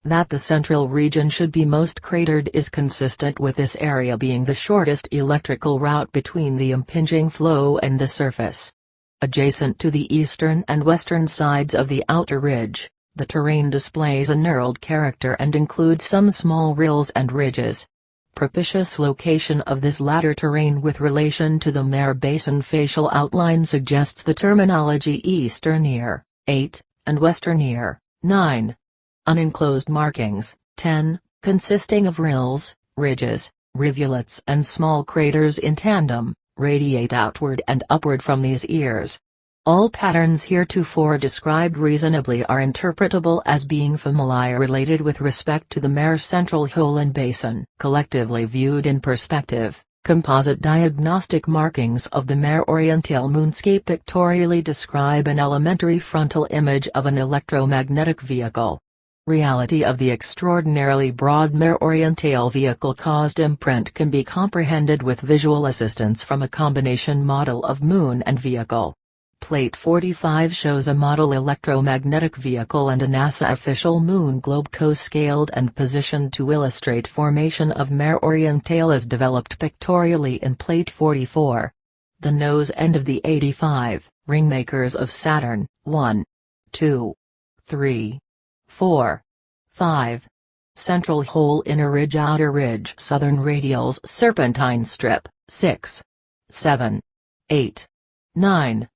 That the central region should be most cratered is consistent with this area being the shortest electrical route between the impinging flow and the surface. Adjacent to the eastern and western sides of the outer ridge, the terrain displays a knurled character and includes some small rills and ridges. Propitious location of this latter terrain with relation to the Mare Basin facial outline suggests the terminology eastern ear, 8, and western ear, 9. Unenclosed markings, 10, consisting of rills, ridges, rivulets and small craters in tandem, radiate outward and upward from these ears. All patterns heretofore described reasonably are interpretable as being familiar related with respect to the Mare central hole and basin. Collectively viewed in perspective, composite diagnostic markings of the Mare Orientale moonscape pictorially describe an elementary frontal image of an electromagnetic vehicle. Reality of the extraordinarily broad Mare-Orientale vehicle-caused imprint can be comprehended with visual assistance from a combination model of moon and vehicle. Plate 45 shows a model electromagnetic vehicle and a NASA official moon globe co-scaled and positioned to illustrate formation of Mare-Orientale as developed pictorially in Plate 44. The nose end of the 85 Ringmakers of Saturn, 1, 2, 3, 4, 5. Central hole inner ridge outer ridge southern radials serpentine strip, 6, 7, 8, 9.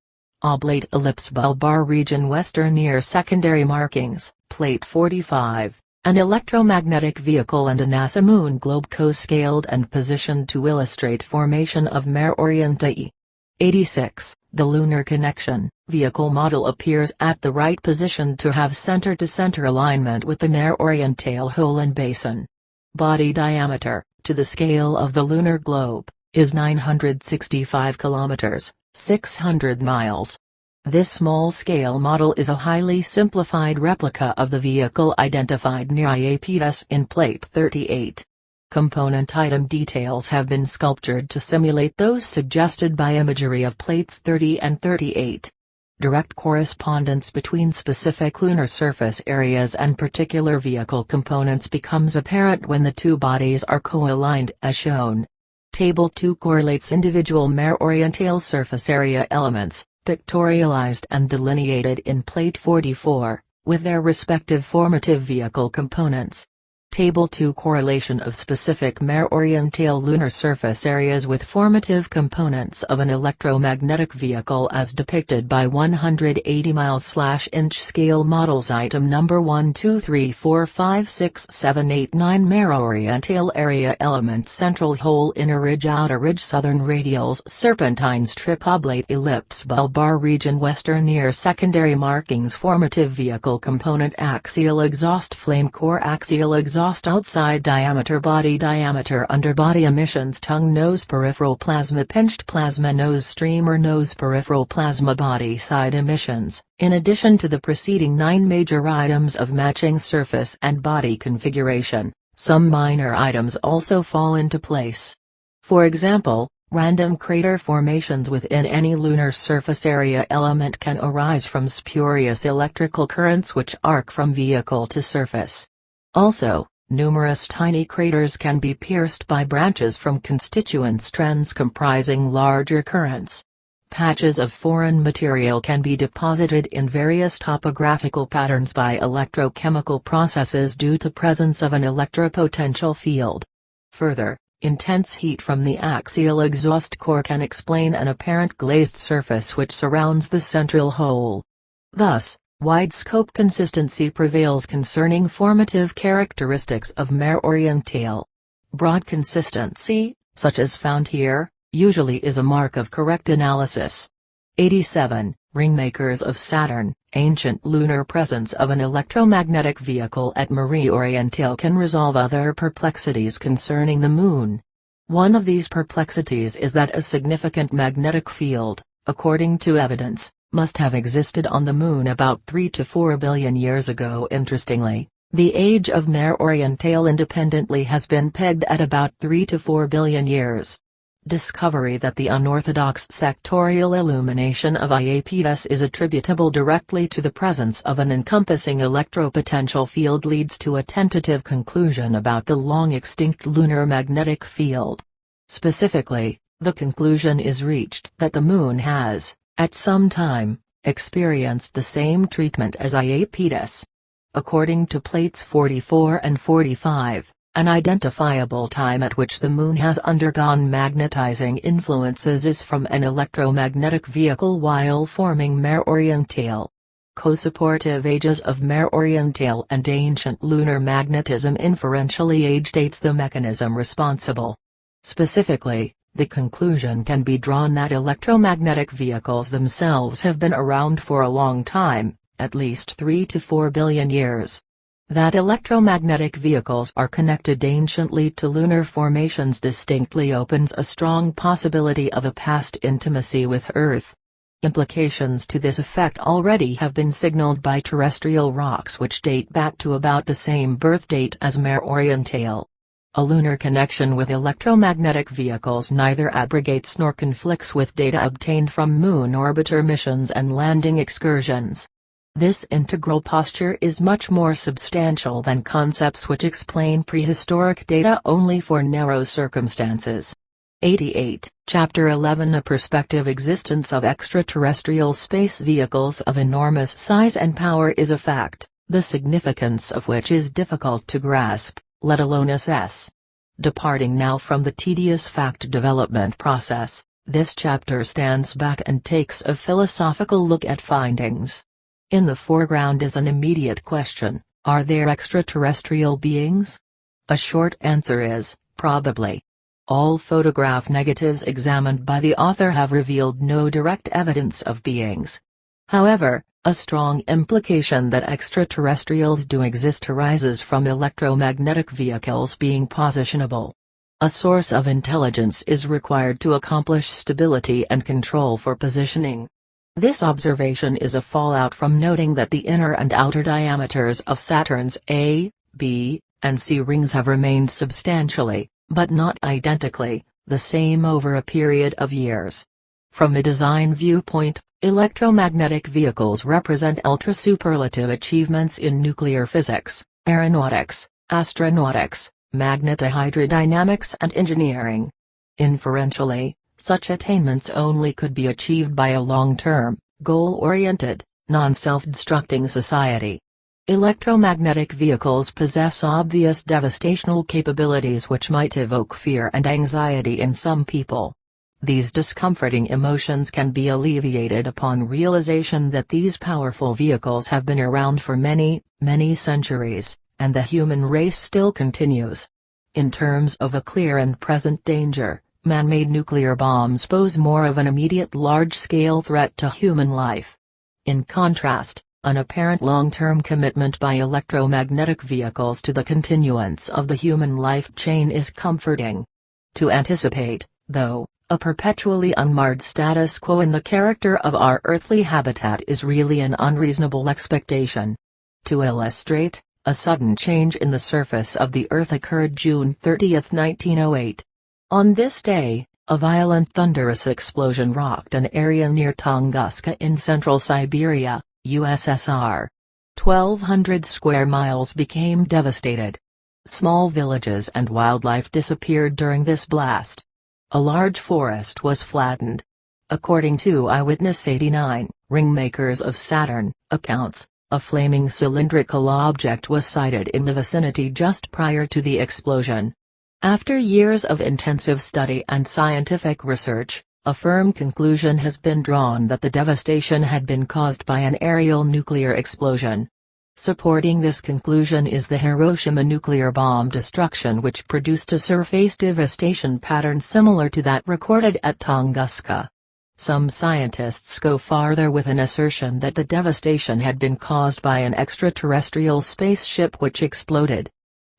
Oblate ellipse bulbar region western near secondary markings, Plate 45, an electromagnetic vehicle and a NASA moon globe co-scaled and positioned to illustrate formation of Mare-Orientale. 86. The lunar connection, vehicle model appears at the right position to have center-to-center alignment with the Mare-Orientale hole and basin. Body diameter, to the scale of the lunar globe, is 965 kilometers, 600 miles. This small-scale model is a highly simplified replica of the vehicle identified near Iapetus in Plate 38. Component item details have been sculptured to simulate those suggested by imagery of Plates 30 and 38. Direct correspondence between specific lunar surface areas and particular vehicle components becomes apparent when the two bodies are co-aligned as shown. Table 2 correlates individual Mare-Orientale surface area elements, pictorialized and delineated in Plate 44, with their respective formative vehicle components. Table 2 correlation of specific Mare-Orientale lunar surface areas with formative components of an electromagnetic vehicle as depicted by 180 miles/inch scale models. Item number 1 2 3 4 5 6 7 8 9 Mare-Orientale area element central hole inner ridge outer ridge southern radials serpentine strip oblate ellipse bulbar region western near secondary markings formative vehicle component axial exhaust flame core axial exhaust outside diameter body diameter underbody emissions tongue nose peripheral plasma pinched plasma nose streamer nose peripheral plasma body side emissions. In addition to the preceding 9 major items of matching surface and body configuration, some minor items also fall into place. For example, random crater formations within any lunar surface area element can arise from spurious electrical currents which arc from vehicle to surface. Also, numerous tiny craters can be pierced by branches from constituent strands comprising larger currents. Patches of foreign material can be deposited in various topographical patterns by electrochemical processes due to presence of an electropotential field. Further, intense heat from the axial exhaust core can explain an apparent glazed surface which surrounds the central hole. Thus, wide-scope consistency prevails concerning formative characteristics of Mare-Orientale. Broad consistency, such as found here, usually is a mark of correct analysis. 87. Ringmakers of Saturn, ancient lunar presence of an electromagnetic vehicle at Mare-Orientale can resolve other perplexities concerning the Moon. One of these perplexities is that a significant magnetic field, according to evidence, must have existed on the Moon about 3 to 4 billion years ago. Interestingly, the age of Mare-Orientale independently has been pegged at about 3 to 4 billion years. Discovery that the unorthodox sectorial illumination of Iapetus is attributable directly to the presence of an encompassing electropotential field leads to a tentative conclusion about the long-extinct lunar magnetic field. Specifically, the conclusion is reached that the Moon has, at some time, experienced the same treatment as Iapetus. According to Plates 44 and 45, an identifiable time at which the Moon has undergone magnetizing influences is from an electromagnetic vehicle while forming Mare-Orientale. Co-supportive ages of Mare-Orientale and ancient lunar magnetism inferentially age dates the mechanism responsible. Specifically, the conclusion can be drawn that electromagnetic vehicles themselves have been around for a long time, at least 3 to 4 billion years. That electromagnetic vehicles are connected anciently to lunar formations distinctly opens a strong possibility of a past intimacy with Earth. Implications to this effect already have been signaled by terrestrial rocks which date back to about the same birth date as Mare Orientale. A lunar connection with electromagnetic vehicles neither abrogates nor conflicts with data obtained from Moon orbiter missions and landing excursions. This integral posture is much more substantial than concepts which explain prehistoric data only for narrow circumstances. 88, Chapter 11 A prospective existence of extraterrestrial space vehicles of enormous size and power is a fact, the significance of which is difficult to grasp, let alone assess. Departing now from the tedious fact development process, this chapter stands back and takes a philosophical look at findings. In the foreground is an immediate question: are there extraterrestrial beings? A short answer is, probably. All photograph negatives examined by the author have revealed no direct evidence of beings. However, a strong implication that extraterrestrials do exist arises from electromagnetic vehicles being positionable. A source of intelligence is required to accomplish stability and control for positioning. This observation is a fallout from noting that the inner and outer diameters of Saturn's A, B, and C rings have remained substantially, but not identically, the same over a period of years. From a design viewpoint, electromagnetic vehicles represent ultra-superlative achievements in nuclear physics, aeronautics, astronautics, magnetohydrodynamics and engineering. Inferentially, such attainments only could be achieved by a long-term, goal-oriented, non-self-destructing society. Electromagnetic vehicles possess obvious devastational capabilities which might evoke fear and anxiety in some people. These discomforting emotions can be alleviated upon realization that these powerful vehicles have been around for many, many centuries, and the human race still continues. In terms of a clear and present danger, man-made nuclear bombs pose more of an immediate large-scale threat to human life. In contrast, an apparent long-term commitment by electromagnetic vehicles to the continuance of the human life chain is comforting. To anticipate, though, a perpetually unmarred status quo in the character of our earthly habitat is really an unreasonable expectation. To illustrate, a sudden change in the surface of the Earth occurred June 30, 1908. On this day, a violent thunderous explosion rocked an area near Tunguska in central Siberia, USSR. 1,200 square miles became devastated. Small villages and wildlife disappeared during this blast. A large forest was flattened. According to Eyewitness 89, Ringmakers of Saturn, accounts, a flaming cylindrical object was sighted in the vicinity just prior to the explosion. After years of intensive study and scientific research, a firm conclusion has been drawn that the devastation had been caused by an aerial nuclear explosion. Supporting this conclusion is the Hiroshima nuclear bomb destruction, which produced a surface devastation pattern similar to that recorded at Tunguska. Some scientists go farther with an assertion that the devastation had been caused by an extraterrestrial spaceship which exploded.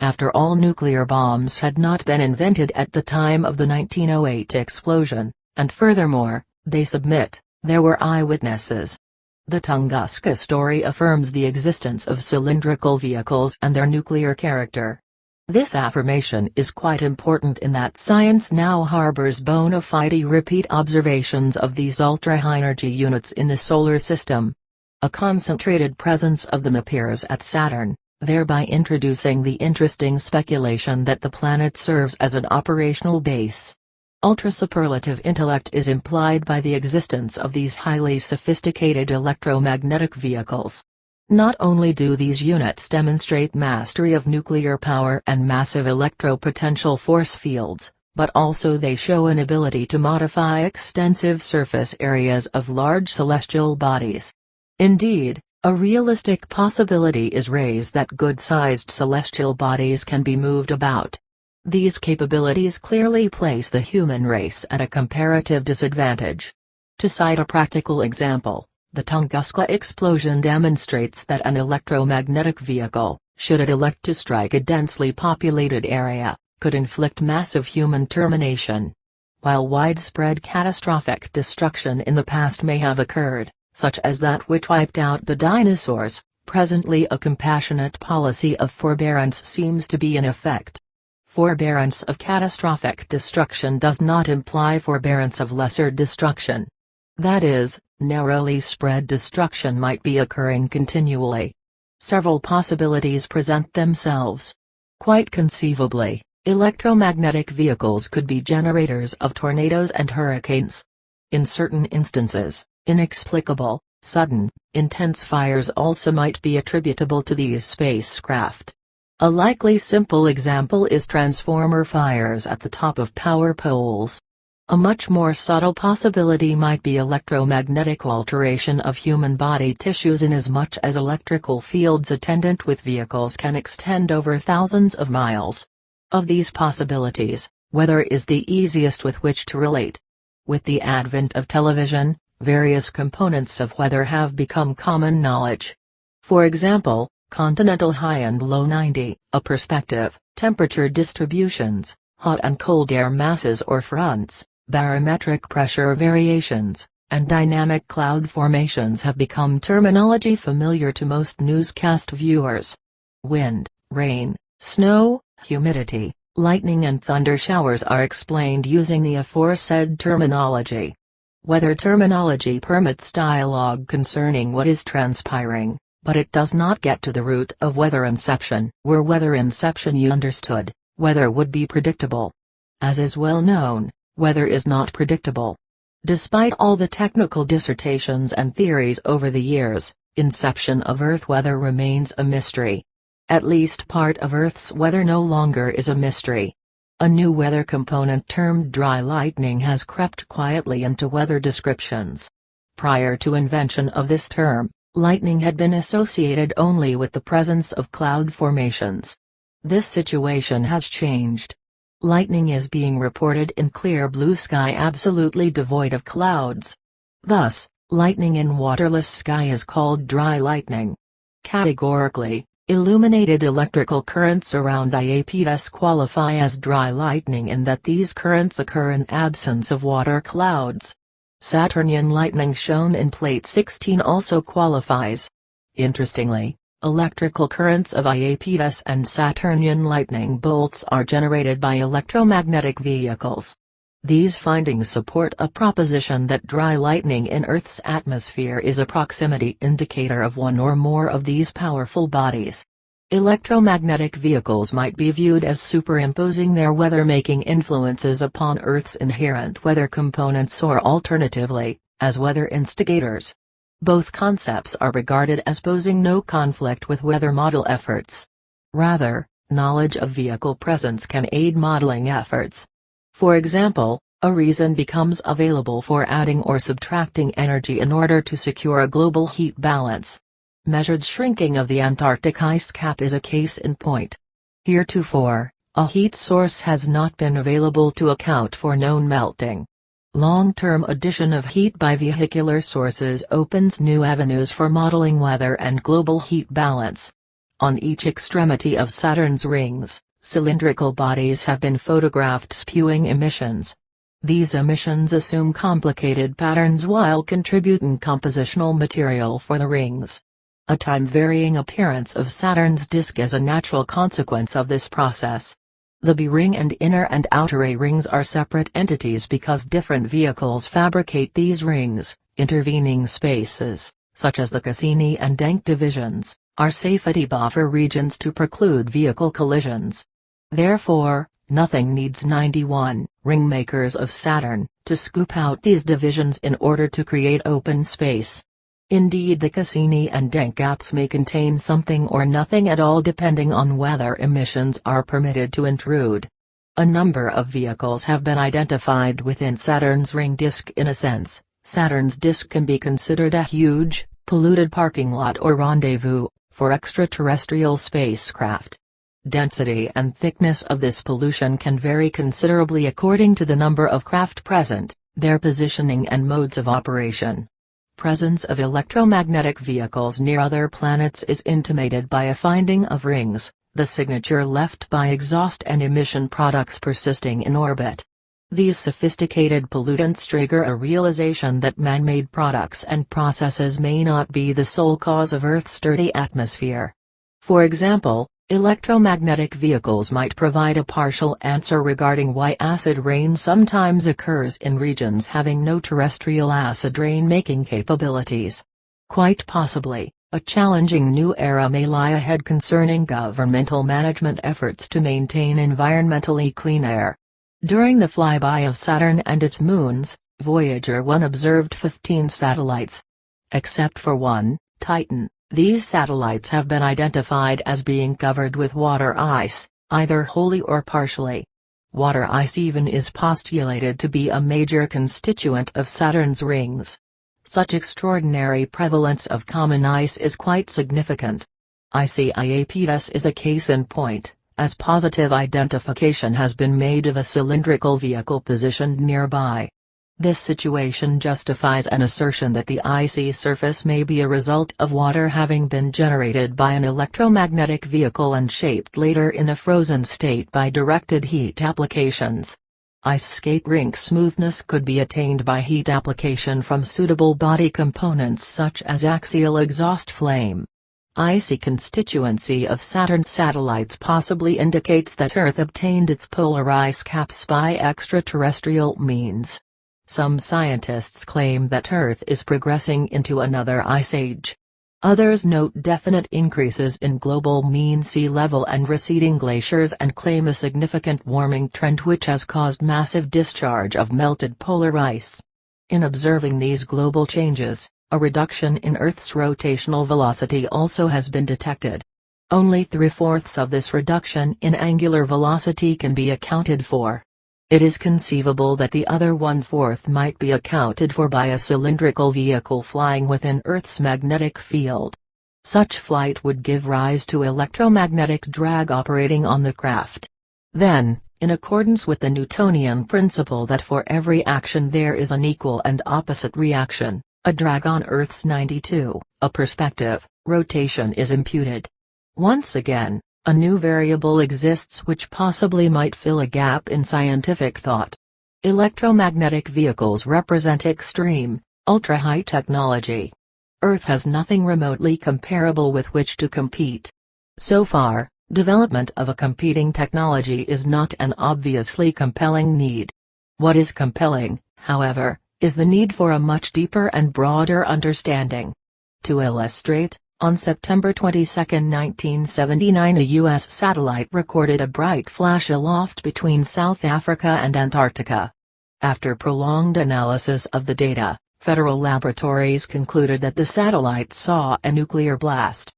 After all, nuclear bombs had not been invented at the time of the 1908 explosion. And furthermore, they submit, there were eyewitnesses. The Tunguska story affirms the existence of cylindrical vehicles and their nuclear character. This affirmation is quite important in that science now harbors bona fide repeat observations of these ultra-high-energy units in the solar system. A concentrated presence of them appears at Saturn, thereby introducing the interesting speculation that the planet serves as an operational base. Ultra-superlative intellect is implied by the existence of these highly sophisticated electromagnetic vehicles. Not only do these units demonstrate mastery of nuclear power and massive electropotential force fields, but also they show an ability to modify extensive surface areas of large celestial bodies. Indeed, a realistic possibility is raised that good-sized celestial bodies can be moved about. These capabilities clearly place the human race at a comparative disadvantage. To cite a practical example, the Tunguska explosion demonstrates that an electromagnetic vehicle, should it elect to strike a densely populated area, could inflict massive human termination. While widespread catastrophic destruction in the past may have occurred, such as that which wiped out the dinosaurs, presently a compassionate policy of forbearance seems to be in effect. Forbearance of catastrophic destruction does not imply forbearance of lesser destruction. That is, narrowly spread destruction might be occurring continually. Several possibilities present themselves. Quite conceivably, electromagnetic vehicles could be generators of tornadoes and hurricanes. In certain instances, inexplicable, sudden, intense fires also might be attributable to these spacecraft. A likely simple example is transformer fires at the top of power poles. A much more subtle possibility might be electromagnetic alteration of human body tissues, inasmuch as electrical fields attendant with vehicles can extend over thousands of miles. Of these possibilities, weather is the easiest with which to relate. With the advent of television, various components of weather have become common knowledge. For example, continental high and low 90, a perspective, temperature distributions, hot and cold air masses or fronts, barometric pressure variations, and dynamic cloud formations have become terminology familiar to most newscast viewers. Wind, rain, snow, humidity, lightning and thunder showers are explained using the aforesaid terminology. Weather terminology permits dialogue concerning what is transpiring, but it does not get to the root of weather inception. Were weather inception understood, weather would be predictable. As is well known, weather is not predictable. Despite all the technical dissertations and theories over the years, inception of Earth weather remains a mystery. At least part of Earth's weather no longer is a mystery. A new weather component termed dry lightning has crept quietly into weather descriptions. Prior to invention of this term, lightning had been associated only with the presence of cloud formations. This situation has changed. Lightning is being reported in clear blue sky absolutely devoid of clouds. Thus, lightning in waterless sky is called dry lightning. Categorically, illuminated electrical currents around Iapetus qualify as dry lightning in that these currents occur in absence of water clouds. Saturnian lightning shown in Plate 16 also qualifies. Interestingly, electrical currents of Iapetus and Saturnian lightning bolts are generated by electromagnetic vehicles. These findings support a proposition that dry lightning in Earth's atmosphere is a proximity indicator of one or more of these powerful bodies. Electromagnetic vehicles might be viewed as superimposing their weather-making influences upon Earth's inherent weather components, or alternatively, as weather instigators. Both concepts are regarded as posing no conflict with weather model efforts. Rather, knowledge of vehicle presence can aid modeling efforts. For example, a reason becomes available for adding or subtracting energy in order to secure a global heat balance. Measured shrinking of the Antarctic ice cap is a case in point. Heretofore, a heat source has not been available to account for known melting. Long-term addition of heat by vehicular sources opens new avenues for modeling weather and global heat balance. On each extremity of Saturn's rings, cylindrical bodies have been photographed spewing emissions. These emissions assume complicated patterns while contributing compositional material for the rings. A time-varying appearance of Saturn's disk is a natural consequence of this process. The B ring and inner and outer A rings are separate entities because different vehicles fabricate these rings. Intervening spaces, such as the Cassini and Denk divisions, are safety buffer regions to preclude vehicle collisions. Therefore, nothing needs 91 ringmakers of Saturn to scoop out these divisions in order to create open space. Indeed, the Cassini and Denk gaps may contain something or nothing at all depending on whether emissions are permitted to intrude. A number of vehicles have been identified within Saturn's ring disk. In a sense, Saturn's disk can be considered a huge, polluted parking lot or rendezvous for extraterrestrial spacecraft. Density and thickness of this pollution can vary considerably according to the number of craft present, their positioning and modes of operation. Presence of electromagnetic vehicles near other planets is intimated by a finding of rings, the signature left by exhaust and emission products persisting in orbit. These sophisticated pollutants trigger a realization that man-made products and processes may not be the sole cause of Earth's dirty atmosphere. For example, electromagnetic vehicles might provide a partial answer regarding why acid rain sometimes occurs in regions having no terrestrial acid rain-making capabilities. Quite possibly, a challenging new era may lie ahead concerning governmental management efforts to maintain environmentally clean air. During the flyby of Saturn and its moons, Voyager 1 observed 15 satellites. Except for one, Titan, these satellites have been identified as being covered with water ice, either wholly or partially. Water ice even is postulated to be a major constituent of Saturn's rings. Such extraordinary prevalence of common ice is quite significant. Iapetus is a case in point, as positive identification has been made of a cylindrical vehicle positioned nearby. This situation justifies an assertion that the icy surface may be a result of water having been generated by an electromagnetic vehicle and shaped later in a frozen state by directed heat applications. Ice skate rink smoothness could be attained by heat application from suitable body components such as axial exhaust flame. Icy constituency of Saturn's satellites possibly indicates that Earth obtained its polar ice caps by extraterrestrial means. Some scientists claim that Earth is progressing into another ice age. Others note definite increases in global mean sea level and receding glaciers and claim a significant warming trend which has caused massive discharge of melted polar ice. In observing these global changes, a reduction in Earth's rotational velocity also has been detected. Only 3/4 of this reduction in angular velocity can be accounted for. It is conceivable that the other 1/4 might be accounted for by a cylindrical vehicle flying within Earth's magnetic field. Such flight would give rise to electromagnetic drag operating on the craft. Then, in accordance with the Newtonian principle that for every action there is an equal and opposite reaction, a drag on Earth's 92, a perspective, rotation is imputed. Once again, a new variable exists which possibly might fill a gap in scientific thought. Electromagnetic vehicles represent extreme, ultra-high technology. Earth has nothing remotely comparable with which to compete. So far, development of a competing technology is not an obviously compelling need. What is compelling, however, is the need for a much deeper and broader understanding. To illustrate, on September 22, 1979, a U.S. satellite recorded a bright flash aloft between South Africa and Antarctica. After prolonged analysis of the data, federal laboratories concluded that the satellite saw a nuclear blast.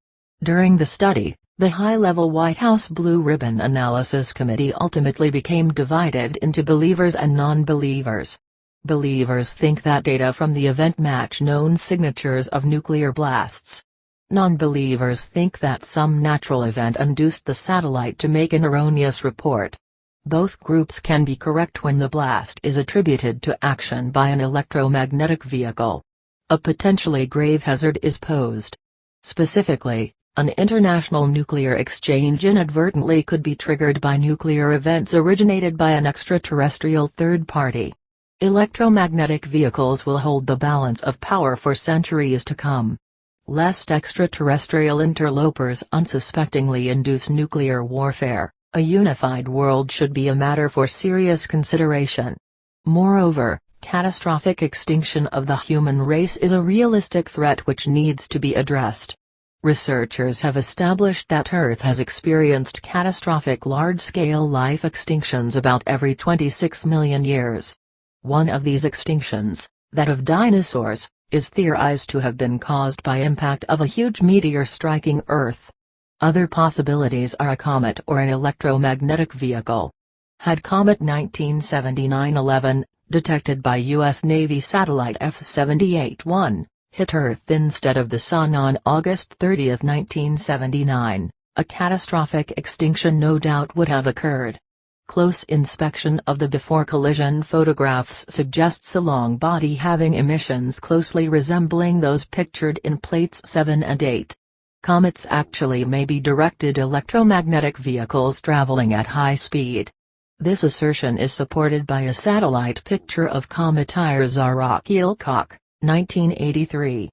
During the study, the high-level White House Blue Ribbon Analysis Committee ultimately became divided into believers and non-believers. Believers think that data from the event match known signatures of nuclear blasts. Non-believers think that some natural event induced the satellite to make an erroneous report. Both groups can be correct when the blast is attributed to action by an electromagnetic vehicle. A potentially grave hazard is posed. Specifically, an international nuclear exchange inadvertently could be triggered by nuclear events originated by an extraterrestrial third party. Electromagnetic vehicles will hold the balance of power for centuries to come. Lest extraterrestrial interlopers unsuspectingly induce nuclear warfare, a unified world should be a matter for serious consideration. Moreover, catastrophic extinction of the human race is a realistic threat which needs to be addressed. Researchers have established that Earth has experienced catastrophic large-scale life extinctions about every 26 million years. One of these extinctions, that of dinosaurs, is theorized to have been caused by impact of a huge meteor striking Earth. Other possibilities are a comet or an electromagnetic vehicle. Had Comet 1979-11, detected by U.S. Navy satellite F-78-1, hit Earth instead of the Sun on August 30, 1979, a catastrophic extinction no doubt would have occurred. Close inspection of the before collision photographs suggests a long body having emissions closely resembling those pictured in plates 7 and 8. Comets actually may be directed electromagnetic vehicles traveling at high speed. This assertion is supported by a satellite picture of comet Irza-Ilkok, 1983.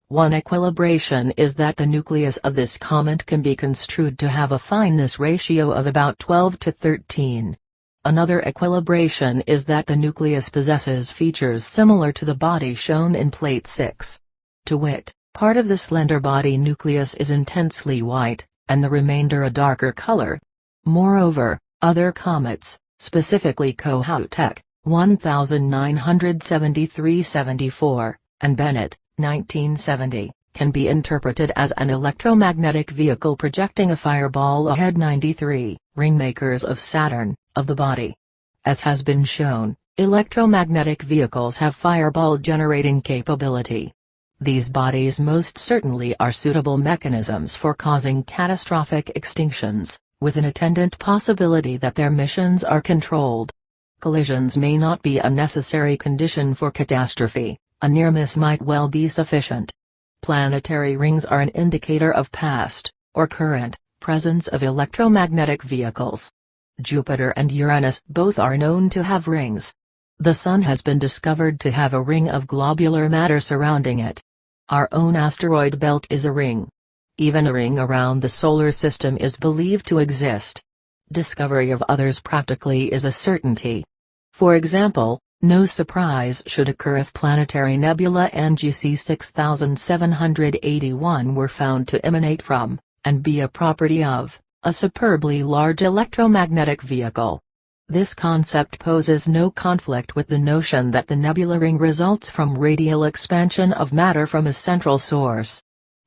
One equilibration is that the nucleus of this comet can be construed to have a fineness ratio of about 12 to 13. Another equilibration is that the nucleus possesses features similar to the body shown in Plate 6. To wit, part of the slender body nucleus is intensely white, and the remainder a darker color. Moreover, other comets, specifically Kohoutek, 1973-74, and Bennett, 1970, can be interpreted as an electromagnetic vehicle projecting a fireball ahead. 93, Ringmakers of Saturn, of the body. As has been shown, electromagnetic vehicles have fireball-generating capability. These bodies most certainly are suitable mechanisms for causing catastrophic extinctions, with an attendant possibility that their missions are controlled. Collisions may not be a necessary condition for catastrophe. A near miss might well be sufficient. Planetary rings are an indicator of past, or current, presence of electromagnetic vehicles. Jupiter and Uranus both are known to have rings. The Sun has been discovered to have a ring of globular matter surrounding it. Our own asteroid belt is a ring. Even a ring around the solar system is believed to exist. Discovery of others practically is a certainty. For example, no surprise should occur if planetary nebula NGC 6781 were found to emanate from, and be a property of, a superbly large electromagnetic vehicle. This concept poses no conflict with the notion that the nebula ring results from radial expansion of matter from a central source.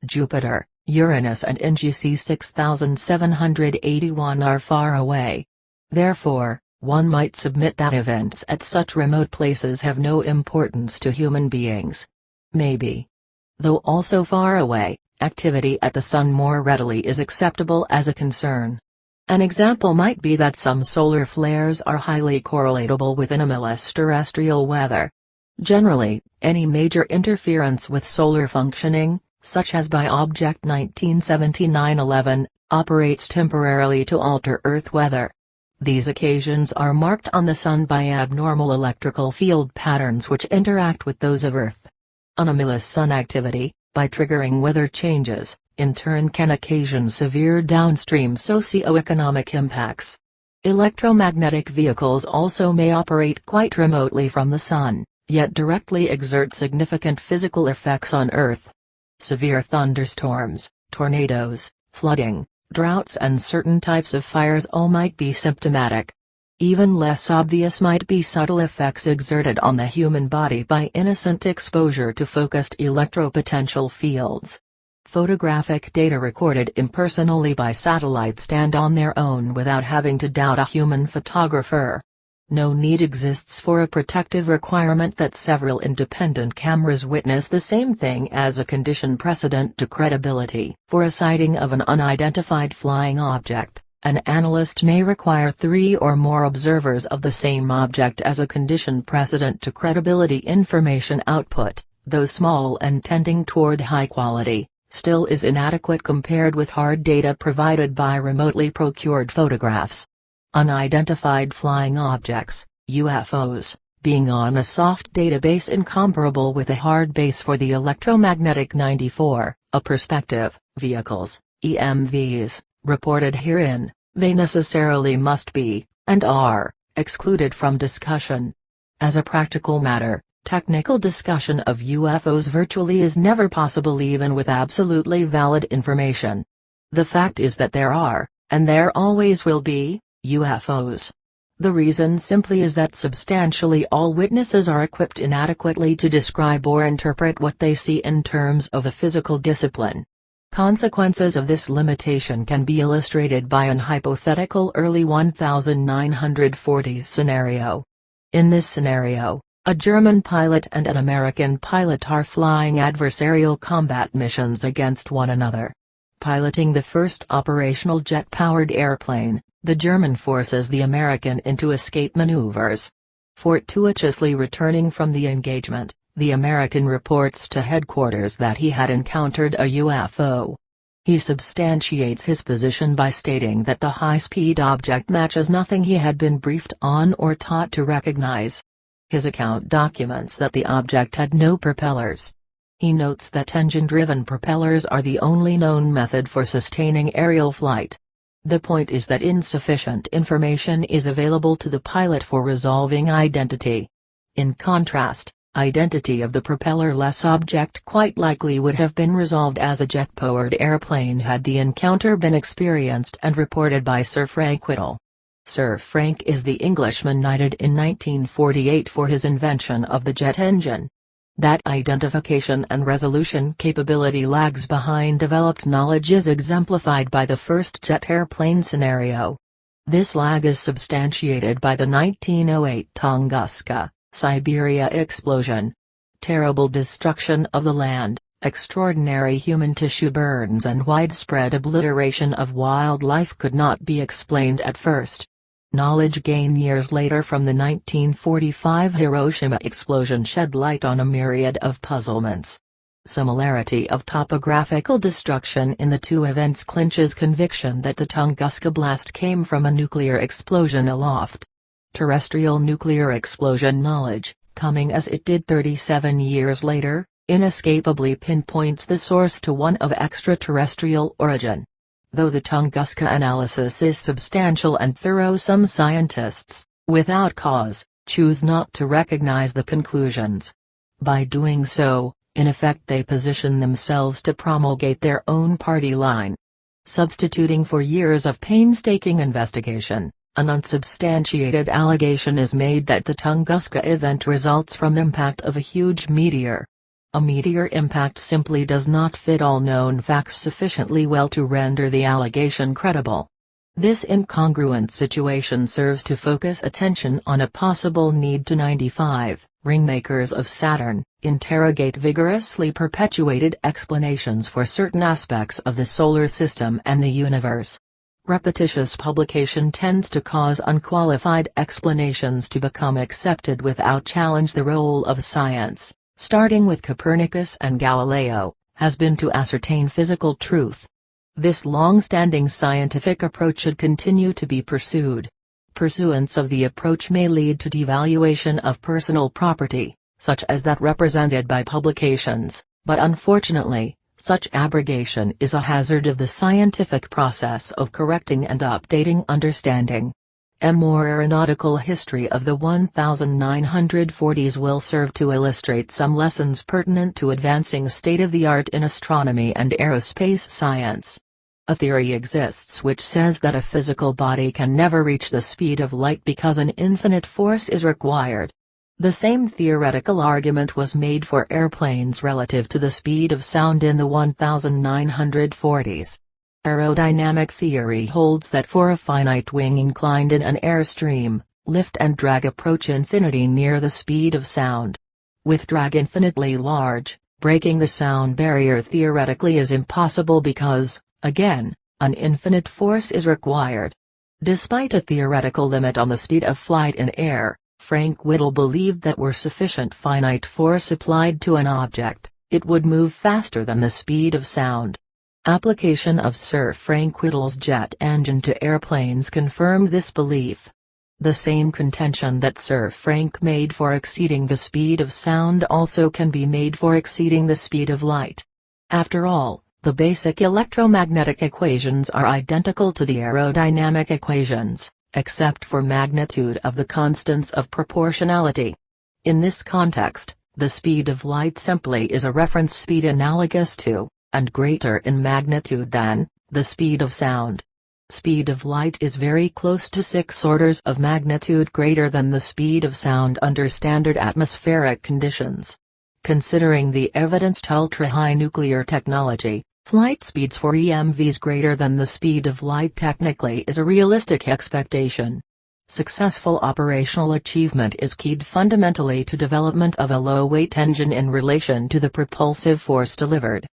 Jupiter, Uranus and NGC 6781 are far away. Therefore, one might submit that events at such remote places have no importance to human beings. Maybe. Though also far away, activity at the Sun more readily is acceptable as a concern. An example might be that some solar flares are highly correlatable with anomalous terrestrial weather. Generally, any major interference with solar functioning, such as by Object 1979-11, operates temporarily to alter Earth weather. These occasions are marked on the Sun by abnormal electrical field patterns which interact with those of Earth. Anomalous Sun activity, by triggering weather changes, in turn can occasion severe downstream socio-economic impacts. Electromagnetic vehicles also may operate quite remotely from the Sun, yet directly exert significant physical effects on Earth. Severe thunderstorms, tornadoes, flooding, droughts and certain types of fires all might be symptomatic. Even less obvious might be subtle effects exerted on the human body by innocent exposure to focused electropotential fields. Photographic data recorded impersonally by satellite stand on their own without having to doubt a human photographer. No need exists for a protective requirement that several independent cameras witness the same thing as a condition precedent to credibility. For a sighting of an unidentified flying object, an analyst may require 3 or more observers of the same object as a condition precedent to credibility. Information output, though small and tending toward high quality, still is inadequate compared with hard data provided by remotely procured photographs. Unidentified flying objects, UFOs, being on a soft database incomparable with a hard base for the electromagnetic 94, a perspective, vehicles, EMVs, reported herein, they necessarily must be, and are, excluded from discussion. As a practical matter, technical discussion of UFOs virtually is never possible even with absolutely valid information. The fact is that there are, and there always will be, UFOs. The reason simply is that substantially all witnesses are equipped inadequately to describe or interpret what they see in terms of a physical discipline. Consequences of this limitation can be illustrated by an hypothetical early 1940s scenario. In this scenario, a German pilot and an American pilot are flying adversarial combat missions against one another. Piloting the first operational jet-powered airplane, the German forces the American into escape maneuvers. Fortuitously returning from the engagement, the American reports to headquarters that he had encountered a UFO. He substantiates his position by stating that the high-speed object matches nothing he had been briefed on or taught to recognize. His account documents that the object had no propellers. He notes that engine-driven propellers are the only known method for sustaining aerial flight. The point is that insufficient information is available to the pilot for resolving identity. In contrast, identity of the propeller-less object quite likely would have been resolved as a jet-powered airplane had the encounter been experienced and reported by Sir Frank Whittle. Sir Frank is the Englishman knighted in 1948 for his invention of the jet engine. That identification and resolution capability lags behind developed knowledge is exemplified by the first jet airplane scenario. This lag is substantiated by the 1908 Tunguska, Siberia explosion. Terrible destruction of the land, extraordinary human tissue burns and widespread obliteration of wildlife could not be explained at first. Knowledge gained years later from the 1945 Hiroshima explosion shed light on a myriad of puzzlements. Similarity of topographical destruction in the two events clinches conviction that the Tunguska blast came from a nuclear explosion aloft. Terrestrial nuclear explosion knowledge, coming as it did 37 years later, inescapably pinpoints the source to one of extraterrestrial origin. Though the Tunguska analysis is substantial and thorough, some scientists, without cause, choose not to recognize the conclusions. By doing so, in effect they position themselves to promulgate their own party line. Substituting for years of painstaking investigation, an unsubstantiated allegation is made that the Tunguska event results from impact of a huge meteor. A meteor impact simply does not fit all known facts sufficiently well to render the allegation credible. This incongruent situation serves to focus attention on a possible need to 95, Ringmakers of Saturn, interrogate vigorously perpetuated explanations for certain aspects of the solar system and the universe. Repetitious publication tends to cause unqualified explanations to become accepted without challenge. The role of science, starting with Copernicus and Galileo, has been to ascertain physical truth. This long-standing scientific approach should continue to be pursued. Pursuance of the approach may lead to devaluation of personal property, such as that represented by publications, but unfortunately, such abrogation is a hazard of the scientific process of correcting and updating understanding. A more aeronautical history of the 1940s will serve to illustrate some lessons pertinent to advancing state-of-the-art in astronomy and aerospace science. A theory exists which says that a physical body can never reach the speed of light because an infinite force is required. The same theoretical argument was made for airplanes relative to the speed of sound in the 1940s. Aerodynamic theory holds that for a finite wing inclined in an airstream, lift and drag approach infinity near the speed of sound. With drag infinitely large, breaking the sound barrier theoretically is impossible because, again, an infinite force is required. Despite a theoretical limit on the speed of flight in air, Frank Whittle believed that were sufficient finite force applied to an object, it would move faster than the speed of sound. Application of Sir Frank Whittle's jet engine to airplanes confirmed this belief. The same contention that Sir Frank made for exceeding the speed of sound also can be made for exceeding the speed of light. After all, the basic electromagnetic equations are identical to the aerodynamic equations, except for magnitude of the constants of proportionality. In this context, the speed of light simply is a reference speed analogous to, and greater in magnitude than, the speed of sound. Speed of light is very close to 6 orders of magnitude greater than the speed of sound under standard atmospheric conditions. Considering the evidenced ultra-high nuclear technology, flight speeds for EMVs greater than the speed of light technically is a realistic expectation. Successful operational achievement is keyed fundamentally to development of a low-weight engine in relation to the propulsive force delivered.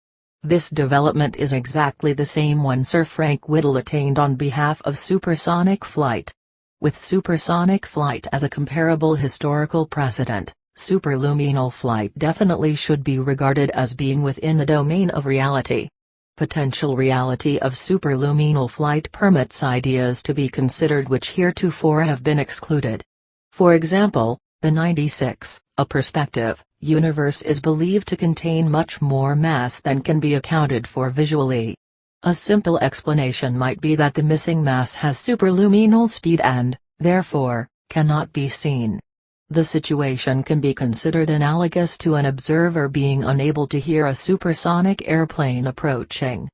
This development is exactly the same one Sir Frank Whittle attained on behalf of supersonic flight. With supersonic flight as a comparable historical precedent, superluminal flight definitely should be regarded as being within the domain of reality. Potential reality of superluminal flight permits ideas to be considered which heretofore have been excluded. For example, the 96, a perspective, universe is believed to contain much more mass than can be accounted for visually. A simple explanation might be that the missing mass has superluminal speed and, therefore, cannot be seen. The situation can be considered analogous to an observer being unable to hear a supersonic airplane approaching.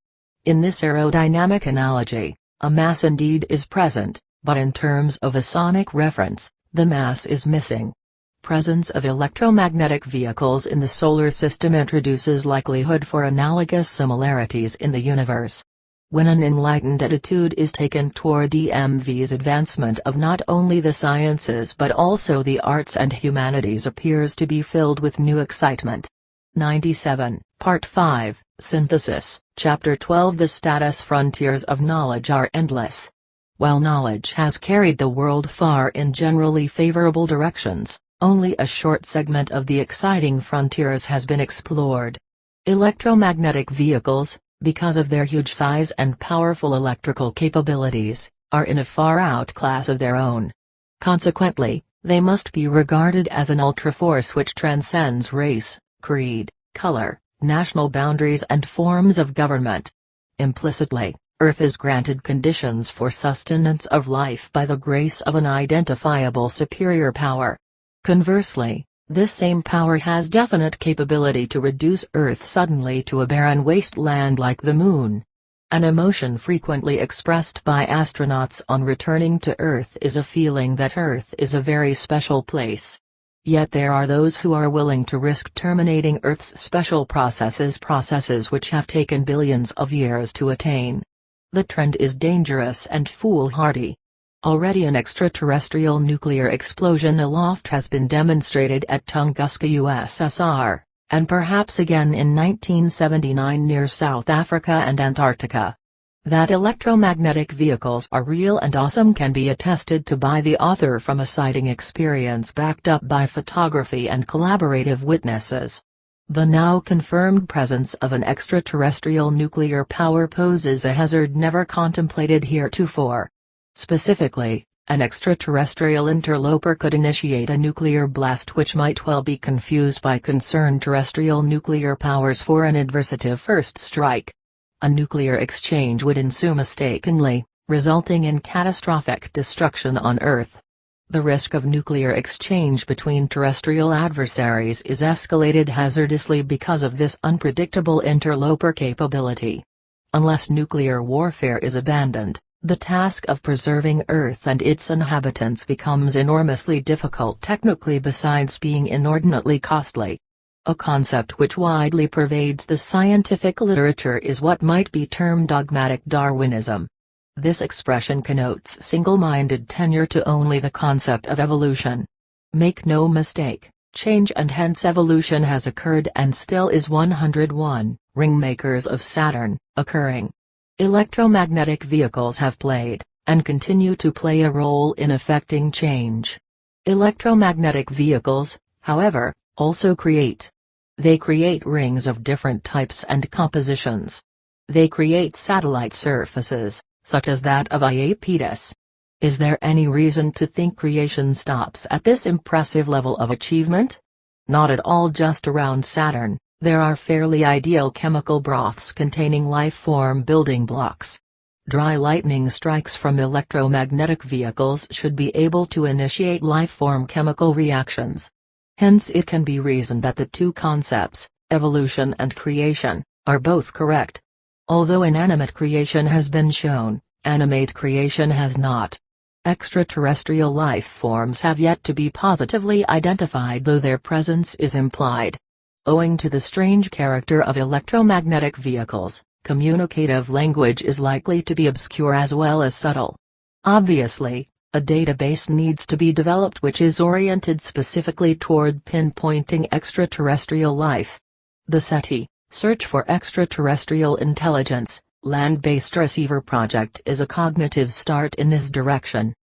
In this aerodynamic analogy, a mass indeed is present, but in terms of a sonic reference, the mass is missing. Presence of electromagnetic vehicles in the solar system introduces likelihood for analogous similarities in the universe. When an enlightened attitude is taken toward EMV's advancement of not only the sciences but also the arts and humanities appears to be filled with new excitement. 97, Part 5, Synthesis, Chapter 12. The status frontiers of knowledge are endless. While knowledge has carried the world far in generally favorable directions, only a short segment of the exciting frontiers has been explored. Electromagnetic vehicles, because of their huge size and powerful electrical capabilities, are in a far-out class of their own. Consequently, they must be regarded as an ultra-force which transcends race, creed, color, national boundaries and forms of government. Implicitly, Earth is granted conditions for sustenance of life by the grace of an identifiable superior power. Conversely, this same power has definite capability to reduce Earth suddenly to a barren wasteland like the Moon. An emotion frequently expressed by astronauts on returning to Earth is a feeling that Earth is a very special place. Yet there are those who are willing to risk terminating Earth's special processes which have taken billions of years to attain. The trend is dangerous and foolhardy. Already an extraterrestrial nuclear explosion aloft has been demonstrated at Tunguska, USSR, and perhaps again in 1979 near South Africa and Antarctica. That electromagnetic vehicles are real and awesome can be attested to by the author from a sighting experience backed up by photography and collaborative witnesses. The now confirmed presence of an extraterrestrial nuclear power poses a hazard never contemplated heretofore. Specifically, an extraterrestrial interloper could initiate a nuclear blast which might well be confused by concerned terrestrial nuclear powers for an adversative first strike. A nuclear exchange would ensue mistakenly, resulting in catastrophic destruction on Earth. The risk of nuclear exchange between terrestrial adversaries is escalated hazardously because of this unpredictable interloper capability. Unless nuclear warfare is abandoned, the task of preserving Earth and its inhabitants becomes enormously difficult technically besides being inordinately costly. A concept which widely pervades the scientific literature is what might be termed dogmatic Darwinism. This expression connotes single-minded tenure to only the concept of evolution. Make no mistake, change and hence evolution has occurred and still is 101, Ringmakers of Saturn, occurring. Electromagnetic vehicles have played, and continue to play a role in effecting change. Electromagnetic vehicles, however, also create. They create rings of different types and compositions. They create satellite surfaces, such as that of Iapetus. Is there any reason to think creation stops at this impressive level of achievement? Not at all. Just around Saturn, there are fairly ideal chemical broths containing life-form building blocks. Dry lightning strikes from electromagnetic vehicles should be able to initiate life-form chemical reactions. Hence it can be reasoned that the two concepts, evolution and creation, are both correct. Although inanimate creation has been shown, animate creation has not. Extraterrestrial life forms have yet to be positively identified, though their presence is implied. Owing to the strange character of electromagnetic vehicles, communicative language is likely to be obscure as well as subtle. Obviously, a database needs to be developed which is oriented specifically toward pinpointing extraterrestrial life. The SETI, Search for Extraterrestrial Intelligence, land-based receiver project is a cognitive start in this direction.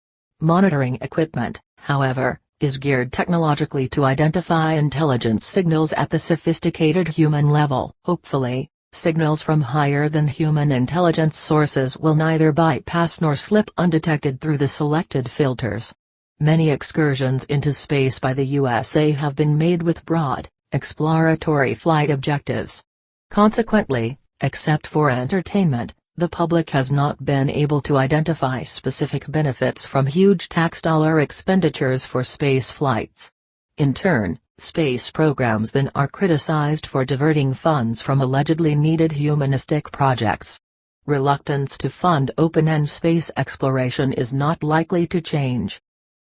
Monitoring equipment, however, is geared technologically to identify intelligence signals at the sophisticated human level. Hopefully, Signals from higher-than-human intelligence sources will neither bypass nor slip undetected through the selected filters. Many excursions into space by the USA have been made with broad, exploratory flight objectives. Consequently, except for entertainment, the public has not been able to identify specific benefits from huge tax dollar expenditures for space flights. In turn, space programs then are criticized for diverting funds from allegedly needed humanistic projects. Reluctance to fund open-end space exploration is not likely to change.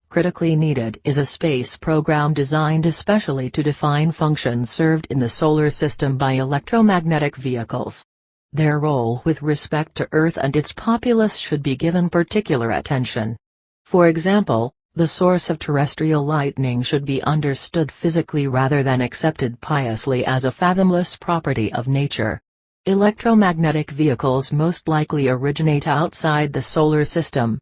Critically needed is a space program designed especially to define functions served in the solar system by electromagnetic vehicles. Their role with respect to Earth and its populace should be given particular attention. For example, the source of terrestrial lightning should be understood physically rather than accepted piously as a fathomless property of nature. Electromagnetic vehicles most likely originate outside the solar system.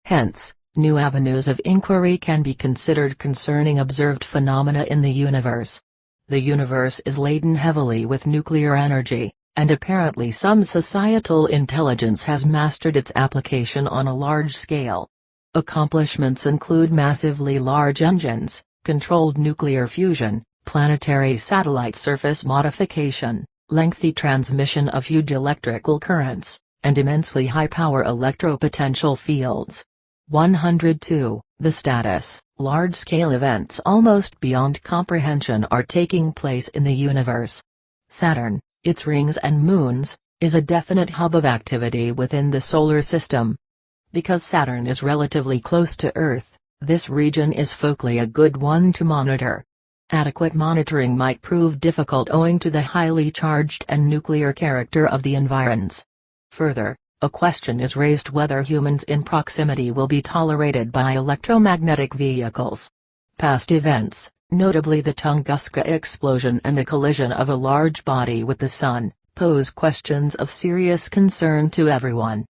Hence, new avenues of inquiry can be considered concerning observed phenomena in the universe. The universe is laden heavily with nuclear energy, and apparently some societal intelligence has mastered its application on a large scale. Accomplishments include massively large engines, controlled nuclear fusion, planetary satellite surface modification, lengthy transmission of huge electrical currents, and immensely high-power electropotential fields. 102. The status, large-scale events almost beyond comprehension are taking place in the universe. Saturn, its rings and moons, is a definite hub of activity within the solar system. Because Saturn is relatively close to Earth, this region is focally a good one to monitor. Adequate monitoring might prove difficult owing to the highly charged and nuclear character of the environs. Further, a question is raised whether humans in proximity will be tolerated by electromagnetic vehicles. Past events, notably the Tunguska explosion and a collision of a large body with the Sun, pose questions of serious concern to everyone.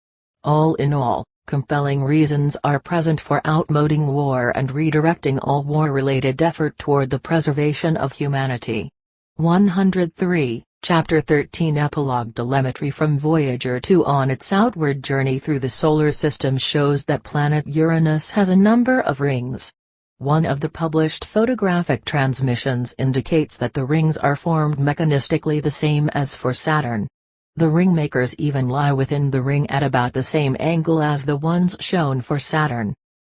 All in all, compelling reasons are present for outmoding war and redirecting all war-related effort toward the preservation of humanity. 103, Chapter 13 Epilogue Telemetry from Voyager 2 on its outward journey through the Solar System shows that planet Uranus has a number of rings. One of the published photographic transmissions indicates that the rings are formed mechanistically the same as for Saturn. The ringmakers even lie within the ring at about the same angle as the ones shown for Saturn.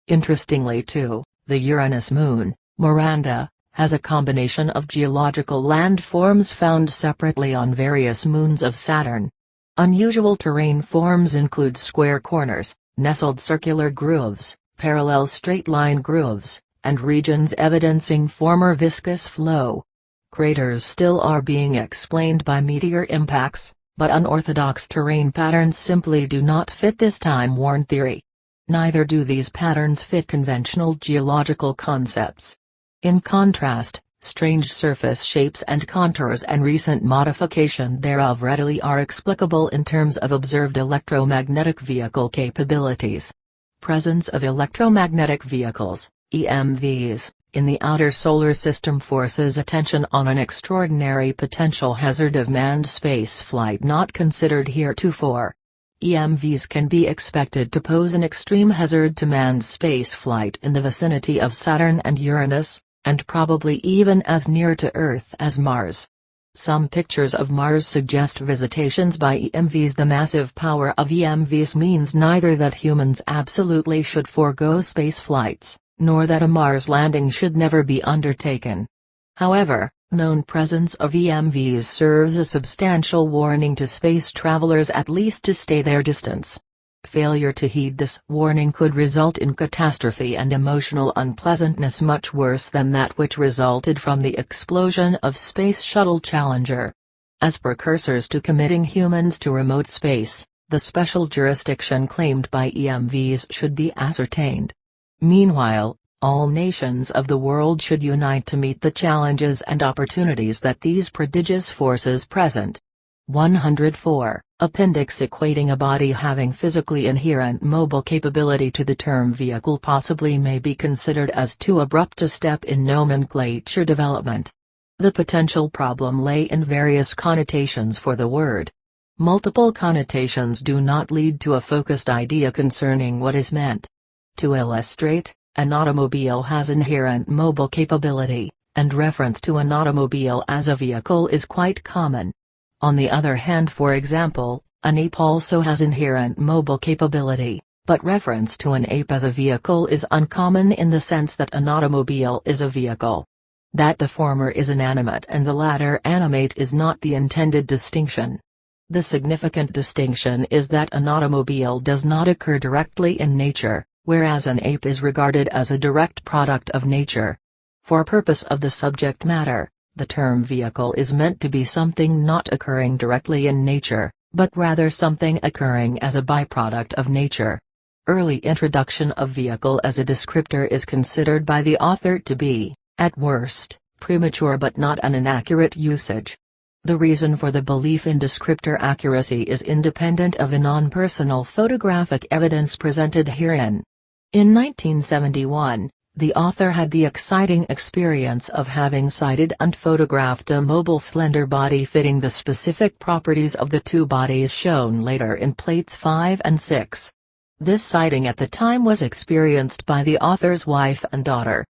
Interestingly too, the Uranus moon, Miranda, has a combination of geological landforms found separately on various moons of Saturn. Unusual terrain forms include square corners, nestled circular grooves, parallel straight-line grooves, and regions evidencing former viscous flow. Craters still are being explained by meteor impacts, but unorthodox terrain patterns simply do not fit this time-worn theory. Neither do these patterns fit conventional geological concepts. In contrast, strange surface shapes and contours and recent modification thereof readily are explicable in terms of observed electromagnetic vehicle capabilities. Presence of electromagnetic vehicles, EMVs, in the outer solar system forces attention on an extraordinary potential hazard of manned spaceflight not considered heretofore. EMVs can be expected to pose an extreme hazard to manned spaceflight in the vicinity of Saturn and Uranus, and probably even as near to Earth as Mars. Some pictures of Mars suggest visitations by EMVs. The massive power of EMVs means neither that humans absolutely should forego space flights, nor that a Mars landing should never be undertaken. However, known presence of EMVs serves a substantial warning to space travelers at least to stay their distance. Failure to heed this warning could result in catastrophe and emotional unpleasantness much worse than that which resulted from the explosion of Space Shuttle Challenger. As precursors to committing humans to remote space, the special jurisdiction claimed by EMVs should be ascertained. Meanwhile, all nations of the world should unite to meet the challenges and opportunities that these prodigious forces present. 104. Appendix equating a body having physically inherent mobile capability to the term vehicle possibly may be considered as too abrupt a step in nomenclature development. The potential problem lay in various connotations for the word. Multiple connotations do not lead to a focused idea concerning what is meant. To illustrate, an automobile has inherent mobile capability, and reference to an automobile as a vehicle is quite common. On the other hand, for example, an ape also has inherent mobile capability, but reference to an ape as a vehicle is uncommon in the sense that an automobile is a vehicle. That the former is inanimate and the latter animate is not the intended distinction. The significant distinction is that an automobile does not occur directly in nature, whereas an ape is regarded as a direct product of nature. For purpose of the subject matter, the term vehicle is meant to be something not occurring directly in nature, but rather something occurring as a byproduct of nature. Early introduction of vehicle as a descriptor is considered by the author to be, at worst, premature but not an inaccurate usage. The reason for the belief in descriptor accuracy is independent of the non-personal photographic evidence presented herein. In 1971, the author had the exciting experience of having sighted and photographed a mobile slender body fitting the specific properties of the two bodies shown later in plates 5 and 6. This sighting at the time was experienced by the author's wife and daughter.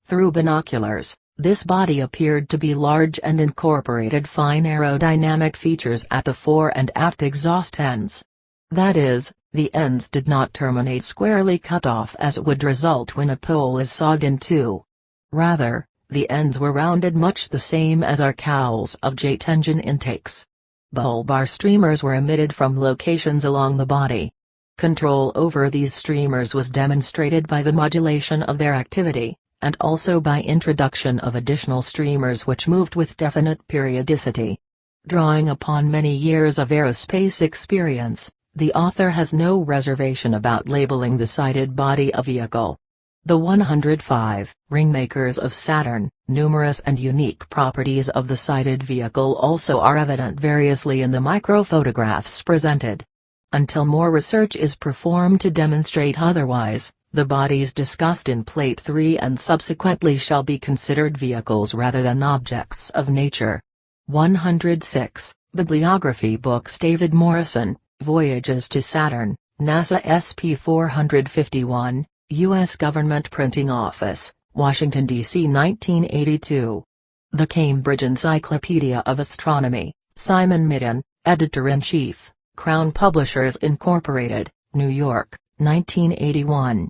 Through binoculars, this body appeared to be large and incorporated fine aerodynamic features at the fore and aft exhaust ends. That is, the ends did not terminate squarely cut off as would result when a pole is sawed in two. Rather, the ends were rounded much the same as are cowls of jet engine intakes. Bulbar streamers were emitted from locations along the body. Control over these streamers was demonstrated by the modulation of their activity, and also by introduction of additional streamers which moved with definite periodicity. Drawing upon many years of aerospace experience, the author has no reservation about labeling the sighted body a vehicle. The 105 Ringmakers of Saturn, numerous and unique properties of the sighted vehicle also are evident variously in the microphotographs presented. Until more research is performed to demonstrate otherwise, the bodies discussed in Plate 3 and subsequently shall be considered vehicles rather than objects of nature. 106. Bibliography Books David Morrison, Voyages to Saturn, NASA SP 451, U.S. Government Printing Office, Washington, D.C. 1982. The Cambridge Encyclopedia of Astronomy, Simon Midden, Editor-in-Chief, Crown Publishers Incorporated, New York, 1981.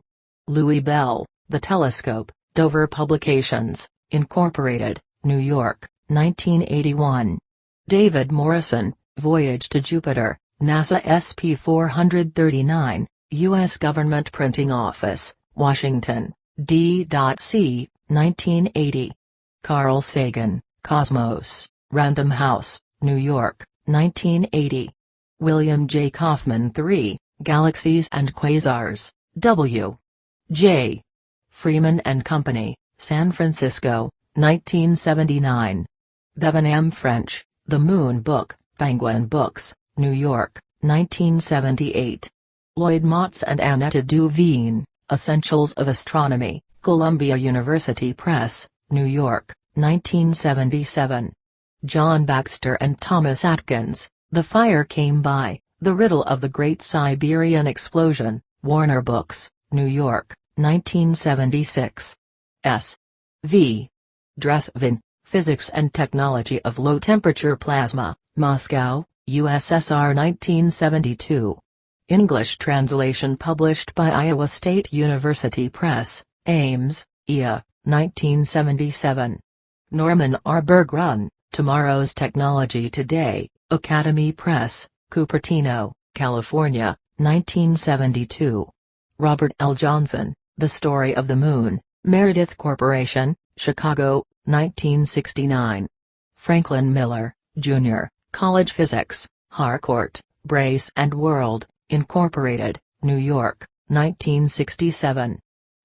Louis Bell, The Telescope, Dover Publications, Incorporated, New York, 1981. David Morrison, Voyage to Jupiter, NASA SP 439, U.S. Government Printing Office, Washington, D.C., 1980. Carl Sagan, Cosmos, Random House, New York, 1980. William J. Kaufman III, Galaxies and Quasars, W. J. Freeman and Company, San Francisco, 1979. Bevan M. French, The Moon Book, Penguin Books, New York, 1978. Lloyd Motz and Annette Duveen, Essentials of Astronomy, Columbia University Press, New York, 1977. John Baxter and Thomas Atkins, The Fire Came By, The Riddle of the Great Siberian Explosion, Warner Books, New York, 1976. S. V. Dresvin, Physics and Technology of Low-Temperature Plasma, Moscow, USSR 1972. English translation published by Iowa State University Press, Ames, IA, 1977. Norman R. Bergrun, Tomorrow's Technology Today, Academy Press, Cupertino, California, 1972. Robert L. Johnson, The Story of the Moon, Meredith Corporation, Chicago, 1969. Franklin Miller, Jr., College Physics, Harcourt, Brace and World, Incorporated, New York, 1967.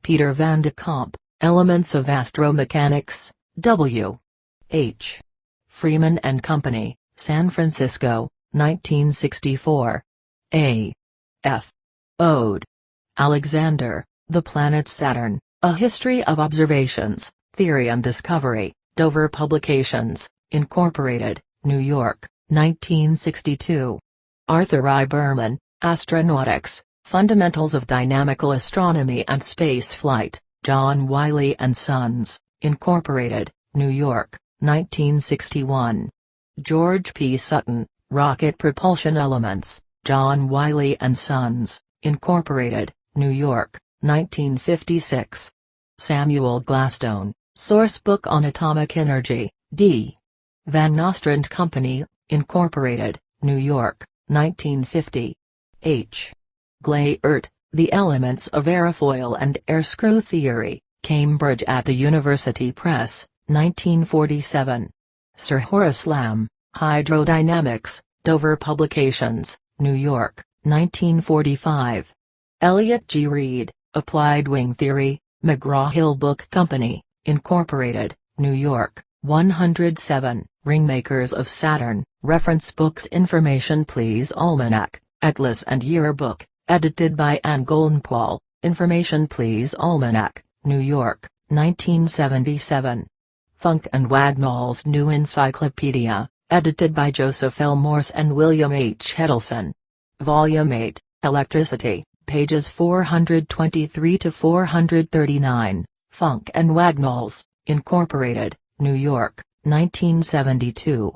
Peter van de Kamp, Elements of Astromechanics, W. H. Freeman and Company, San Francisco, 1964. A. F. Ode. Alexander, The Planet Saturn, A History of Observations, Theory and Discovery, Dover Publications, Incorporated, New York, 1962. Arthur I. Berman, Astronautics, Fundamentals of Dynamical Astronomy and Spaceflight, John Wiley & Sons, Incorporated, New York, 1961. George P. Sutton, Rocket Propulsion Elements, John Wiley & Sons, Incorporated, New York, 1956. Samuel Gladstone, Sourcebook on Atomic Energy, D. Van Nostrand Company, Incorporated, New York, 1950. H. Glayert, The Elements of Aerofoil and Airscrew Theory, Cambridge at the University Press, 1947. Sir Horace Lamb, Hydrodynamics, Dover Publications, New York, 1945. Elliot G. Reed, Applied Wing Theory, McGraw-Hill Book Company, Incorporated, New York, 107. Ringmakers of Saturn, Reference Books Information Please Almanac, Atlas and Yearbook, edited by Anne Goldenpohl, Information Please Almanac, New York, 1977. Funk and Wagnall's New Encyclopedia, edited by Joseph L. Morse and William H. Heddleson. Volume 8, Electricity, pages 423 to 439, Funk and Wagnalls, Incorporated, New York, 1972.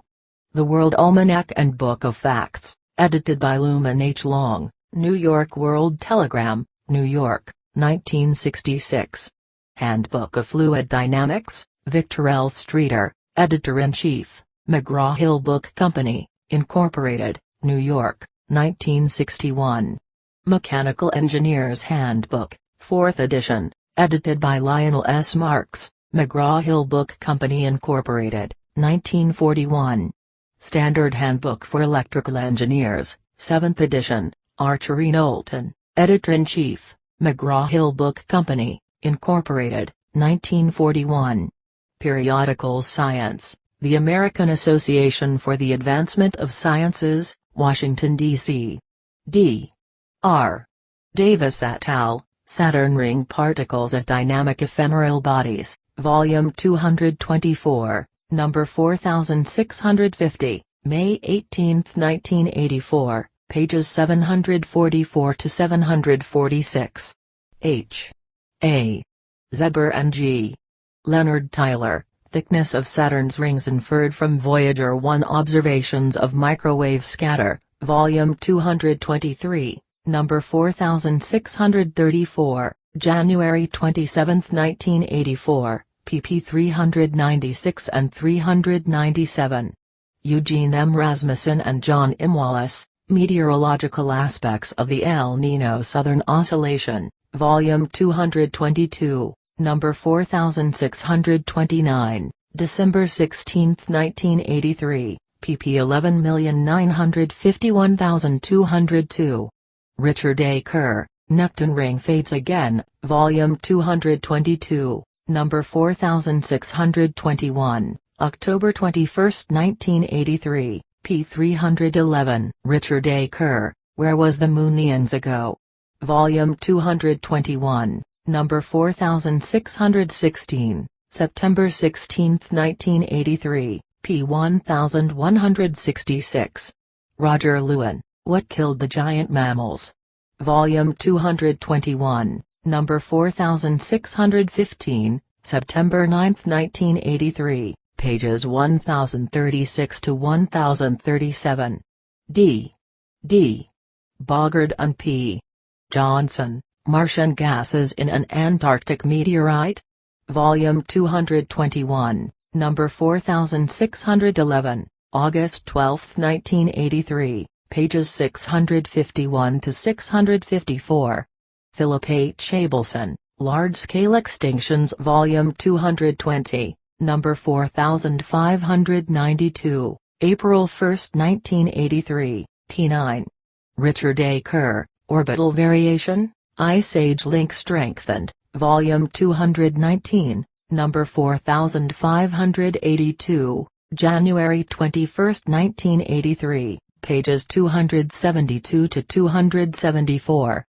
The World Almanac and Book of Facts, edited by Luman H. Long, New York World Telegram, New York, 1966. Handbook of Fluid Dynamics, Victor L. Streeter, Editor-in-Chief, McGraw-Hill Book Company, Incorporated, New York, 1961. Mechanical Engineer's Handbook, 4th edition, edited by Lionel S. Marks, McGraw-Hill Book Company Incorporated, 1941. Standard Handbook for Electrical Engineers, 7th edition, Archer E. Knowlton, Editor-in-Chief, McGraw-Hill Book Company, Incorporated, 1941. Periodical Science, The American Association for the Advancement of Sciences, Washington, D.C. D. R. Davis et al., Saturn Ring Particles as Dynamic Ephemeral Bodies, Volume 224, Number 4650, May 18, 1984, pages 744 to 746. H. A. Zeber and G. Leonard Tyler, Thickness of Saturn's Rings Inferred from Voyager 1 Observations of Microwave Scatter, Volume 223, Number 4634, January 27, 1984, pp 396 and 397. Eugene M. Rasmussen and John M. Wallace, Meteorological Aspects of the El Niño Southern Oscillation, Volume 222, Number 4629, December 16, 1983, pp 11951202. Richard A. Kerr, Neptune Ring Fades Again, Volume 222, Number 4621, October 21, 1983, p. 311. Richard A. Kerr, Where Was the Moon Eons Ago? Volume 221, Number 4616, September 16, 1983, p. 1166. Roger Lewin, What Killed the Giant Mammals? Volume 221, Number 4615, September 9, 1983, pages 1036 to 1037. D. D. Bogard and P. Johnson, Martian Gases in an Antarctic Meteorite? Volume 221, Number 4611, August 12, 1983, pages 651 to 654. Philip H. Abelson, Large-Scale Extinctions Volume 220, Number 4592, April 1, 1983, p. 9. Richard A. Kerr, Orbital Variation, Ice Age Link Strengthened, Volume 219, Number 4582, January 21, 1983, pages 272 to 274.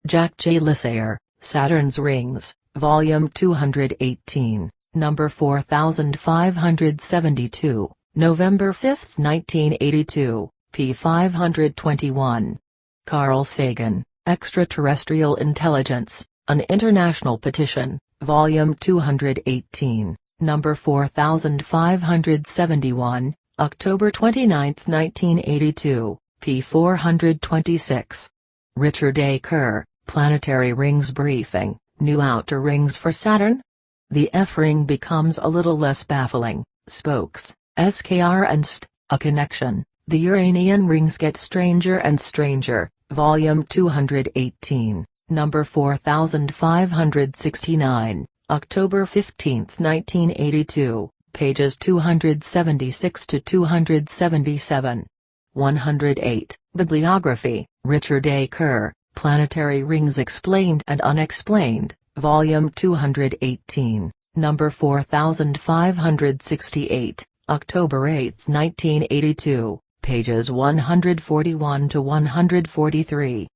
Jack J. Lissayer, Saturn's Rings, Volume 218, number 4572, November 5, 1982, p. 521. Carl Sagan, Extraterrestrial Intelligence, An International Petition, Volume 218, number 4571, October 29, 1982, p. 426. Richard A. Kerr, Planetary Rings Briefing, New Outer Rings for Saturn? The F-ring becomes a little less baffling. Spokes, SKR and ST, A Connection, The Uranian Rings Get Stranger and Stranger, Volume 218, number 4569, October 15, 1982, pages 276 to 277. 108. Bibliography, Richard A. Kerr, Planetary Rings Explained and Unexplained, Volume 218, number 4568, October 8, 1982, pages 141 to 143.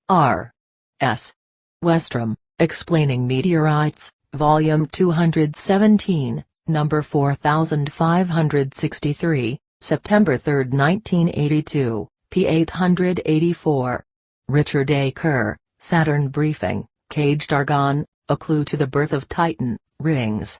R. S. Westrom, Explaining Meteorites, Volume 217, number 4563, September 3, 1982, p. 884. Richard A. Kerr, Saturn Briefing, Caged Argon, A Clue to the Birth of Titan, Rings,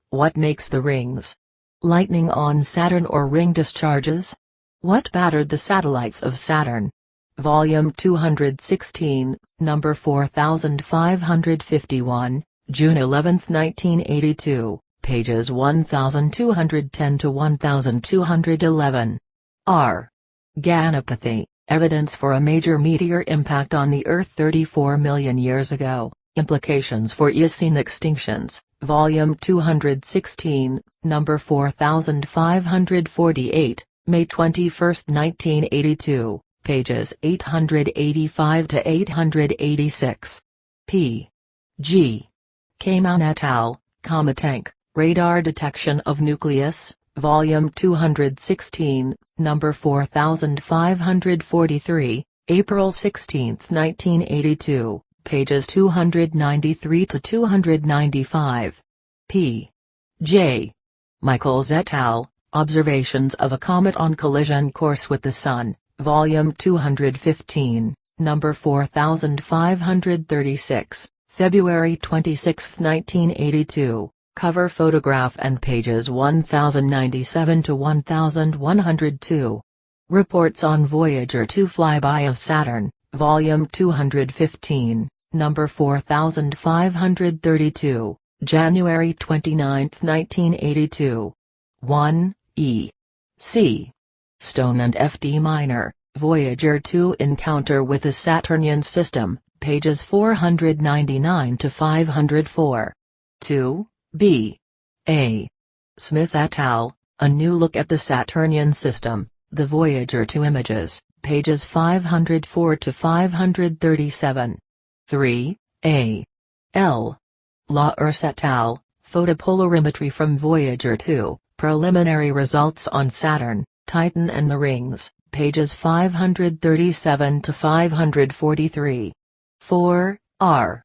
What Makes the Rings? Lightning on Saturn or ring discharges? What battered the satellites of Saturn? Volume 216, number 4551, June 11, 1982, pages 1210 to 1211. R. Ganapathy, Evidence for a Major Meteor Impact on the Earth 34 million years ago, Implications for Eocene Extinctions, Volume 216, number 4548, May 21, 1982, pages 885 to 886. P. G. Kaman et al., Cometank, Radar Detection of Nucleus, Volume 216, number 4543, April 16, 1982, pages 293 to 295. P. J. Michaels et al., Observations of a Comet on Collision Course with the Sun, Volume 215, number 4536, February 26, 1982, cover photograph and pages 1097 to 1102. Reports on Voyager 2 Flyby of Saturn, Volume 215, number 4532, January 29, 1982. 1, E. C. Stone and F. D. Minor, Voyager 2 Encounter with the Saturnian System, pages 499 to 504. 2, B. A. Smith et al., A New Look at the Saturnian System, The Voyager 2 Images, pages 504 to 537. 3, A. L. Laurs et al., Photopolarimetry from Voyager 2, Preliminary Results on Saturn, Titan and the Rings, pages 537 to 543. 4, R.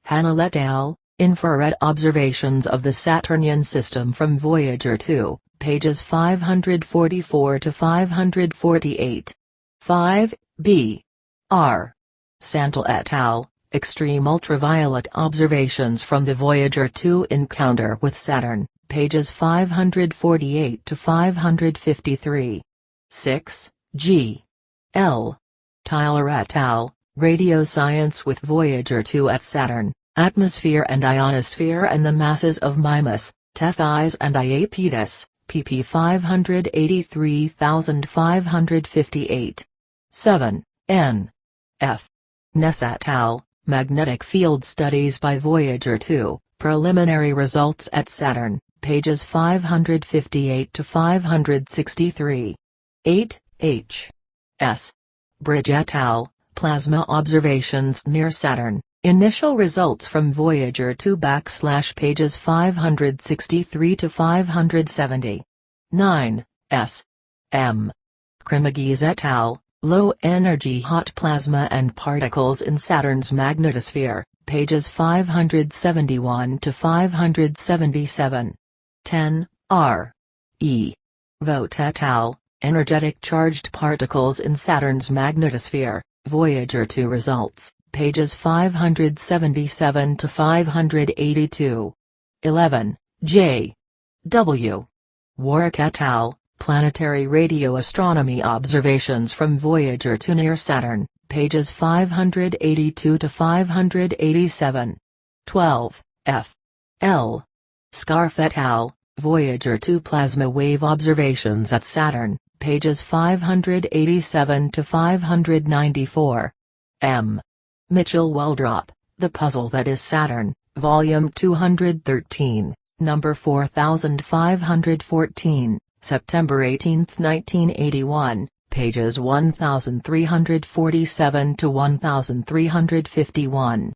Hanel et al., Infrared Observations of the Saturnian System from Voyager 2, pages 544 to 548. 5, B. R. Santel et al., Extreme Ultraviolet Observations from the Voyager 2 Encounter with Saturn, pages 548 to 553. 6, G. L. Tyler et al., Radio Science with Voyager 2 at Saturn, Atmosphere and Ionosphere and the Masses of Mimas, Tethys and Iapetus, pp 583558. 7, N. F. Ness et al., Magnetic Field Studies by Voyager 2, Preliminary Results at Saturn, pages 558 to 563. 8, H. S. Bridge et al., Plasma Observations near Saturn, Initial Results from Voyager 2 pages 563 to 570. 9, S. M. Krimagis et al., Low-energy hot plasma and particles in Saturn's magnetosphere, pages 571 to 577. 10. R. E. Vogt et al., Energetic charged particles in Saturn's magnetosphere, Voyager 2 results, pages 577 to 582. 11. J. W. Warwick et al., Planetary Radio Astronomy Observations from Voyager 2 near Saturn, pages 582 to 587. 12. F. L. Scarf et al., Voyager 2 Plasma Wave Observations at Saturn, pages 587 to 594. M. Mitchell-Waldrop, The Puzzle That Is Saturn, Volume 213, number 4514, September 18, 1981, pages 1347 to 1351.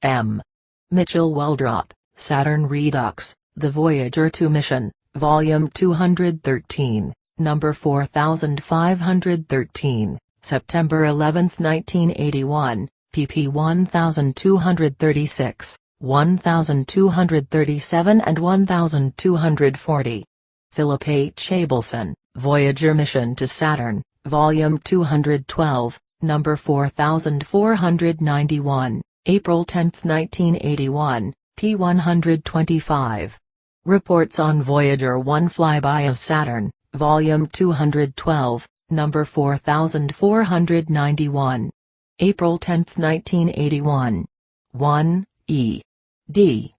M. Mitchell-Waldrop, Saturn Redux, The Voyager 2 Mission, Volume 213, number 4513, September 11, 1981, pp 1236, 1237 and 1240. Philip H. Abelson, Voyager Mission to Saturn, Volume 212, number 4491, April 10, 1981, p. 125. Reports on Voyager 1 Flyby of Saturn, Volume 212, number 4491. April 10, 1981. 1. E. D.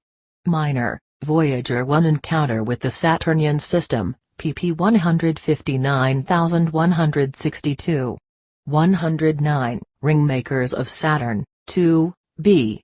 Minor, Voyager 1 Encounter with the Saturnian System, pp 159162. 109. Ringmakers of Saturn, 2, B.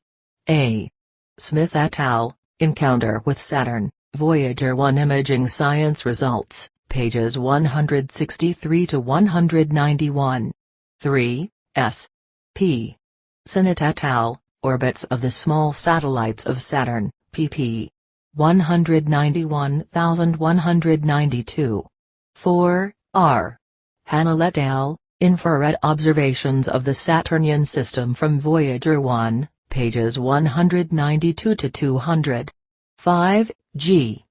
A. Smith et al., Encounter with Saturn, Voyager 1 Imaging Science Results, pages 163 to 191. 3. S. P. Sinnott et al., Orbits of the Small Satellites of Saturn, pp. 191192. 4. R. Hanel et al., Infrared Observations of the Saturnian System from Voyager 1, pages 192 to 200. 5. G.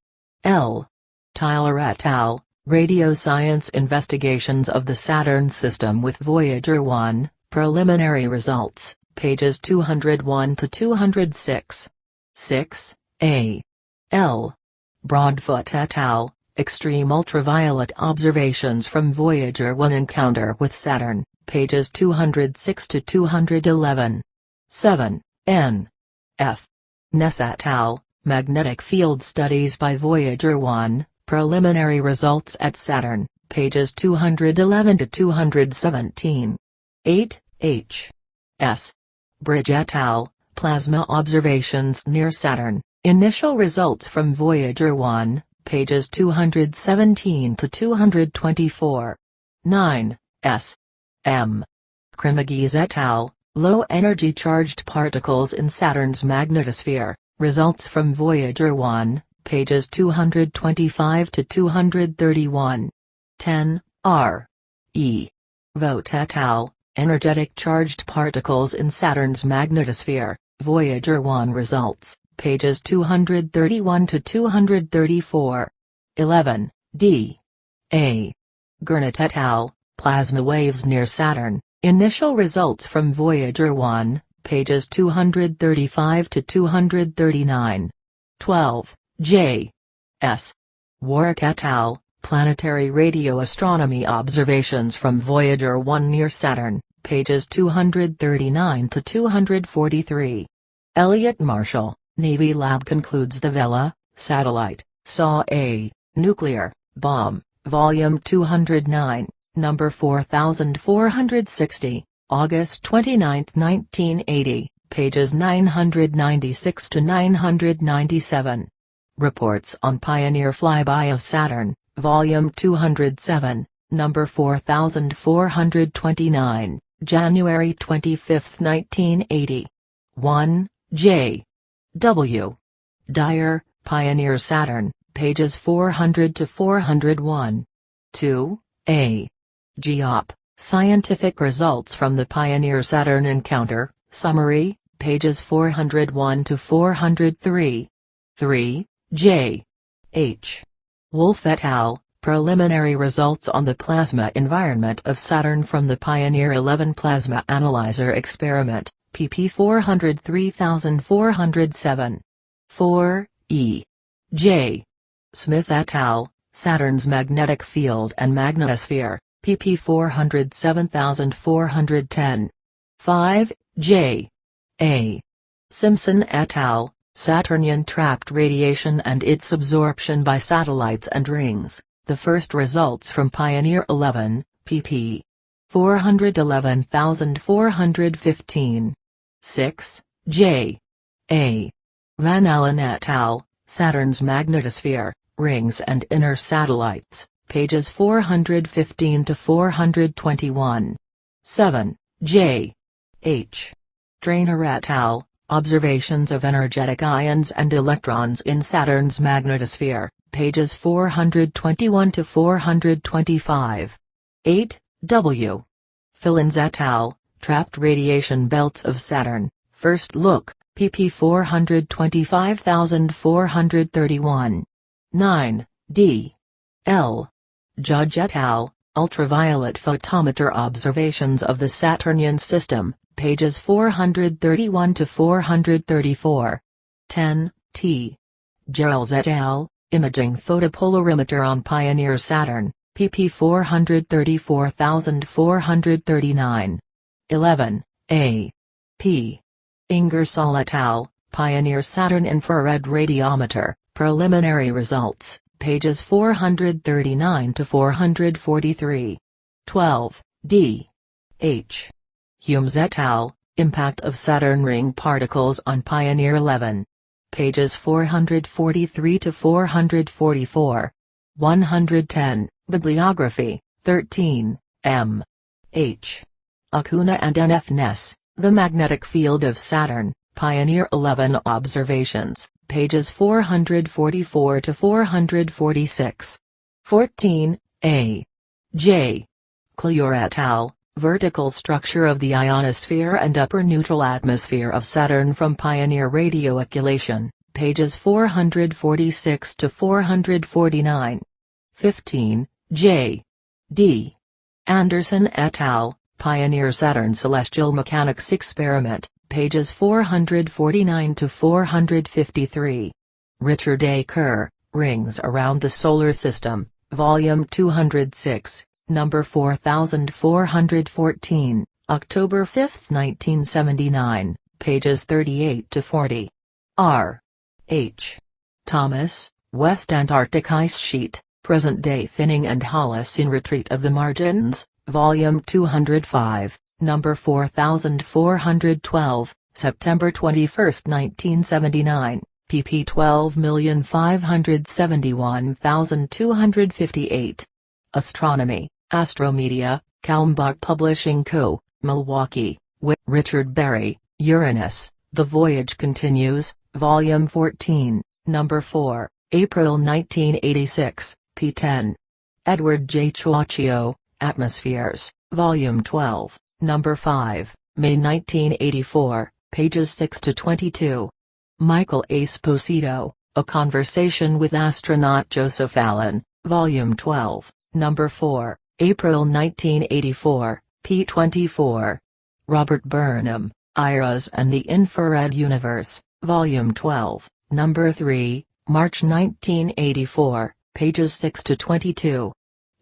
L. Tyler et al., Radio Science Investigations of the Saturn System with Voyager 1, Preliminary Results, pages 201 to 206. 6. A. L. Broadfoot et al., Extreme Ultraviolet Observations from Voyager 1 Encounter with Saturn, pages 206 to 211. 7. N. F. Ness et al., Magnetic Field Studies by Voyager 1, Preliminary Results at Saturn, pages 211 to 217. 8. H. S. Bridge et al., Plasma Observations near Saturn, Initial Results from Voyager 1, pages 217 to 224. 9. S. M. Krimagis et al., Low-Energy Charged Particles in Saturn's Magnetosphere, Results from Voyager 1, pages 225 to 231. 10. R. E. Vogt et al., Energetic Charged Particles in Saturn's Magnetosphere, Voyager 1 Results, pages 231 to 234. 11. D. A. Gurnett et al., Plasma Waves near Saturn, Initial Results from Voyager 1, pages 235 to 239. 12. J. S. Warwick et al., Planetary Radio Astronomy Observations from Voyager 1 near Saturn, pages 239 to 243. Elliott Marshall, Navy Lab concludes the Vela satellite saw a nuclear bomb, Volume 209, number 4460, August 29, 1980, pages 996 to 997. Reports on Pioneer Flyby of Saturn, Volume 207, number 4429, January 25, 1980. 1. J. W. Dyer, Pioneer Saturn, pages 400 to 401. 2. A. Geop, Scientific results from the Pioneer-Saturn encounter, summary, pages 401 to 403. 3. J. H. Wolf et al., preliminary results on the plasma environment of Saturn from the Pioneer 11 Plasma Analyzer Experiment, pp 403407. 4. E. J. Smith et al., Saturn's Magnetic Field and Magnetosphere, pp 407410. 5. J. A. Simpson et al., Saturnian Trapped Radiation and its Absorption by Satellites and Rings, the first results from Pioneer 11, pp. 411415. 6. J. A. Van Allen et al., Saturn's Magnetosphere, Rings and Inner Satellites, pages 415 to 421. 7. J. H. Traynor et al., Observations of Energetic Ions and Electrons in Saturn's Magnetosphere, pages 421 to 425. 8. W. Fillens et al., Trapped Radiation Belts of Saturn, First Look, pp 425431. 9. D. L. Judge et al., Ultraviolet Photometer Observations of the Saturnian System, pages 431 to 434. 10. T. Giles et al., Imaging Photopolarimeter on Pioneer Saturn, pp 434439. 11. A. P. Ingersoll et al., Pioneer Saturn Infrared Radiometer, preliminary results, pages 439 to 443. 12. D. H. Humes et al., Impact of Saturn Ring Particles on Pioneer 11. Pages 443 to 444. 110. Bibliography, 13, M. H. Acuna and N. F. Ness, The Magnetic Field of Saturn, Pioneer 11 Observations, pages 444 to 446. 14. A. J. Clear et al., Vertical Structure of the Ionosphere and Upper Neutral Atmosphere of Saturn from Pioneer Radioacculation, pages 446 to 449. 15. J. D. Anderson et al., Pioneer Saturn Celestial Mechanics Experiment, pages 449 to 453. Richard A. Kerr, Rings Around the Solar System, Volume 206, Number 4414, October 5, 1979, pages 38 to 40. R. H. Thomas, West Antarctic Ice Sheet, Present-Day Thinning and Holocene Retreat of the Margins, Volume 205, Number 4412, September 21, 1979, pp 12571258. Astronomy, Astromedia, Kalmbach Publishing Co., Milwaukee, Richard Berry, Uranus, The Voyage Continues, Volume 14, Number 4, April 1986, p. 10. Edward J. Cioccio, Atmospheres, Volume 12, Number 5, May 1984, pages 6 to 22. Michael A. Sposito, A Conversation with Astronaut Joseph Allen, Volume 12, Number 4, April 1984, p. 24. Robert Burnham, Iras and the Infrared Universe, Volume 12, Number 3, March 1984, pages 6 to 22.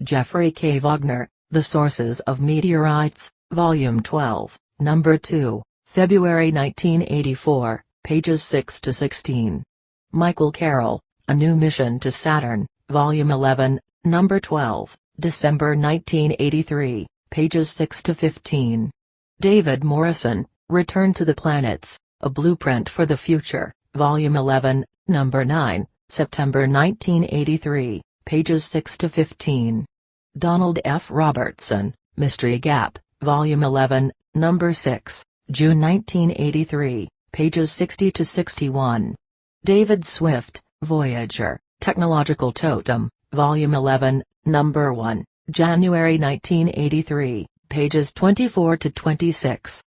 Jeffrey K. Wagner, The Sources of Meteorites, Volume 12, Number 2, February 1984, pages 6 to 16. Michael Carroll, A New Mission to Saturn, Volume 11, Number 12, December 1983, pages 6 to 15. David Morrison, Return to the Planets, A Blueprint for the Future, Volume 11, Number 9, September 1983, pages 6 to 15. Donald F. Robertson, Mystery Gap, Volume 11, Number 6, June 1983, pages 60 to 61. David Swift, Voyager, Technological Totem, Volume 11, Number 1, January 1983, pages 24 to 26.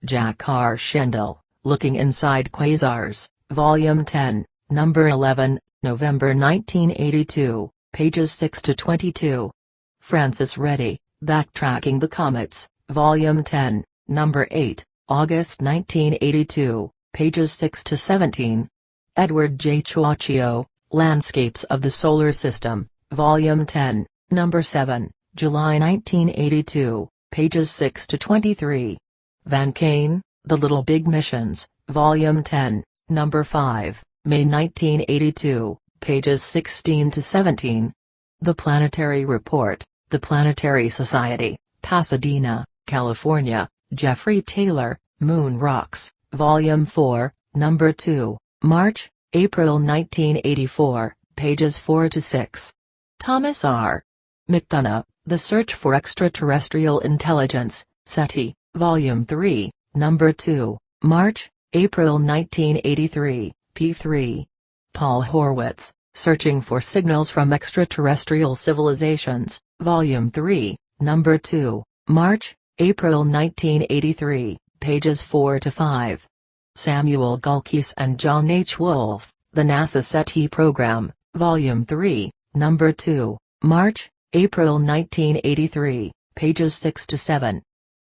Jack R. Schendel, Looking Inside Quasars, Volume 10, Number 11, November 1982, pages 6 to 22. Francis Reddy, Backtracking the Comets, Volume 10, Number 8, August 1982, pages 6 to 17. Edward J. Chuachio, Landscapes of the Solar System, Volume 10, Number 7, July 1982, pages 6 to 23. Van Kane, The Little Big Missions, Volume 10, Number 5, May 1982, pages 16 to 17. The Planetary Report, The Planetary Society, Pasadena, California, Jeffrey Taylor, Moon Rocks, Volume 4, Number 2, March, April 1984, pages 4 to 6. Thomas R. McDonough, The Search for Extraterrestrial Intelligence, SETI, Volume 3, Number 2, March, April 1983, p3. Paul Horwitz, Searching for Signals from Extraterrestrial Civilizations, Volume 3, Number 2, March, April 1983, pages 4 to 5. Samuel Gulkis and John H. Wolfe, The NASA SETI Program, Volume 3, Number 2, March, April 1983, pages 6 to 7.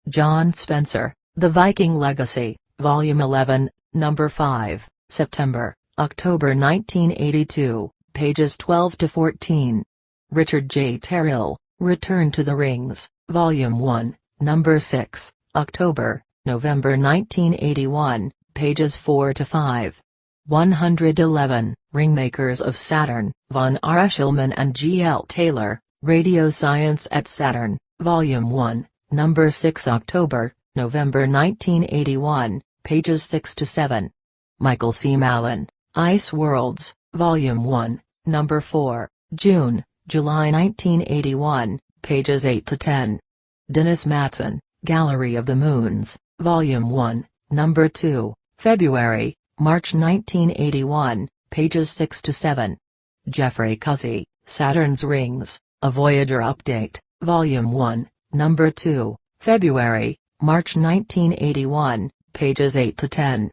John Spencer, The Viking Legacy, Volume 11, Number 5, September, October 1982, pages 12 to 14. Richard J. Terrill, Return to the Rings, Volume 1, Number 6, October, November 1981, pages 4 to 5. 111, Ringmakers of Saturn, von R. Eshelman and G. L. Taylor, Radio Science at Saturn, Volume 1, Number 6, October, November 1981, pages 6 to 7. Michael C. Mallon, Ice Worlds, Volume 1, Number 4, June, July 1981, pages 8 to 10. Dennis Matson, Gallery of the Moons, Volume 1, Number 2, February, March 1981, pages 6 to 7. Jeffrey Cuzzi, Saturn's Rings, A Voyager Update, Volume 1, Number 2, February, March 1981, pages 8 to 10.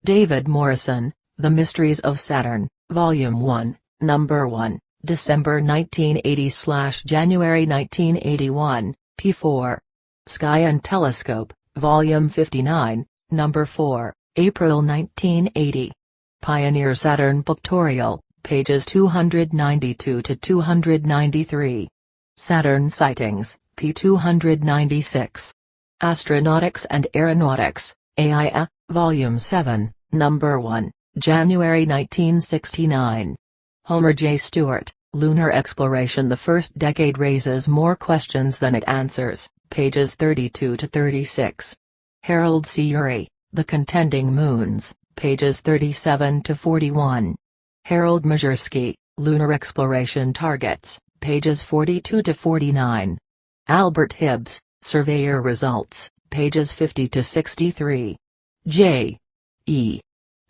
David Morrison, The Mysteries of Saturn, Volume 1, Number 1, December 1980/January 1981, p4. Sky and Telescope, Volume 59, Number 4, April 1980. Pioneer Saturn Pictorial, pages 292 to 293. Saturn Sightings, p296. Astronautics and Aeronautics, AIA, Volume 7, Number 1, January 1969. Homer J. Stewart, Lunar Exploration. The First Decade raises more questions than it answers, pages 32 to 36. Harold C. Urey, The Contending Moons, pages 37 to 41. Harold Majerski, Lunar Exploration Targets, pages 42 to 49. Albert Hibbs, Surveyor Results, pages 50 to 63. J. E.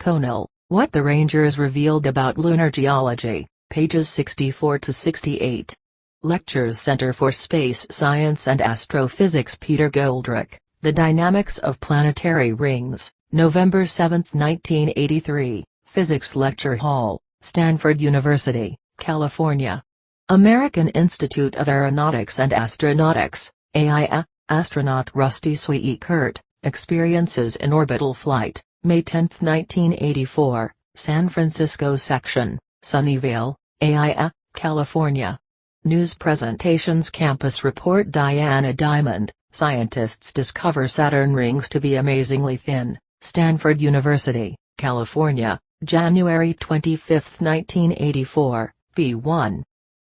Conell, What the Rangers Revealed About Lunar Geology, pages 64 to 68. Lectures Center for Space Science and Astrophysics. Peter Goldrick, The Dynamics of Planetary Rings, November 7, 1983, Physics Lecture Hall, Stanford University, California. American Institute of Aeronautics and Astronautics, AIA, Astronaut Rusty Sweikert, Experiences in Orbital Flight, May 10, 1984, San Francisco Section, Sunnyvale, AIA, California. News Presentations Campus Report. Diana Diamond, Scientists Discover Saturn Rings to be Amazingly Thin, Stanford University, California, January 25, 1984, b1.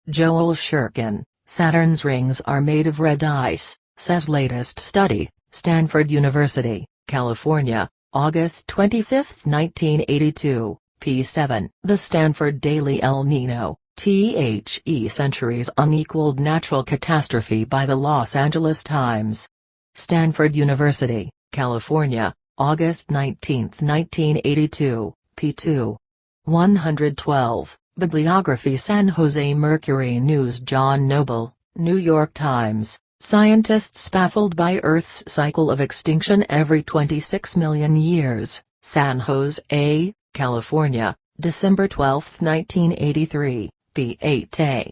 Joel Shurkin, Saturn's rings are made of red ice, says latest study, Stanford University, California, August 25, 1982, p7. The Stanford Daily El Nino, The Century's Unequaled Natural Catastrophe by the Los Angeles Times. Stanford University, California, August 19, 1982, p2. 112. Bibliography. San Jose Mercury News. John Noble, New York Times, Scientists baffled by Earth's cycle of extinction every 26 million years. San Jose, California, December 12, 1983, p8a.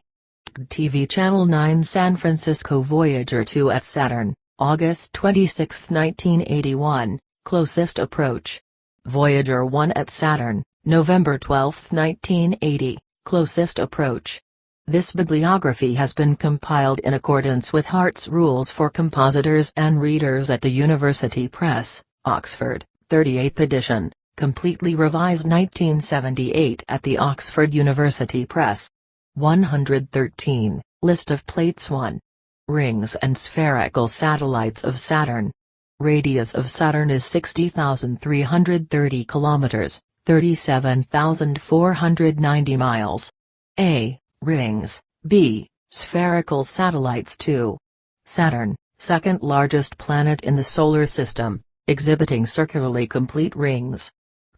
TV Channel 9 San Francisco Voyager 2 at Saturn, August 26, 1981, closest approach. Voyager 1 at Saturn, November 12, 1980, closest approach. This bibliography has been compiled in accordance with Hart's Rules for Compositors and Readers at the University Press, Oxford, 38th edition, completely revised 1978 at the Oxford University Press. 113, List of Plates 1. Rings and spherical satellites of Saturn. Radius of Saturn is 60,330 kilometers, 37,490 miles. A. Rings. B. Spherical satellites. 2. Saturn, second largest planet in the Solar System, exhibiting circularly complete rings.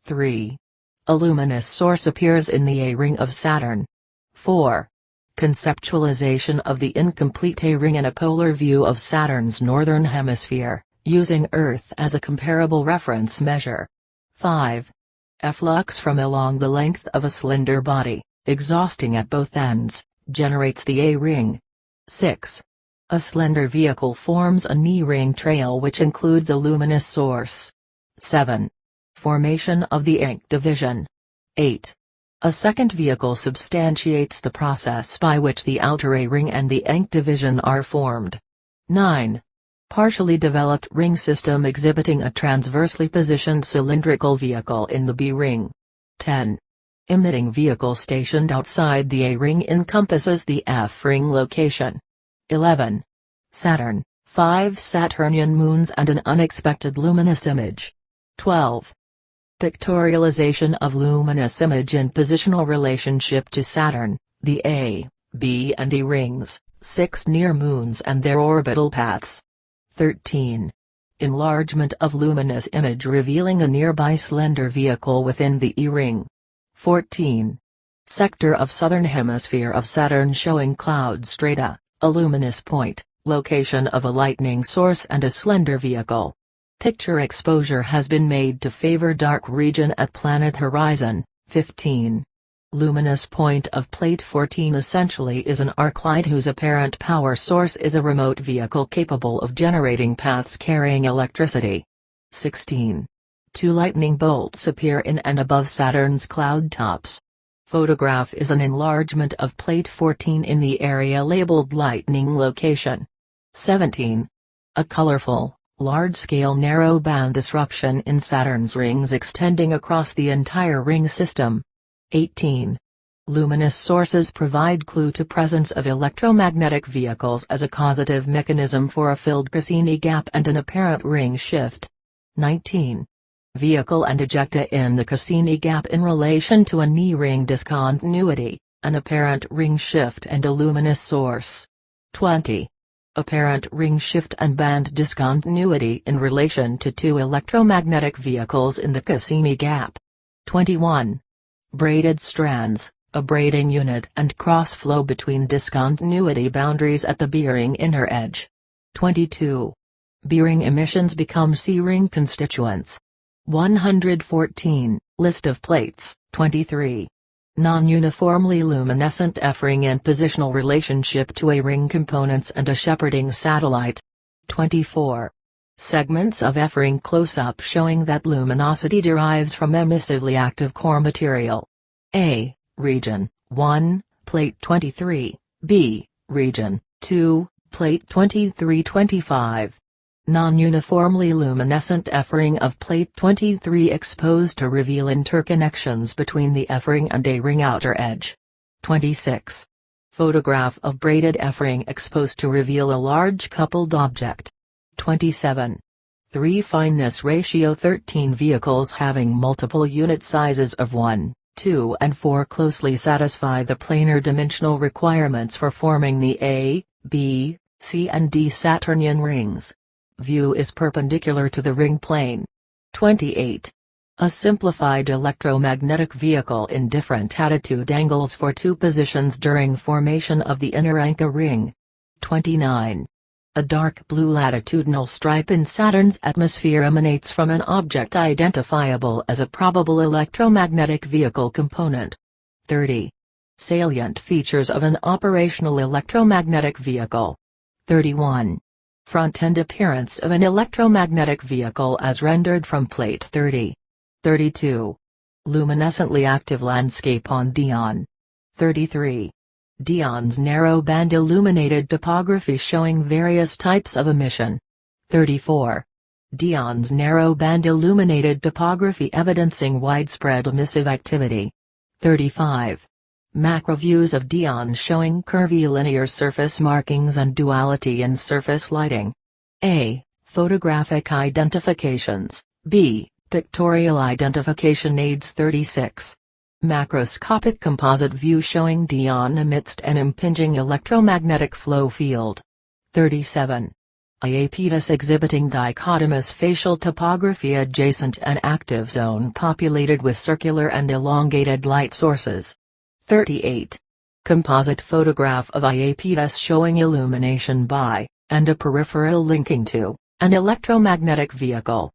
3. A luminous source appears in the A-ring of Saturn. 4. Conceptualization of the incomplete A-ring in a polar view of Saturn's northern hemisphere, using Earth as a comparable reference measure. 5. Efflux from along the length of a slender body, exhausting at both ends, generates the A-ring. 6. A slender vehicle forms a knee-ring trail which includes a luminous source. 7. Formation of the ink division. 8. A second vehicle substantiates the process by which the outer A-ring and the ink division are formed. 9. Partially developed ring system exhibiting a transversely positioned cylindrical vehicle in the B-ring. 10. Emitting vehicle stationed outside the A-ring encompasses the F-ring location. 11. Saturn, 5 Saturnian moons and an unexpected luminous image. 12. Pictorialization of luminous image in positional relationship to Saturn, the A, B and E rings, 6 near moons and their orbital paths. 13. Enlargement of luminous image revealing a nearby slender vehicle within the E-ring. 14. Sector of southern hemisphere of Saturn showing cloud strata, a luminous point, location of a lightning source and a slender vehicle. Picture exposure has been made to favor dark region at planet horizon. 15. Luminous point of plate 14 essentially is an arc light whose apparent power source is a remote vehicle capable of generating paths carrying electricity. 16. 2 lightning bolts appear in and above Saturn's cloud tops. Photograph is an enlargement of plate 14 in the area labeled lightning location. 17. A colorful, large-scale narrow-band disruption in Saturn's rings extending across the entire ring system. 18. Luminous sources provide clue to presence of electromagnetic vehicles as a causative mechanism for a filled Cassini gap and an apparent ring shift. 19. Vehicle and ejecta in the Cassini gap in relation to a knee ring discontinuity, an apparent ring shift and a luminous source. 20. Apparent ring shift and band discontinuity in relation to 2 electromagnetic vehicles in the Cassini gap. 21. Braided strands, a braiding unit and cross flow between discontinuity boundaries at the B-ring inner edge. 22. B-ring emissions become C-ring constituents. 114, List of plates. 23. Non-uniformly luminescent F-ring in positional relationship to A-ring components and a shepherding satellite. 24. Segments of F-ring close-up showing that luminosity derives from emissively active core material. A. Region, 1, plate 23, B. Region, 2, plate 23-25. Non-uniformly luminescent F-ring of plate 23 exposed to reveal interconnections between the F-ring and A-ring outer edge. 26. Photograph of braided F-ring exposed to reveal a large coupled object. 27. 3 fineness ratio 13 vehicles having multiple unit sizes of 1, 2 and 4 closely satisfy the planar dimensional requirements for forming the A, B, C and D Saturnian rings. View is perpendicular to the ring plane. 28. A simplified electromagnetic vehicle in different attitude angles for 2 positions during formation of the inner Anka ring. 29. A dark blue latitudinal stripe in Saturn's atmosphere emanates from an object identifiable as a probable electromagnetic vehicle component. 30. Salient features of an operational electromagnetic vehicle. 31. Front-end appearance of an electromagnetic vehicle as rendered from Plate 30. 32. Luminescently active landscape on Dione. 33. Dione's narrow-band illuminated topography showing various types of emission. 34. Dione's narrow-band illuminated topography evidencing widespread emissive activity. 35. Macro views of Dione showing curvilinear surface markings and duality in surface lighting. A. Photographic identifications. B. Pictorial identification aids. 36. Macroscopic composite view showing Dione amidst an impinging electromagnetic flow field. 37. Iapetus exhibiting dichotomous facial topography adjacent an active zone populated with circular and elongated light sources. 38. Composite photograph of Iapetus showing illumination by, and a peripheral linking to, an electromagnetic vehicle.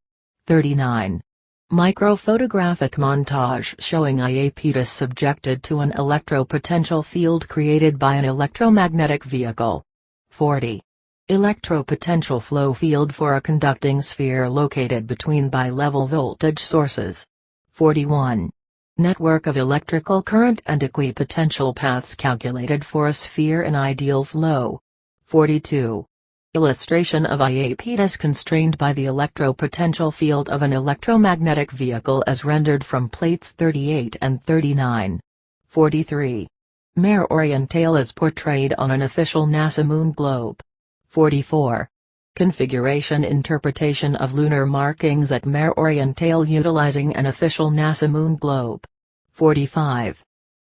39. Microphotographic montage showing Iapetus subjected to an electropotential field created by an electromagnetic vehicle. 40. Electropotential flow field for a conducting sphere located between bilevel voltage sources. 41. Network of electrical current and equipotential paths calculated for a sphere in ideal flow. 42. Illustration of Iapetus constrained by the electropotential field of an electromagnetic vehicle as rendered from plates 38 and 39. 43. Mare Orientale as portrayed on an official NASA moon globe. 44. Configuration interpretation of lunar markings at Mare Orientale utilizing an official NASA moon globe. 45.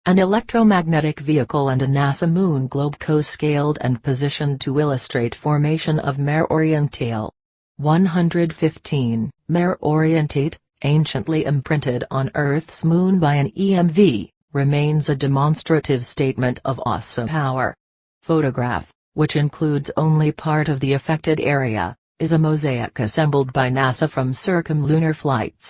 An electromagnetic vehicle and a NASA moon globe co-scaled and positioned to illustrate formation of Mare Orientale. 115. Mare Orientate, anciently imprinted on Earth's moon by an EMV, remains a demonstrative statement of awesome power. Photograph, which includes only part of the affected area, is a mosaic assembled by NASA from circumlunar flights.